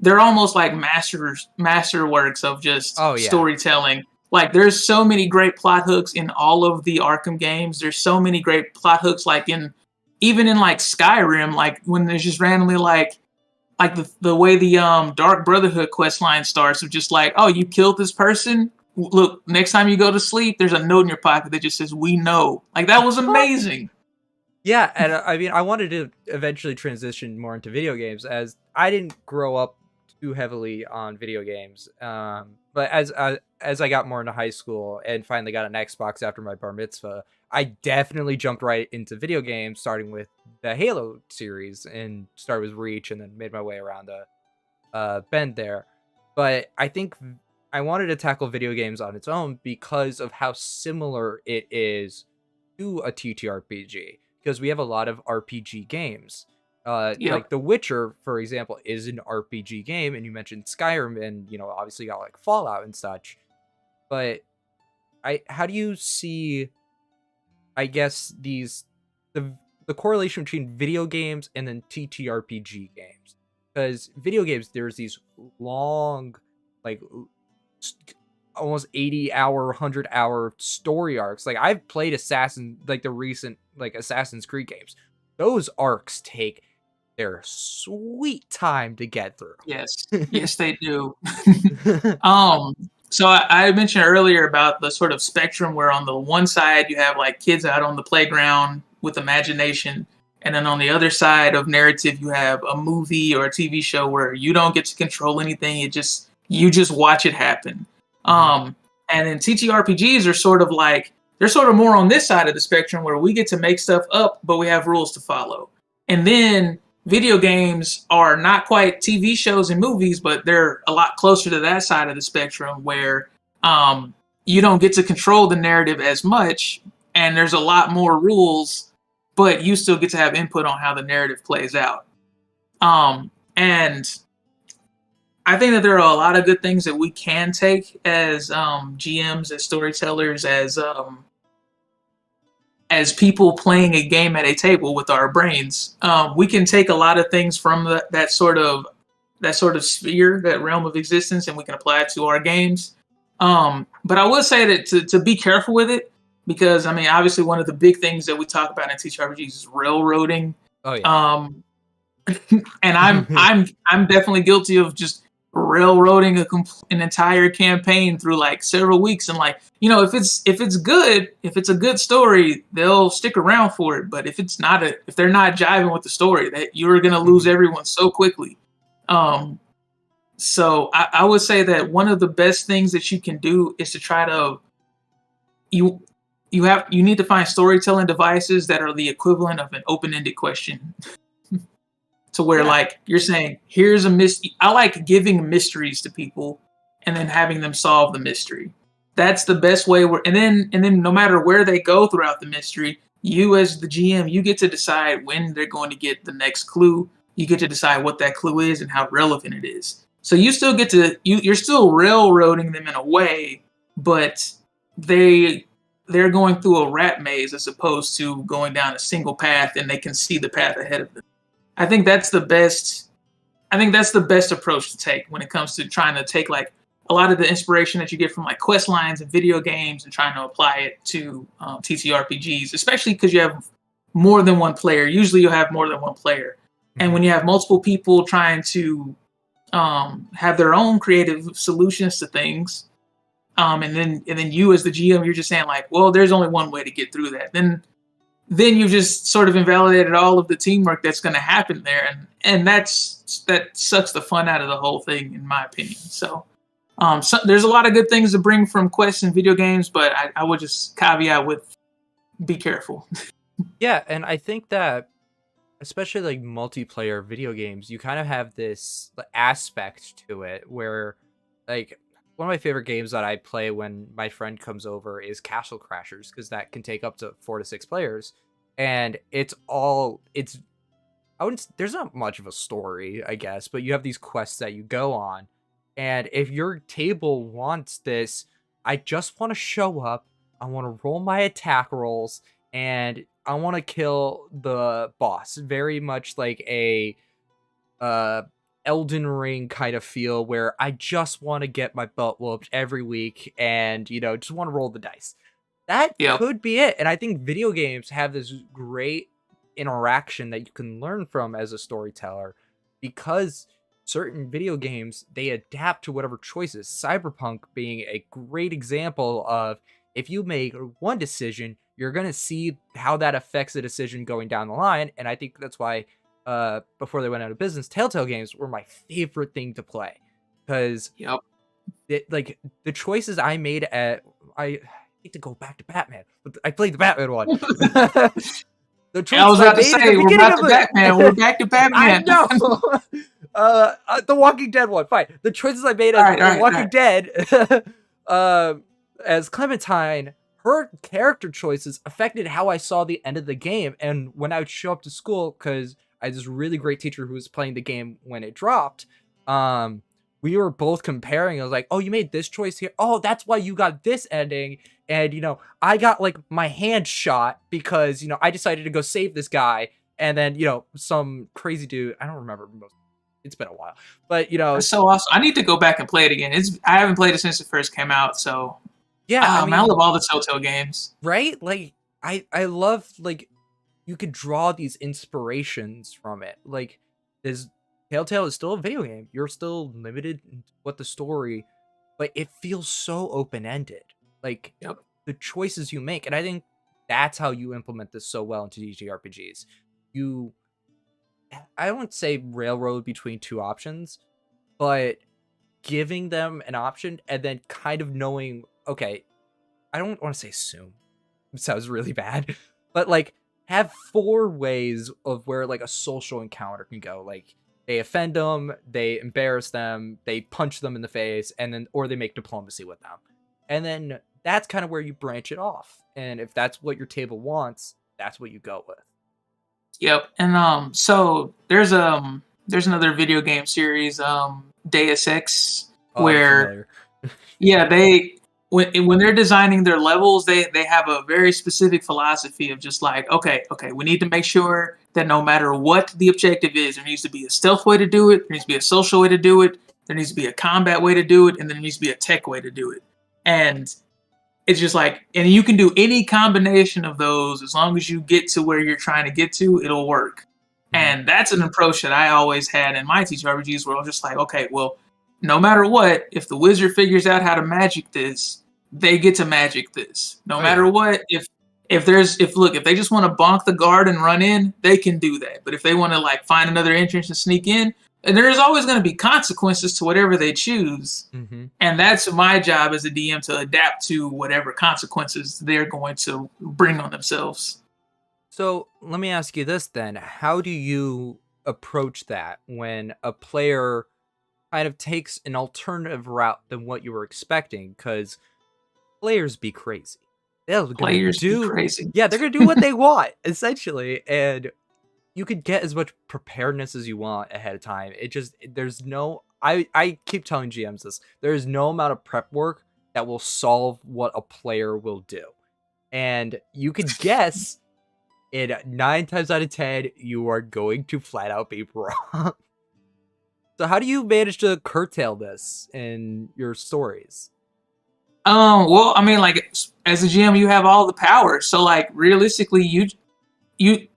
they're almost like masterworks of just storytelling. Like there's so many great plot hooks in all of the Arkham games. There's so many great plot hooks, like even in like Skyrim, like when there's just randomly like the way the Dark Brotherhood quest line starts of just like, oh, you killed this person. Look, next time you go to sleep, there's a note in your pocket that just says, "We know." Like that was amazing. Yeah, and I mean, I wanted to eventually transition more into video games, as I didn't grow up too heavily on video games. But as I got more into high school and finally got an Xbox after my bar mitzvah, I definitely jumped right into video games, starting with the Halo series and started with Reach, and then made my way around Bend there. But I think I wanted to tackle video games on its own because of how similar it is to a TTRPG, because we have a lot of RPG games. Like The Witcher, for example, is an RPG game, and you mentioned Skyrim, and obviously got like Fallout and such. But how do you see, I guess, the correlation between video games and then TTRPG games? Because video games, there's these long, like almost 80-hour, 100-hour story arcs. Like I've played the recent like Assassin's Creed games. Those arcs take their sweet time to get through. Yes, yes, they do. So I mentioned earlier about the sort of spectrum where on the one side you have like kids out on the playground with imagination, and then on the other side of narrative you have a movie or a TV show where you don't get to control anything. You just watch it happen. And then TTRPGs are sort of like, they're sort of more on this side of the spectrum where we get to make stuff up, but we have rules to follow. And then video games are not quite TV shows and movies, but they're a lot closer to that side of the spectrum where you don't get to control the narrative as much, and there's a lot more rules, but you still get to have input on how the narrative plays out. And I think that there are a lot of good things that we can take as GMs, as storytellers, as as people playing a game at a table with our brains, we can take a lot of things from that sort of sphere, that realm of existence, and we can apply it to our games. But I would say that to be careful with it, because I mean, obviously, one of the big things that we talk about in TTRPGs is railroading. Oh yeah. And I'm definitely guilty of just railroading an entire campaign through like several weeks, and like, you know, if it's good, if it's a good story, they'll stick around for it. But if it's not if they're not jiving with the story, that you're gonna lose everyone so quickly. So I would say that one of the best things that you can do is to try to you need to find storytelling devices that are the equivalent of an open-ended question. To where like you're saying, here's a mystery. I like giving mysteries to people and then having them solve the mystery. That's the best way. And then no matter where they go throughout the mystery, you as the GM, you get to decide when they're going to get the next clue. You get to decide what that clue is and how relevant it is. So you still get to you're still railroading them in a way, but they're going through a rat maze as opposed to going down a single path and they can see the path ahead of them. I think that's the best approach to take when it comes to trying to take like a lot of the inspiration that you get from like quest lines and video games and trying to apply it to TTRPGs, especially because you have more than one player. Usually you'll have more than one player. And when you have multiple people trying to have their own creative solutions to things, and then you as the GM, you're just saying like, well, there's only one way to get through that. Then you've just sort of invalidated all of the teamwork that's going to happen there, and that sucks the fun out of the whole thing, in my opinion. So, there's a lot of good things to bring from quests and video games, but I would just caveat with be careful. Yeah, and I think that especially like multiplayer video games, you kind of have this aspect to it where, like, one of my favorite games that I play when my friend comes over is Castle Crashers, because that can take up to 4 to 6 players, and there's not much of a story, I guess, but you have these quests that you go on, and if your table wants this, I just want to show up, I want to roll my attack rolls, and I want to kill the boss, very much like a Elden Ring kind of feel, where I just want to get my butt whooped every week and, you know, just want to roll the dice. That could be it. And I think video games have this great interaction that you can learn from as a storyteller, because certain video games, they adapt to whatever choices. Cyberpunk being a great example of, if you make one decision, you're going to see how that affects the decision going down the line. And I think that's why before they went out of business, Telltale games were my favorite thing to play, because like the choices I made I hate to go back to Batman, but I played the Batman one. The choices I was about to say, we're back to Batman. I know. The Walking Dead one, fine. The choices I made as Walking Dead, as Clementine, her character choices affected how I saw the end of the game. And when I would show up to school, because I had this really great teacher who was playing the game when it dropped, we were both comparing. I was like, oh, you made this choice here. Oh, that's why you got this ending. And, you know, I got like my hand shot because, you know, I decided to go save this guy. And then, you know, some crazy dude, I don't remember. It's been a while, but, you know. That's so awesome. I need to go back and play it again. I haven't played it since it first came out. So yeah, I love all the Telltale games. Right? Like, I love, like, you could draw these inspirations from it. Like, Telltale is still a video game. You're still limited in what the story, but it feels so open-ended. Like, the choices you make. And I think that's how you implement this so well into TTRPGs. I won't say railroad between two options, but giving them an option and then kind of knowing, okay, I don't want to say assume. It sounds really bad. But, like, have 4 ways of where, like, a social encounter can go. Like, they offend them, they embarrass them, they punch them in the face, and then, or they make diplomacy with them. And then that's kind of where you branch it off. And if that's what your table wants, that's what you go with. Yep. And so there's another video game series, Deus Ex, where when they're designing their levels, they have a very specific philosophy of just like, okay, we need to make sure that no matter what the objective is, there needs to be a stealth way to do it, there needs to be a social way to do it, there needs to be a combat way to do it, and there needs to be a tech way to do it. And it's just like, and you can do any combination of those as long as you get to where you're trying to get to, it'll work. And that's an approach that I always had in my TTRPGs, where I was just like, okay, well, no matter what, if the wizard figures out how to magic this, they get to magic this. No matter what, if they just want to bonk the guard and run in, they can do that. But if they want to like find another entrance and sneak in, and there's always going to be consequences to whatever they choose. And that's my job as a DM, to adapt to whatever consequences they're going to bring on themselves. So let me ask you this then. How do you approach that when a player kind of takes an alternative route than what you were expecting? Because players be crazy. Players be crazy. Yeah, they're going to do what they want, essentially. And you could get as much preparedness as you want ahead of time. I keep telling GMs this. There is no amount of prep work that will solve what a player will do. And you could guess, and 9 times out of 10, you are going to flat out be wrong. So how do you manage to curtail this in your stories? Well, I mean, like, as a GM, you have all the power. So, like, realistically, you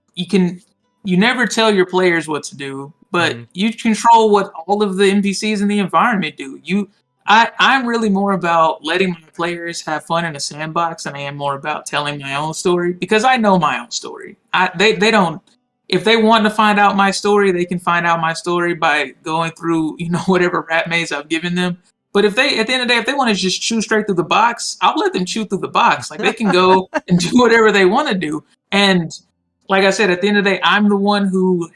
never tell your players what to do, but you control what all of the NPCs in the environment do. I'm really more about letting my players have fun in a sandbox than I am more about telling my own story, because I know my own story. They don't. If they want to find out my story, they can find out my story by going through, whatever rat maze I've given them. But if they, at the end of the day, if they want to just chew straight through the box, I'll let them chew through the box. Like, they can go and do whatever they want to do. And like I said, at the end of the day, I'm the one who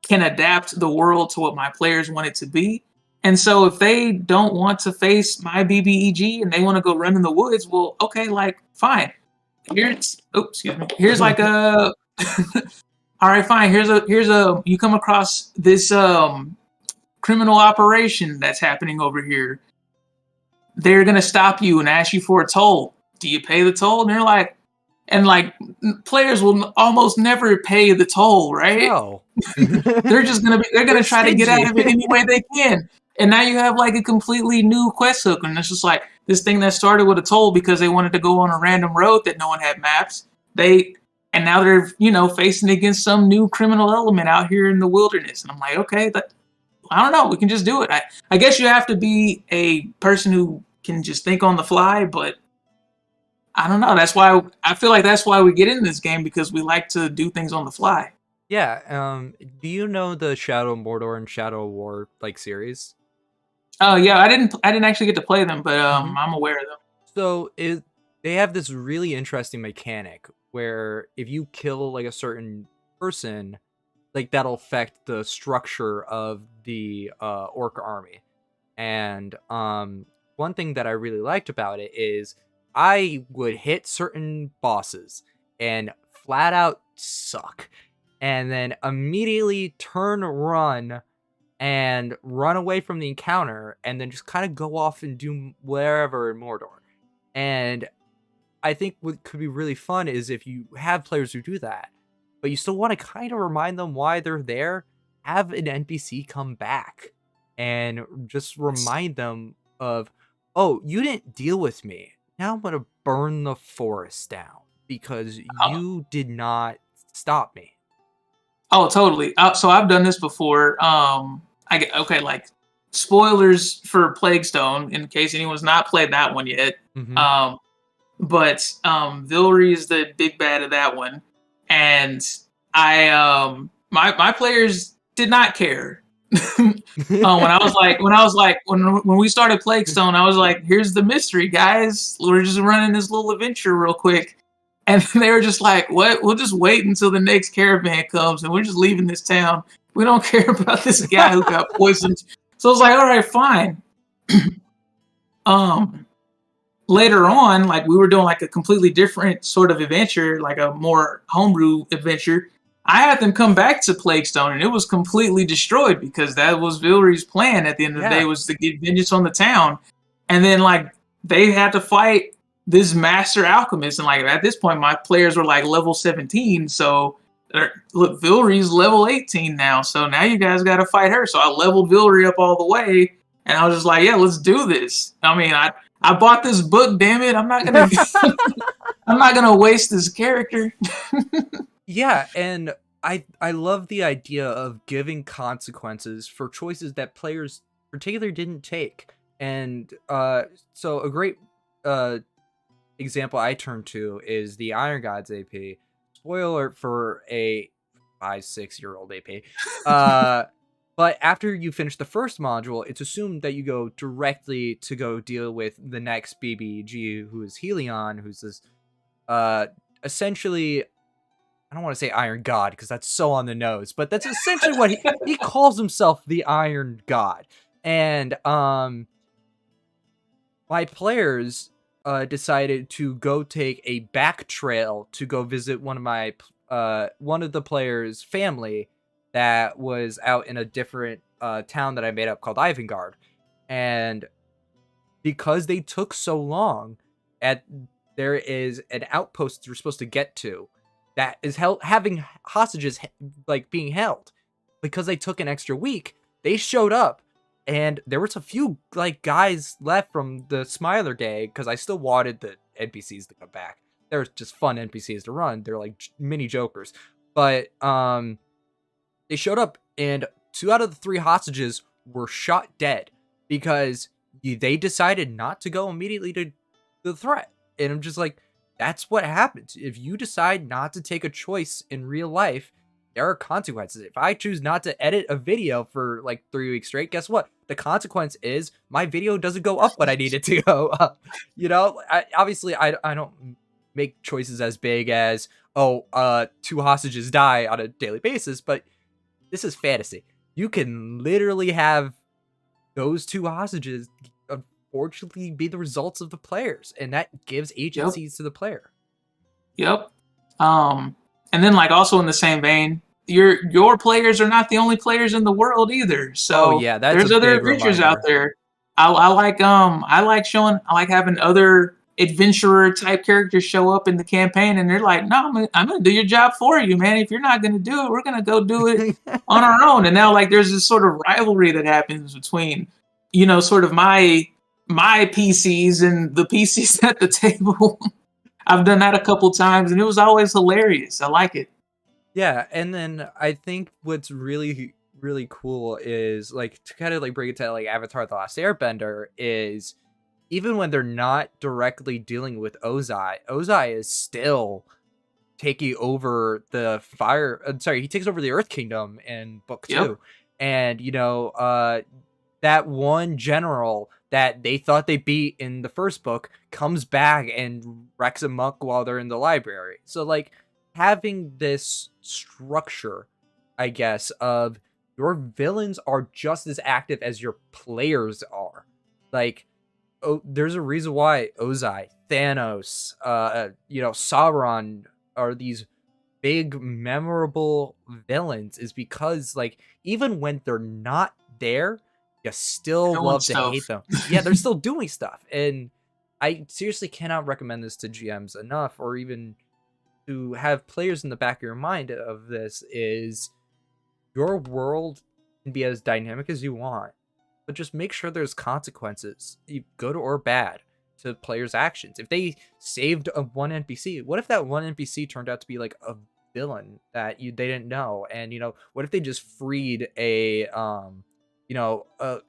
can adapt the world to what my players want it to be. And so if they don't want to face my BBEG and they want to go run in the woods, well, okay, like, fine. Here's like a, all right, fine. Here's a, you come across this criminal operation that's happening over here. They're going to stop you and ask you for a toll. Do you pay the toll? And they're like, players will almost never pay the toll, right? No. they're going to try to get out of it any way they can. And now you have like a completely new quest hook. And it's just like this thing that started with a toll because they wanted to go on a random road that no one had maps. And now they're, facing against some new criminal element out here in the wilderness. And I'm like, okay, I don't know. We can just do it. I guess you have to be a person who can just think on the fly, but I don't know. That's why I feel like that's why we get into this game, because we like to do things on the fly. Yeah. Do you know the Shadow of Mordor and Shadow of War series? Oh yeah, I didn't actually get to play them, but I'm aware of them. So they have this really interesting mechanic where if you kill like a certain person, like that'll affect the structure of the orc army. And one thing that I really liked about it is I would hit certain bosses and flat out suck, and then immediately run away from the encounter, and then just kind of go off and do wherever in Mordor. And I think what could be really fun is if you have players who do that, but you still want to kind of remind them why they're there, have an NPC come back and just remind them of, oh, you didn't deal with me. Now I'm going to burn the forest down because you did not stop me. Oh, totally. So I've done this before. Like spoilers for Plague Stone in case anyone's not played that one yet. But Vilry is the big bad of that one. And my players did not care. when we started Plague Stone, I was like, here's the mystery, guys. We're just running this little adventure real quick. And they were just like, what? We'll just wait until the next caravan comes and we're just leaving this town. We don't care about this guy who got poisoned. So I was like, all right, fine. Later on, like we were doing like a completely different sort of adventure, like a more homebrew adventure. I had them come back to Plague Stone and it was completely destroyed because that was Vilry's plan at the end of the day, was to get vengeance on the town. And then like they had to fight this master alchemist, and like at this point, my players were like level 17. So look, Vilry's level 18 now. So now you guys got to fight her. So I leveled Vilry up all the way, and I was just like, yeah, let's do this. I mean, I bought this book. Damn it, I'm not gonna I'm not gonna waste this character. Yeah, and I love the idea of giving consequences for choices that players particularly didn't take. And so a great example I turn to is the Iron Gods AP. Spoiler for a 5-6-year-old AP. But after you finish the first module, it's assumed that you go directly to go deal with the next BBG, who is Helion, who's this essentially, I don't want to say Iron God because that's so on the nose, but that's essentially what he calls himself, the Iron God. And my players decided to go take a back trail to go visit one of the players' family that was out in a different town that I made up called Ivengard. And because they took so long, there is an outpost you're supposed to get to that is having hostages like being held. Because they took an extra week, they showed up, and there was a few like guys left from the Smiler Day because I still wanted the NPCs to come back. They're just fun NPCs to run. They're like mini jokers. But they showed up, and 2 out of the 3 hostages were shot dead because they decided not to go immediately to the threat. And I'm just like, that's what happens. If you decide not to take a choice in real life, there are consequences. If I choose not to edit a video for like 3 weeks straight, guess what? The consequence is my video doesn't go up when I need it to go up. You know, obviously I don't make choices as big as, 2 hostages die on a daily basis, but this is fantasy. You can literally have those 2 hostages unfortunately be the results of the players, and that gives agencies to the player. Yep. And then like also in the same vein, your players are not the only players in the world either. So yeah, that's there's other adventures out there. I like having other adventurer type characters show up in the campaign, and they're like, no, I'm gonna do your job for you, man. If you're not gonna do it, we're gonna go do it on our own. And now like there's this sort of rivalry that happens between, sort of my PCs and the PCs at the table. I've done that a couple times, and it was always hilarious. I like it. Yeah, and then I think what's really, really cool is, like, to kind of, like, bring it to, like, Avatar The Last Airbender is, even when they're not directly dealing with Ozai is still taking over the he takes over the Earth Kingdom in Book 2. Yep. And, that one general that they thought they beat in the first book comes back and wrecks a monk while they're in the library. So, like, having this structure, I guess, of your villains are just as active as your players are. Like, there's a reason why Ozai, Thanos, Sauron are these big, memorable villains, is because, like, even when they're not there, you still love to hate them. Yeah, they're still doing stuff. And I seriously cannot recommend this to GMs enough, or even to have players in the back of your mind of this, is your world can be as dynamic as you want, but just make sure there's consequences, good or bad, to players' actions. If they saved one NPC, what if that one NPC turned out to be like a villain that they didn't know? And what if they just freed a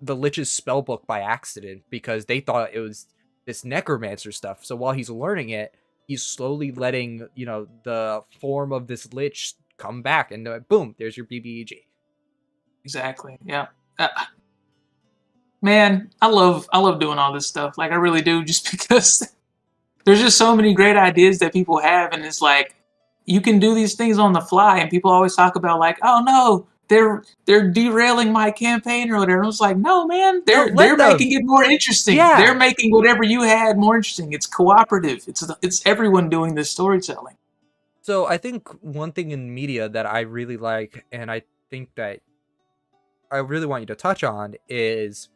the Lich's spellbook by accident because they thought it was this necromancer stuff. So while he's learning it, he's slowly letting, the form of this Lich come back, and boom, there's your BBEG. Exactly. Yeah. Man, I love doing all this stuff. Like, I really do, just because there's just so many great ideas that people have, and it's like, you can do these things on the fly, and people always talk about like, oh no, they're derailing my campaign or whatever. I was like, no, man, they're making it more interesting. Yeah. They're making whatever you had more interesting. It's cooperative. It's everyone doing this storytelling. So I think one thing in media that I really like, and I think that I really want you to touch on, is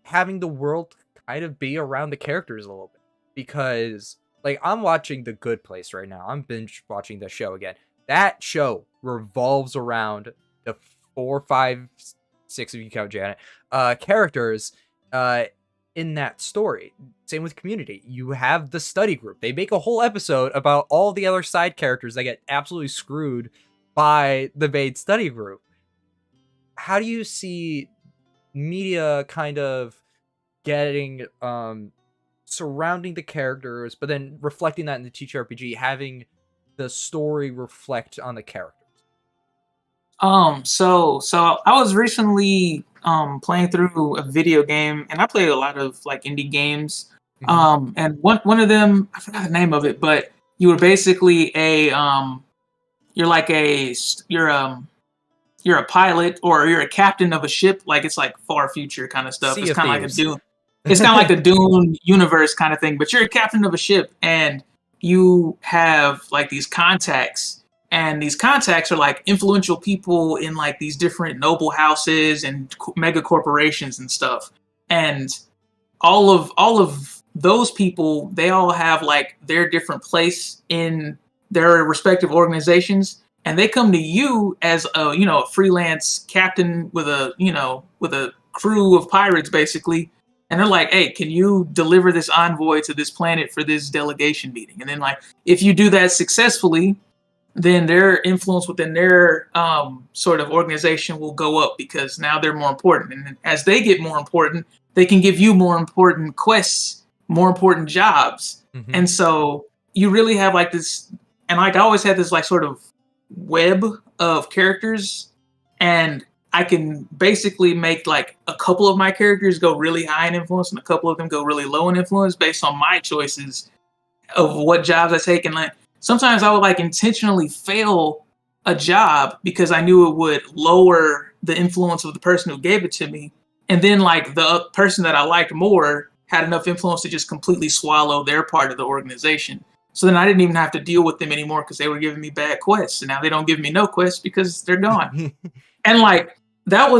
having the world kind of be around the characters a little bit, because like I'm watching The Good Place right now. I'm binge watching the show again. That show revolves around the 4, 5, 6, if you count Janet, characters in that story. Same with Community. You have the study group. They make a whole episode about all the other side characters that get absolutely screwed by the main study group. How do you see media kind of getting surrounding the characters, but then reflecting that in the TTRPG, having the story reflect on the characters? So I was recently playing through a video game, and I play a lot of like indie games. And one of them, I forgot the name of it, but you were basically you're like you're a pilot, or you're a captain of a ship. Like it's like far future kind of stuff. Sea It's of kind of like a Thieves. Dune. It's kind of like a Dune universe kind of thing. But you're a captain of a ship, and you have like these contacts, and these contacts are like influential people in like these different noble houses and mega corporations and stuff. And all of those people, they all have like their different place in their respective organizations, and they come to you as a a freelance captain with a crew of pirates basically, and they're like, hey, can you deliver this envoy to this planet for this delegation meeting? And then like if you do that successfully, then their influence within their sort of organization will go up, because now they're more important, and as they get more important, they can give you more important quests, more important jobs. And so you really have like this, and like I always had this like sort of web of characters, and I can basically make like a couple of my characters go really high in influence and a couple of them go really low in influence based on my choices of what jobs I take. And like sometimes I would like intentionally fail a job because I knew it would lower the influence of the person who gave it to me, and then like the person that I liked more had enough influence to just completely swallow their part of the organization. So then I didn't even have to deal with them anymore because they were giving me bad quests. And now they don't give me no quests because they're gone. And like that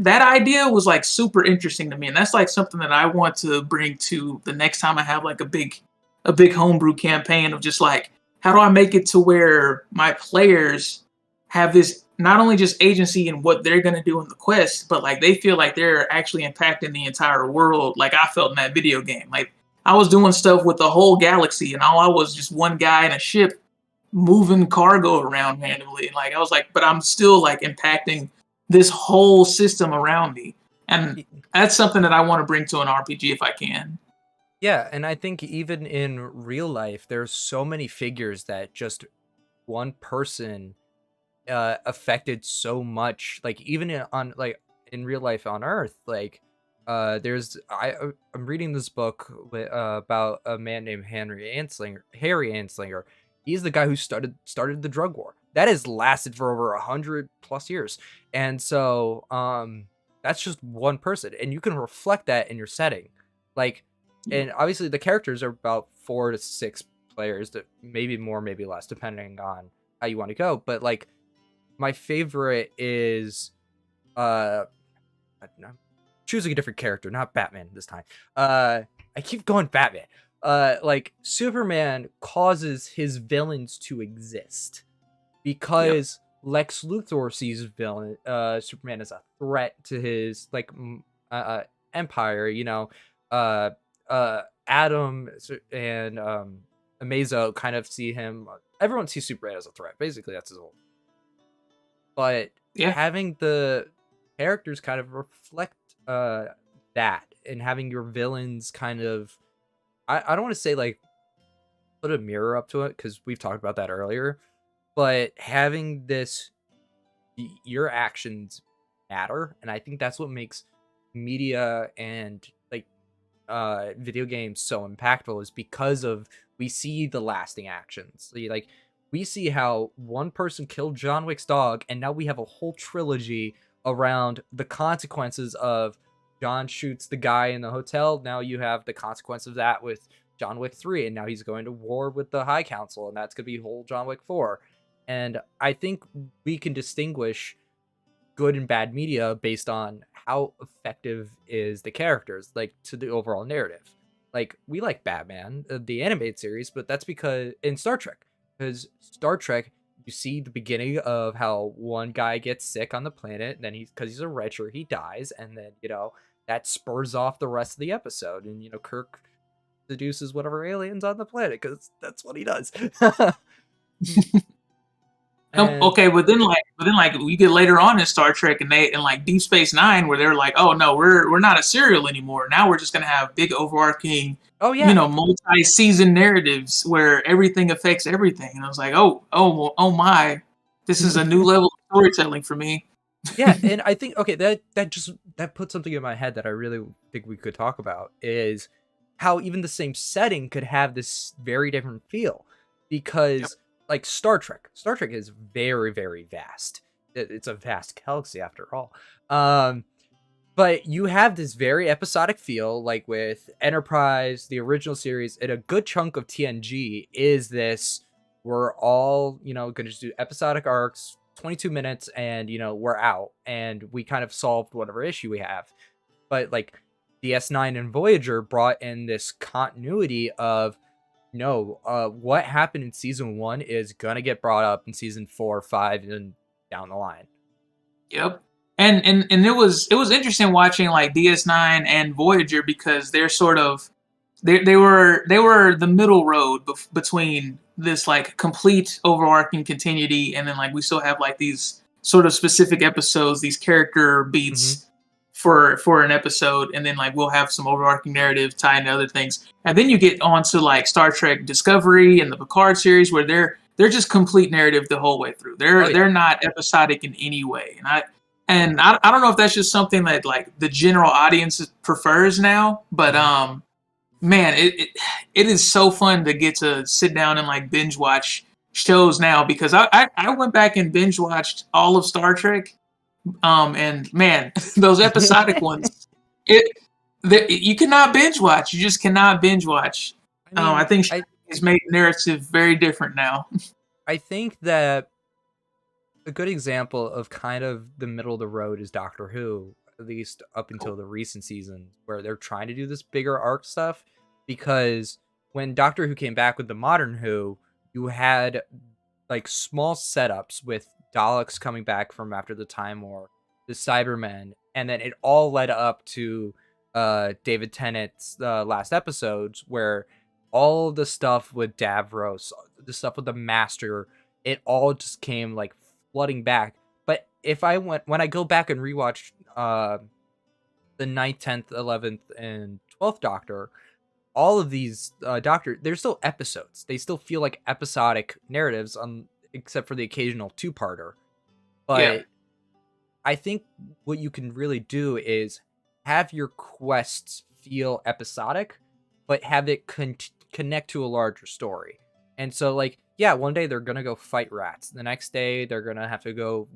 idea was like super interesting to me. And that's like something that I want to bring to the next time I have like a big homebrew campaign of just like, how do I make it to where my players have this not only just agency in what they're going to do in the quest, but like they feel like they're actually impacting the entire world, like I felt in that video game. Like I was doing stuff with the whole galaxy, and all I was just one guy in a ship moving cargo around randomly. Like I was like, but I'm still like impacting this whole system around me. And that's something that I want to bring to an RPG if I can. Yeah, and I think even in real life, there's so many figures that just one person affected so much. Like even in real life on Earth, like I'm reading this book about a man named Harry Anslinger. He's the guy who started the drug war that has lasted for over 100+ years, and so that's just one person, and you can reflect that in your setting, like. And obviously the characters are about 4 to 6 players, that maybe more, maybe less, depending on how you want to go. But like my favorite is I'm choosing a different character, not Batman this time. I keep going Batman. Like Superman causes his villains to exist because Lex Luthor sees Superman as a threat to his like empire, Adam and Amazo kind of see him. Everyone sees Superman as a threat. Basically, that's his whole. But having the characters kind of reflect that, and having your villains kind of, I don't want to say like put a mirror up to it, because we've talked about that earlier. But having this, your actions matter, and I think that's what makes media and video games so impactful, is because of we see the lasting actions. Like we see how one person killed John Wick's dog, and now we have a whole trilogy around the consequences of John shoots the guy in the hotel. Now you have the consequence of that with John Wick 3, and now he's going to war with the High Council, and that's going to be whole John Wick 4. And I think we can distinguish good and bad media based on how effective is the characters, like to the overall narrative. Like we like Batman, the animated series, but that's because in Star Trek, because Star Trek, you see the beginning of how one guy gets sick on the planet, and then because he's a retcher, he dies, and then that spurs off the rest of the episode, and Kirk seduces whatever aliens on the planet because that's what he does. And Okay, but then we get later on in Star Trek and like Deep Space Nine, where they're like, oh no, we're not a serial anymore. Now we're just gonna have big overarching, oh yeah, multi-season narratives where everything affects everything. And I was like, oh my, this is a new level of storytelling for me. Yeah, and I think that puts something in my head that I really think we could talk about is how even the same setting could have this very different feel, because like Star Trek is very, very vast. It's a vast galaxy after all. But you have this very episodic feel, like with Enterprise, the original series, and a good chunk of TNG is this. We're all, going to just do episodic arcs, 22 minutes, and, we're out. And we kind of solved whatever issue we have. But, like, DS9 and Voyager brought in this continuity of, no, what happened in season 1 is going to get brought up in season 4, 5, and down the line. Yep. And it was interesting watching, like, DS9 and Voyager, because they're sort of, they were the middle road between this like complete overarching continuity, and then like we still have like these sort of specific episodes, these character beats for an episode, and then like we'll have some overarching narrative tied into other things, and then you get onto like Star Trek Discovery and the Picard series, where they're just complete narrative the whole way through. They're not episodic in any way, and I don't know if that's just something that like the general audience prefers now, but man, it is so fun to get to sit down and like binge watch shows now, because I went back and binge watched all of Star Trek, and man, those episodic ones, you cannot binge watch. You just cannot binge watch. I think it's made narrative very different now. I think that a good example of kind of the middle of the road is Doctor Who, at least up until the recent seasons, where they're trying to do this bigger arc stuff. Because when Doctor Who came back with the modern Who, you had like small setups with Daleks coming back from after the Time War, the Cybermen, and then it all led up to David Tennant's last episodes, where all the stuff with Davros, the stuff with the Master, it all just came like flooding back. But when I go back and rewatch the 9th, 10th, 11th, and 12th Doctor, all of these they're still episodes. They still feel like episodic narratives, except for the occasional two-parter. But I think what you can really do is have your quests feel episodic, but have it connect to a larger story. And so, like, yeah, one day they're gonna go fight rats. The next day they're gonna have to go,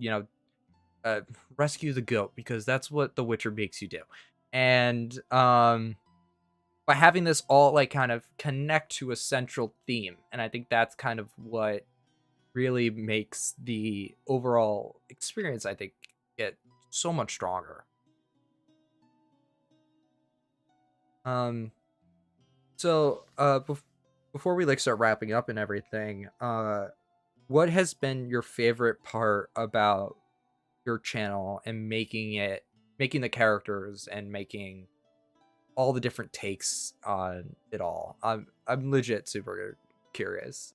rescue the goat, because that's what The Witcher makes you do. And by having this all like kind of connect to a central theme, and I think that's kind of what really makes the overall experience, I think, get so much stronger. So before we like start wrapping up and everything, what has been your favorite part about your channel and making the characters and making all the different takes on it all? I'm legit super curious.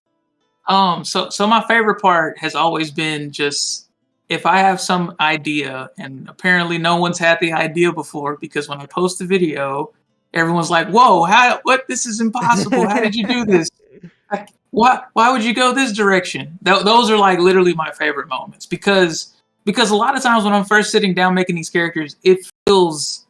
So my favorite part has always been just, if I have some idea, and apparently no one's had the idea before, because when I post the video, everyone's like, "Whoa, what? This is impossible. How did you do this? Why would you go this direction?" Those are like literally my favorite moments, because a lot of times when I'm first sitting down making these characters, it feels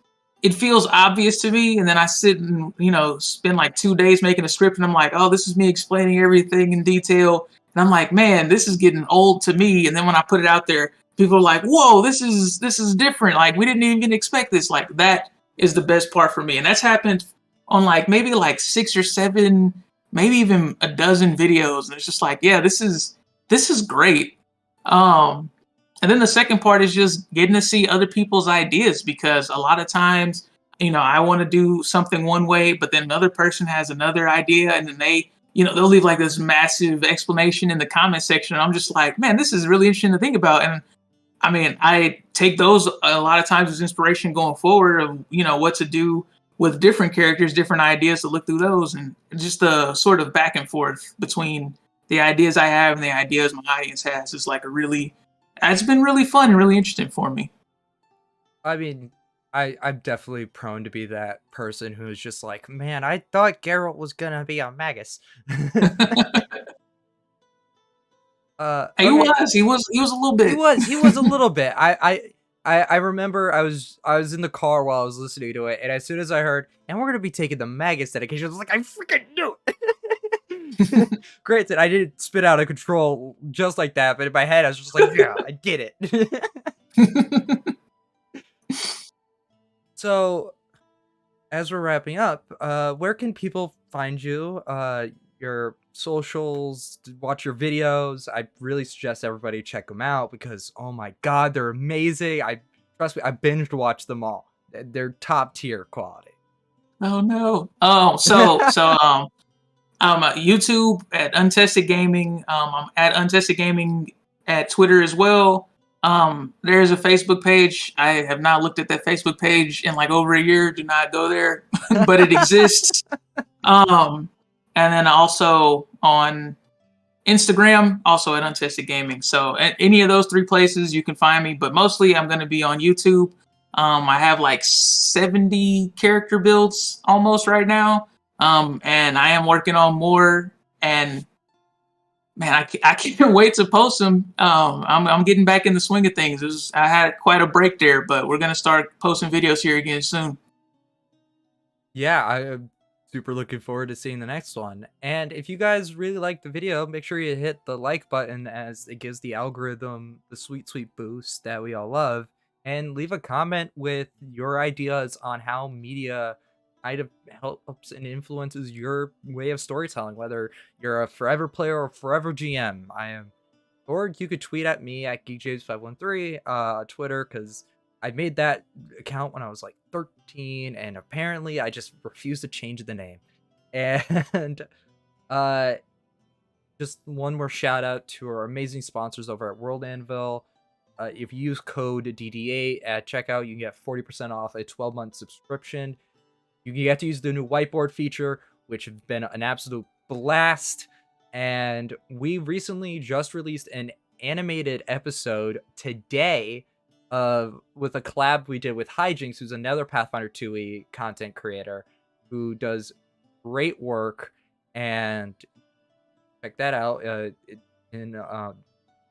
obvious to me, and then I sit and spend like 2 days making a script, and I'm like, oh, this is me explaining everything in detail, and I'm like, man, this is getting old to me. And then when I put it out there, people are like, whoa, this is different. Like, we didn't even expect this. Like, that is the best part for me, and that's happened on like maybe like 6 or 7, maybe even a dozen videos, and it's just like, yeah, this is great. And And then the second part is just getting to see other people's ideas, because a lot of times, I want to do something one way, but then another person has another idea, and then they'll leave like this massive explanation in the comment section. And I'm just like, man, this is really interesting to think about. And I mean, I take those a lot of times as inspiration going forward of, what to do with different characters, different ideas, to look through those, and just the sort of back and forth between the ideas I have and the ideas my audience has is like it's been really fun and really interesting for me. I mean, I'm definitely prone to be that person who's just like, man, I thought Geralt was gonna be a magus. He Okay. was a little bit. He was a little bit. I remember I was in the car while I was listening to it, and as soon as I heard, and we're gonna be taking the magus dedication, I was like, I freaking knew it. Granted, I didn't spit out of control just like that, but in my head I was just like, yeah, I get it. So, as we're wrapping up, where can people find you? Your socials, to watch your videos. I really suggest everybody check them out because, oh my god, they're amazing. Trust me, I binged watched them all. They're top tier quality. Oh no. YouTube at Untested Gaming. I'm at Untested Gaming at Twitter as well. There's a Facebook page. I have not looked at that Facebook page in like over a year. Do not go there, but it exists. And then also on Instagram, also at Untested Gaming. So at any of those three places, you can find me. But mostly, I'm going to be on YouTube. I have like 70 character builds almost right now. And I am working on more. And man, I can't wait to post them. I'm getting back in the swing of things. I had quite a break there, but we're going to start posting videos here again soon. Yeah, I'm super looking forward to seeing the next one. And if you guys really like the video, make sure you hit the like button, as it gives the algorithm the sweet, sweet boost that we all love. And leave a comment with your ideas on how media kind of helps and influences your way of storytelling, whether you're a forever player or forever GM. Or you could tweet at me at geekjames513 Twitter, because I made that account when I was like 13, and apparently I just refused to change the name. And just one more shout out to our amazing sponsors over at World Anvil. If you use code dd8 at checkout, you can get 40% off a 12-month subscription. You get to use the new whiteboard feature, which has been an absolute blast. And we recently just released an animated episode today with a collab we did with Hijinks, who's another Pathfinder 2e content creator who does great work. And check that out in the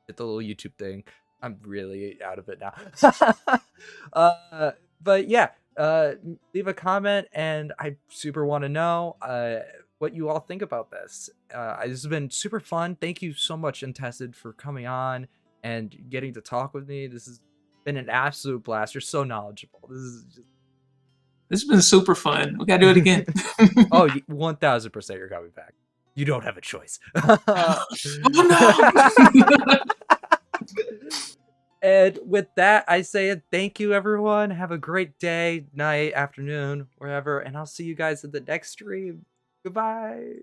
little YouTube thing. I'm really out of it now. But yeah, leave a comment, and I super want to know what you all think about this. This has been super fun. Thank you so much, Untested, for coming on and getting to talk with me. This has been an absolute blast. You're so knowledgeable. This has been super fun. We gotta do it again. Oh, 1000% you're coming back. You don't have a choice. Oh no! And with that, I say thank you, everyone. Have a great day, night, afternoon, wherever, and I'll see you guys in the next stream. Goodbye.